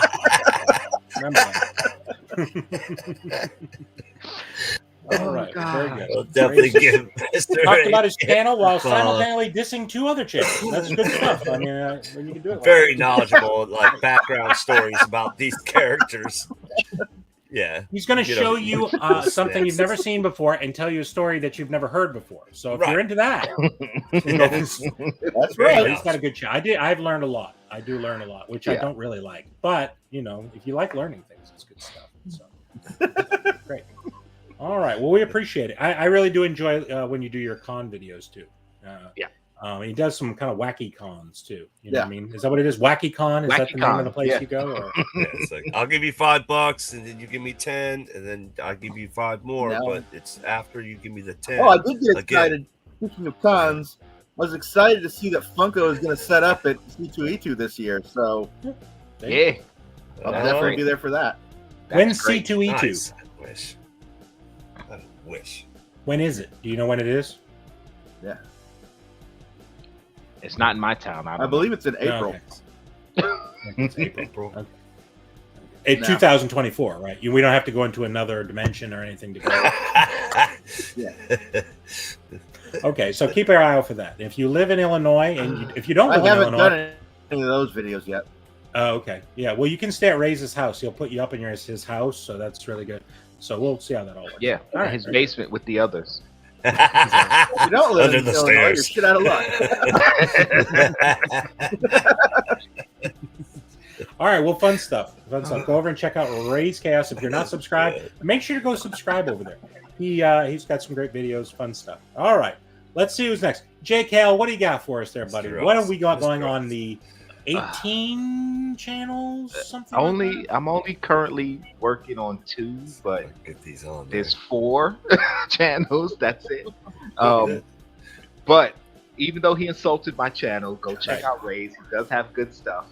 Remember that. All right, very good. We'll definitely Great. give Mr. Talked about his Ray channel while follow. simultaneously dissing two other channels. That's good stuff. I mean, when you can do it. Very knowledgeable, like background stories about these characters. Yeah. He's going to Get show a- you something you've never seen before and tell you a story that you've never heard before. So if Right. you're into that, That's Very right. he's got a good channel. I've learned a lot. I do learn a lot, which I don't really like. But if you like learning things, it's good stuff. So great. All right. Well, we appreciate it. I really do enjoy when you do your con videos too. He does some kind of wacky cons too. You know what I mean? Is that what it is? Wacky con? Is that the name of the place you go? Or? Yeah, it's like I'll give you $5 and then you give me 10 and then I'll give you 5 more, No. but it's after you give me the 10. Oh, I did get Again. excited. Speaking of cons, I was excited to see that Funko is going to set up at C2E2 this year, so Yeah. I'll Oh, definitely be there for that. When's great. C2E2? nice. I wish. When is it? Do you know when it is? Yeah, It's not in my town. I believe it's in April. Okay. It's April. Okay. No. 2024, right? We don't have to go into another dimension or anything to go. Yeah. Okay, so keep your eye out for that. If you live in Illinois, and if you don't I live in haven't Illinois, done any of those videos yet. oh, okay, yeah. Well, you can stay at Ray's house. He'll put you up in his house, so that's really good. So we'll see how that all works. Yeah, all right. his basement with the others. If you don't live Under in the Illinois, you're stairs. shit out of luck. All right, well, fun stuff. Fun stuff. Go over and check out Ray's Chaos. If you're not subscribed, make sure to go subscribe over there. He's got some great videos, fun stuff. All right, let's see who's next. Jake Hale, what do you got for us there, buddy? Mr. What have we got Mr. going on the 18 channels? Something. I'm only currently working on 2, but Get these on. there's 4 channels. That's it. But even though he insulted my channel, go check out Ray's. He does have good stuff.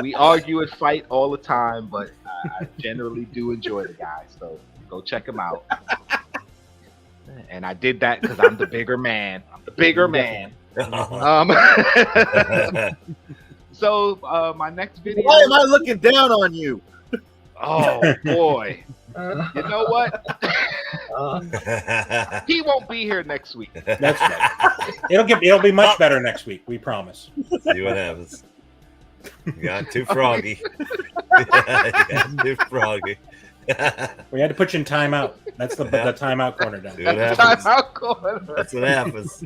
We argue and fight all the time, but I generally do enjoy the guy. So go check him out. And I did that because I'm the bigger man. I'm the bigger man. So my next video. Why am I looking down on you? Oh boy! You know what? He won't be here next week. That's right. It'll be much better next week. We promise. See what happens. You got too froggy. You got too froggy. We had to put you in timeout. That's the timeout corner down. See what happens. Timeout corner. That's what happens.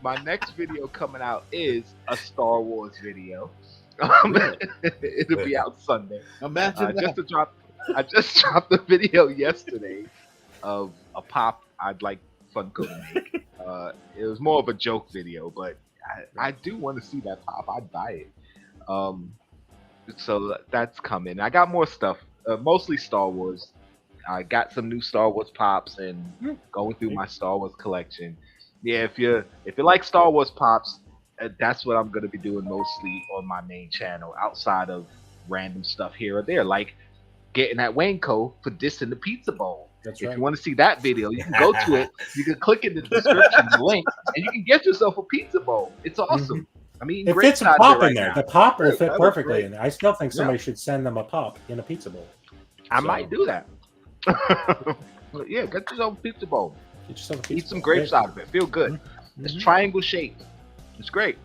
My next video coming out is a Star Wars video. It'll be out Sunday. Imagine that. I just dropped the video yesterday of a pop I'd like Funko to make. It was more of a joke video, but I do want to see that pop. I'd buy it. So that's coming. I got more stuff, mostly Star Wars. I got some new Star Wars pops and going through my Star Wars collection. Yeah, if you like Star Wars pops, that's what I'm gonna be doing mostly on my main channel, outside of random stuff here or there, like getting at Waynco for dissing the pizza bowl. That's If right. you want to see that video, you can go to it. You can click in the description, the link, and you can get yourself a pizza bowl. It's awesome. I mean, It great fits a out pop right in there. now. The pop will Great, fit that was perfectly great. in there. I still think somebody should send them a pop in a pizza bowl. I So- might do that. But yeah, get yourself a pizza bowl. Get yourself a Eat pizza some bowl. grapes out of it. Feel good. It's triangle shaped. It's great.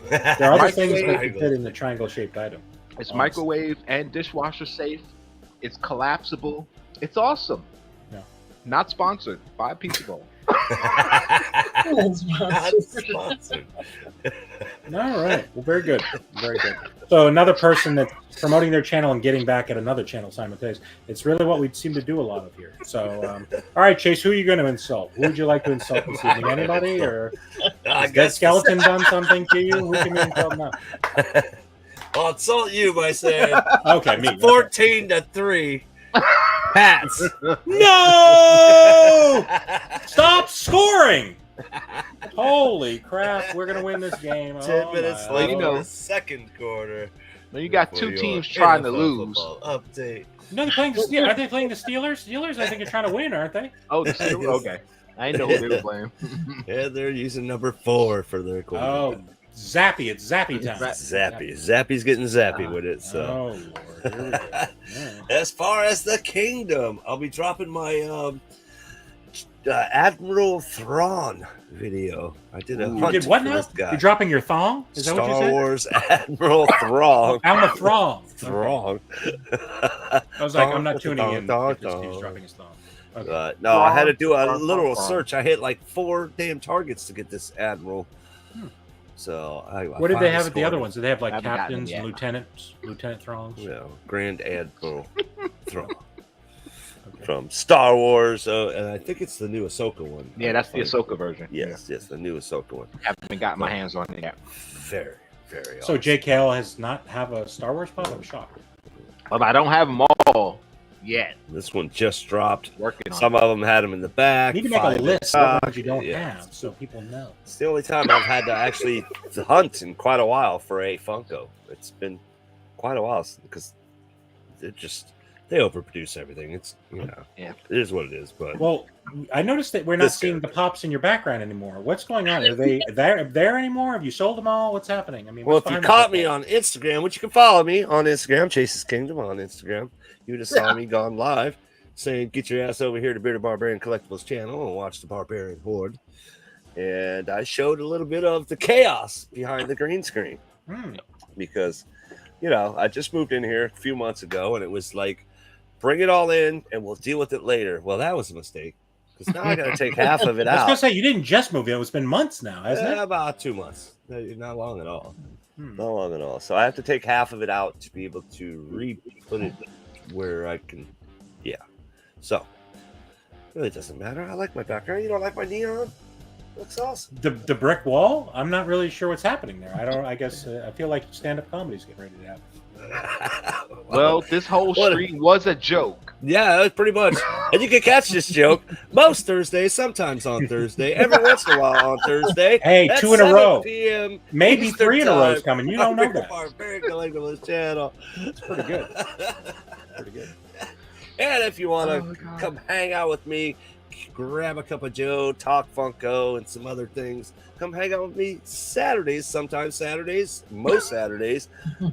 There are other Microwave- things that can fit in the triangle-shaped item. It's Honestly. microwave and dishwasher safe. It's collapsible. It's awesome. Yeah. Not sponsored. Buy a pizza bowl. Not sponsored. All right. Well, very good. Very good. So another person that's promoting their channel and getting back at another channel simultaneously. It's really what we seem to do a lot of here. So, all right, Chase, who are you going to insult? Who would you like to insult this evening? Anybody? Or I has Dead guess Skeleton done something to you? Who can you insult now? I'll insult you by saying Okay, me. 14-3. Pats. No! Stop scoring! Holy crap, we're going to win this game. 10 minutes my left you in know. the second quarter. When you got For two your teams trying to NFL lose. football update. No, they're playing the Steelers. Are they playing the Steelers? Steelers, I think, are trying to win, aren't they? Oh, the Steelers? Okay. I didn't know who they were playing. Yeah, they're using number 4 for their quarterback. Oh, Zappy. It's Zappy time. Zappy. Zappy's getting zappy with it. So, Oh, Lord. Here we go. Yeah. as far as the kingdom, I'll be dropping my Admiral Thrawn video. I did a You hunt did what for now? this guy. You're dropping your thong? Is that what you Star said? Wars Admiral Thrawn. I'm a thong. Thrawn. I was like, I'm not tuning in if this dude's dropping his thong. Okay. No, I had to do a Thrawn, literal Thrawn. search. I hit like 4 damn targets to get this Admiral. So I What did they finally have at the scored other him. ones? Did they have like I haven't gotten captains them and yet. lieutenant throngs? Yeah, Grand Admiral Thrawn Okay. from Star Wars. And I think it's the new Ahsoka one. Yeah, that's the Ahsoka version. Yes, the new Ahsoka one. Haven't gotten my hands on it yet. Very, very So awesome. Jake Hale has not have a Star Wars pop? I'm shocked. But I don't have them all yet. This one just dropped. Working on Some it. of them had them in the back. You need to make 5 a in list of stock. ones you don't Yeah. have so people know. It's the only time I've had to actually hunt in quite a while for a Funko. It's been quite a while because they overproduce everything. It's Yeah. it is what it is. But Well, I noticed that we're not This seeing guy. the pops in your background anymore. What's going on? Are they there anymore? Have you sold them all? What's happening? I mean, well, what's if you behind caught that? me on Instagram, which you can follow me on Instagram, Chase's Kingdom on Instagram, you just saw me gone live. saying, get your ass over here to Bearded Barbarian Collectibles channel and watch the Barbarian Horde. And I showed a little bit of the chaos behind the green screen because, you know, I just moved in here a few months ago and it was like, bring it all in and we'll deal with it later. Well, that was a mistake because now I got to take half of it out. I was going to say, you didn't just move in. It's been months now, hasn't it? About 2 months. Not long at all. Not long at all. So I have to take half of it out to be able to re-put it where I can. Yeah. So, really doesn't matter. I like my background. You don't like my neon? Looks awesome. The brick wall? I'm not really sure what's happening there. I guess I feel like stand-up comedy's getting ready to happen. Well, this whole stream was a joke. Yeah, that's pretty much. And you can catch this joke most Thursdays, sometimes on Thursday, every once in a while on Thursday. Hey, 2 in a row. PM maybe Eastern 3 in a row is time. coming. You don't know that. Barbarian Collectibles channel. It's pretty good. Pretty good. And if you want to come hang out with me, grab a cup of Joe, talk Funko, and some other things, come hang out with me Saturdays, sometimes Saturdays, most Saturdays,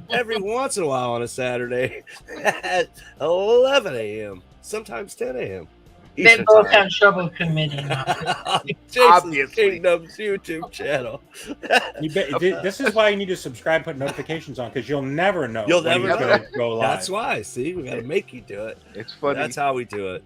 every once in a while on a Saturday at 11 a.m., sometimes 10 a.m. They both have trouble committing. Jason's Kingdom's YouTube channel. This is why you need to subscribe, put notifications on, because you'll never know. You'll never know. Going to go live. That's why. See, we got to make you do it. It's funny. That's how we do it.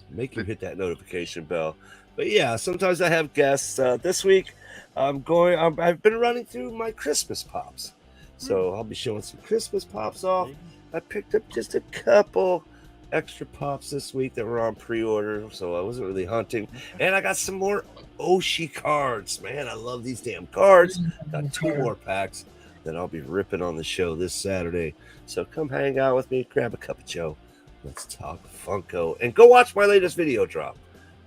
Make you hit that notification bell. But yeah, sometimes I have guests. This week, I've been running through my Christmas pops, so I'll be showing some Christmas pops off. I picked up just a couple extra pops this week that were on pre-order, so I wasn't really hunting. And I got some more Oshi cards. Man, I love these damn cards. Got 2 more packs that I'll be ripping on the show this Saturday. So come hang out with me, grab a cup of Joe. Let's talk Funko and go watch my latest video drop.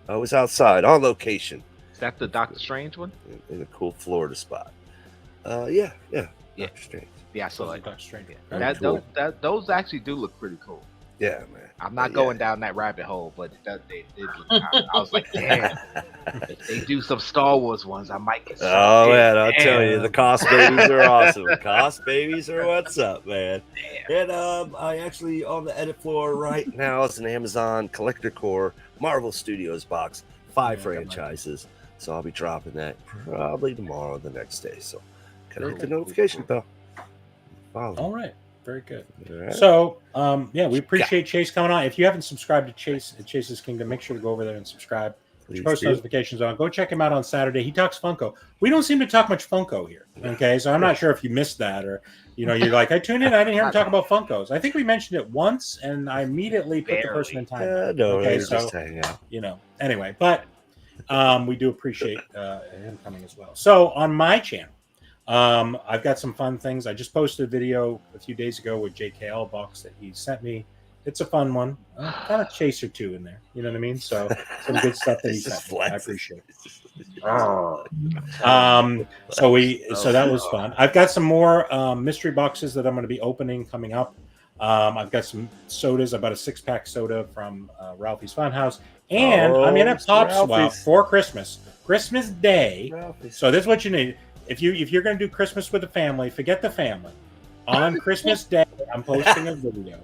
I was outside on location. Is that the Doctor Strange one? In a cool Florida spot. Yeah. Doctor Strange. Yeah, I saw it. Doctor Strange. Cool. Those actually do look pretty cool. Yeah, man. I'm not going down that rabbit hole, but they did. I was like, damn. If they do some Star Wars ones, I might get some. Oh, man, I'll tell you, the cost babies are awesome. Cost babies are what's up, man. Damn. And I actually, on the edit floor right now, is an Amazon Collector Core Marvel Studios box, 5 franchises. So I'll be dropping that probably tomorrow or the next day. So kind of hit the notification bell. Follow. All right. Very good. Right. So, we appreciate Chase coming on. If you haven't subscribed to Chase at Chase's Kingdom, make sure to go over there and subscribe. Put your post notifications on. Go check him out on Saturday. He talks Funko. We don't seem to talk much Funko here. Okay, so I'm not sure if you missed that or, you're like, I tuned in. I didn't hear him talk about Funkos. I think we mentioned it once, and I immediately put the person in time. Okay, so just hang out. Anyway, but we do appreciate him coming as well. So on my channel, I've got some fun things. I just posted a video a few days ago with JKL box that he sent me. It's a fun one. Got a chaser too in there. You know what I mean? So some good stuff that he sent me. I appreciate it. So that was fun. I've got some more mystery boxes that I'm going to be opening coming up. I've got some sodas. I bought a 6-pack soda from Ralphie's Funhouse, and I'm in a pop swap for Christmas Day. Ralphie's. So this is what you need. If you're going to do Christmas with the family, forget the family. On Christmas Day, I'm posting a video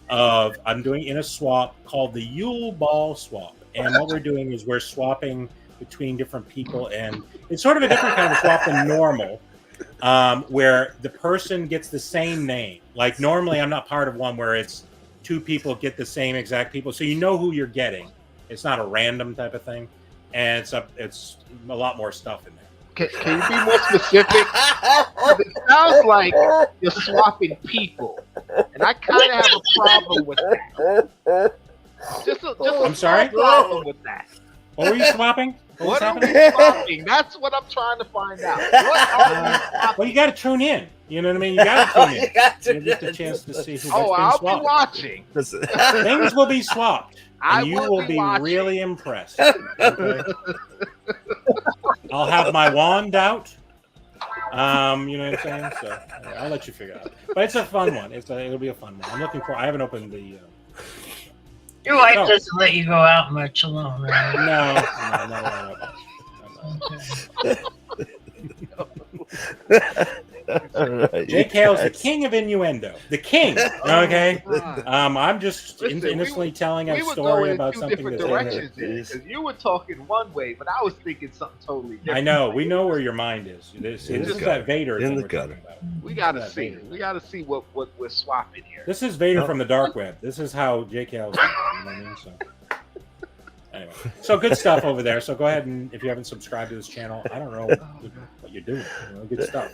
of I'm doing in a swap called the Yule Ball Swap, and what we're doing is we're swapping between different people, and it's sort of a different kind of swap than normal, where the person gets the same name. Like normally, I'm not part of one where it's 2 people get the same exact people, so you know who you're getting. It's not a random type of thing, and it's a lot more stuff in there. Can you be more specific? It sounds like you're swapping people, and I kind of have a problem with that. I'm sorry? Problem with that. What were you swapping? What are we swapping? That's what I'm trying to find out. Well, you got to tune in. You know what I mean? You got to tune in. You get the chance to see who's being swapped. I'll be watching. Things will be swapped. And you will be really impressed. Okay? I'll have my wand out. You know what I'm saying? So I'll let you figure it out. But it's a fun one. It'll be a fun one. I'm looking for. I haven't opened the. Your wife doesn't let you go out much alone, right? No. Right, Jake Hale's the guys. king of innuendo. The king. Okay. God. I'm just Listen, innocently telling a We were story going about in two something different that's directions happened. there, because you were talking one way, but I was thinking something totally different. I know. We know where your mind is. This In the is gutter. that Vader In thing the we're talking gutter. about. We gotta That see. Vader. We gotta see what we're swapping here. This is Vader Oh. from the dark web. This is how Jake Hale's. You know what I mean? So. Anyway, so good stuff over there. So go ahead and if you haven't subscribed to this channel, I don't know what you're doing. You know, good stuff.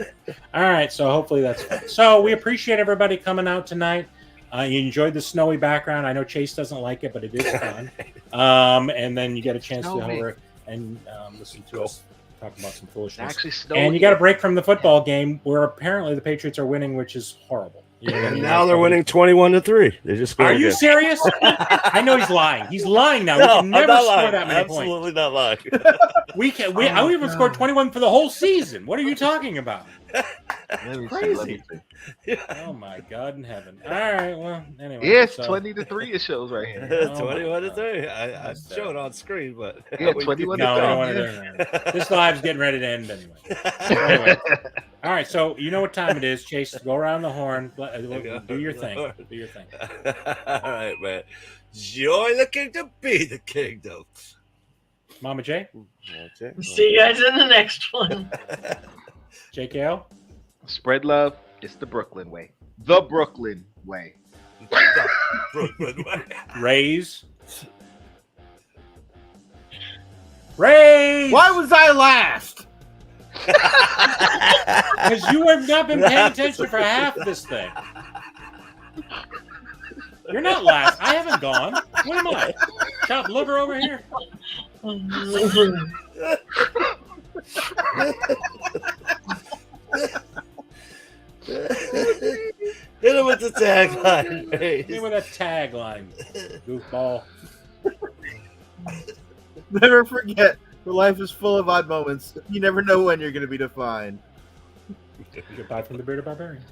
All right, so hopefully that's fun. So we appreciate everybody coming out tonight. You enjoyed the snowy background. I know Chase doesn't like it, but it is fun. And then you get a chance to over and listen to us talk about some foolishness. Actually, snowed And you got a break from the football game where apparently the Patriots are winning, which is horrible. You know what I And mean? now they're winning 21-3. They just scored Are you again. serious? I know he's lying. He's lying now. No, We can I'm never not score lying. that many Absolutely not lying. points. I would even scored 21 for the whole season. What are you talking about? Let me Crazy. see. Let me see. Oh my God in heaven! All right, well, anyway. Yes, so- 20-3 it shows right here. Oh my 21-3. I That's show it on screen, but Yeah, we- 21 No, we don't want Yeah. to. This live's getting ready to end anyway. Anyway. All right, so you know what time it is, Chase. Go around the horn. Do your thing. Do your thing. All right, man. Join the kingdom, be the kingdom. Mama J, That's it. See you guys in the next one. JKL. Spread love. It's the Brooklyn way. The Brooklyn way. Brooklyn way. Raise. Raise. Why was I last? Because you have not been paying attention for half this thing. You're not last. I haven't gone. What am I? Chopped liver over here? Hit him with the tagline. Hit me with a tagline, goofball. Never forget, the life is full of odd moments. You never know when you're going to be defined. Goodbye from the Bearded Barbarian.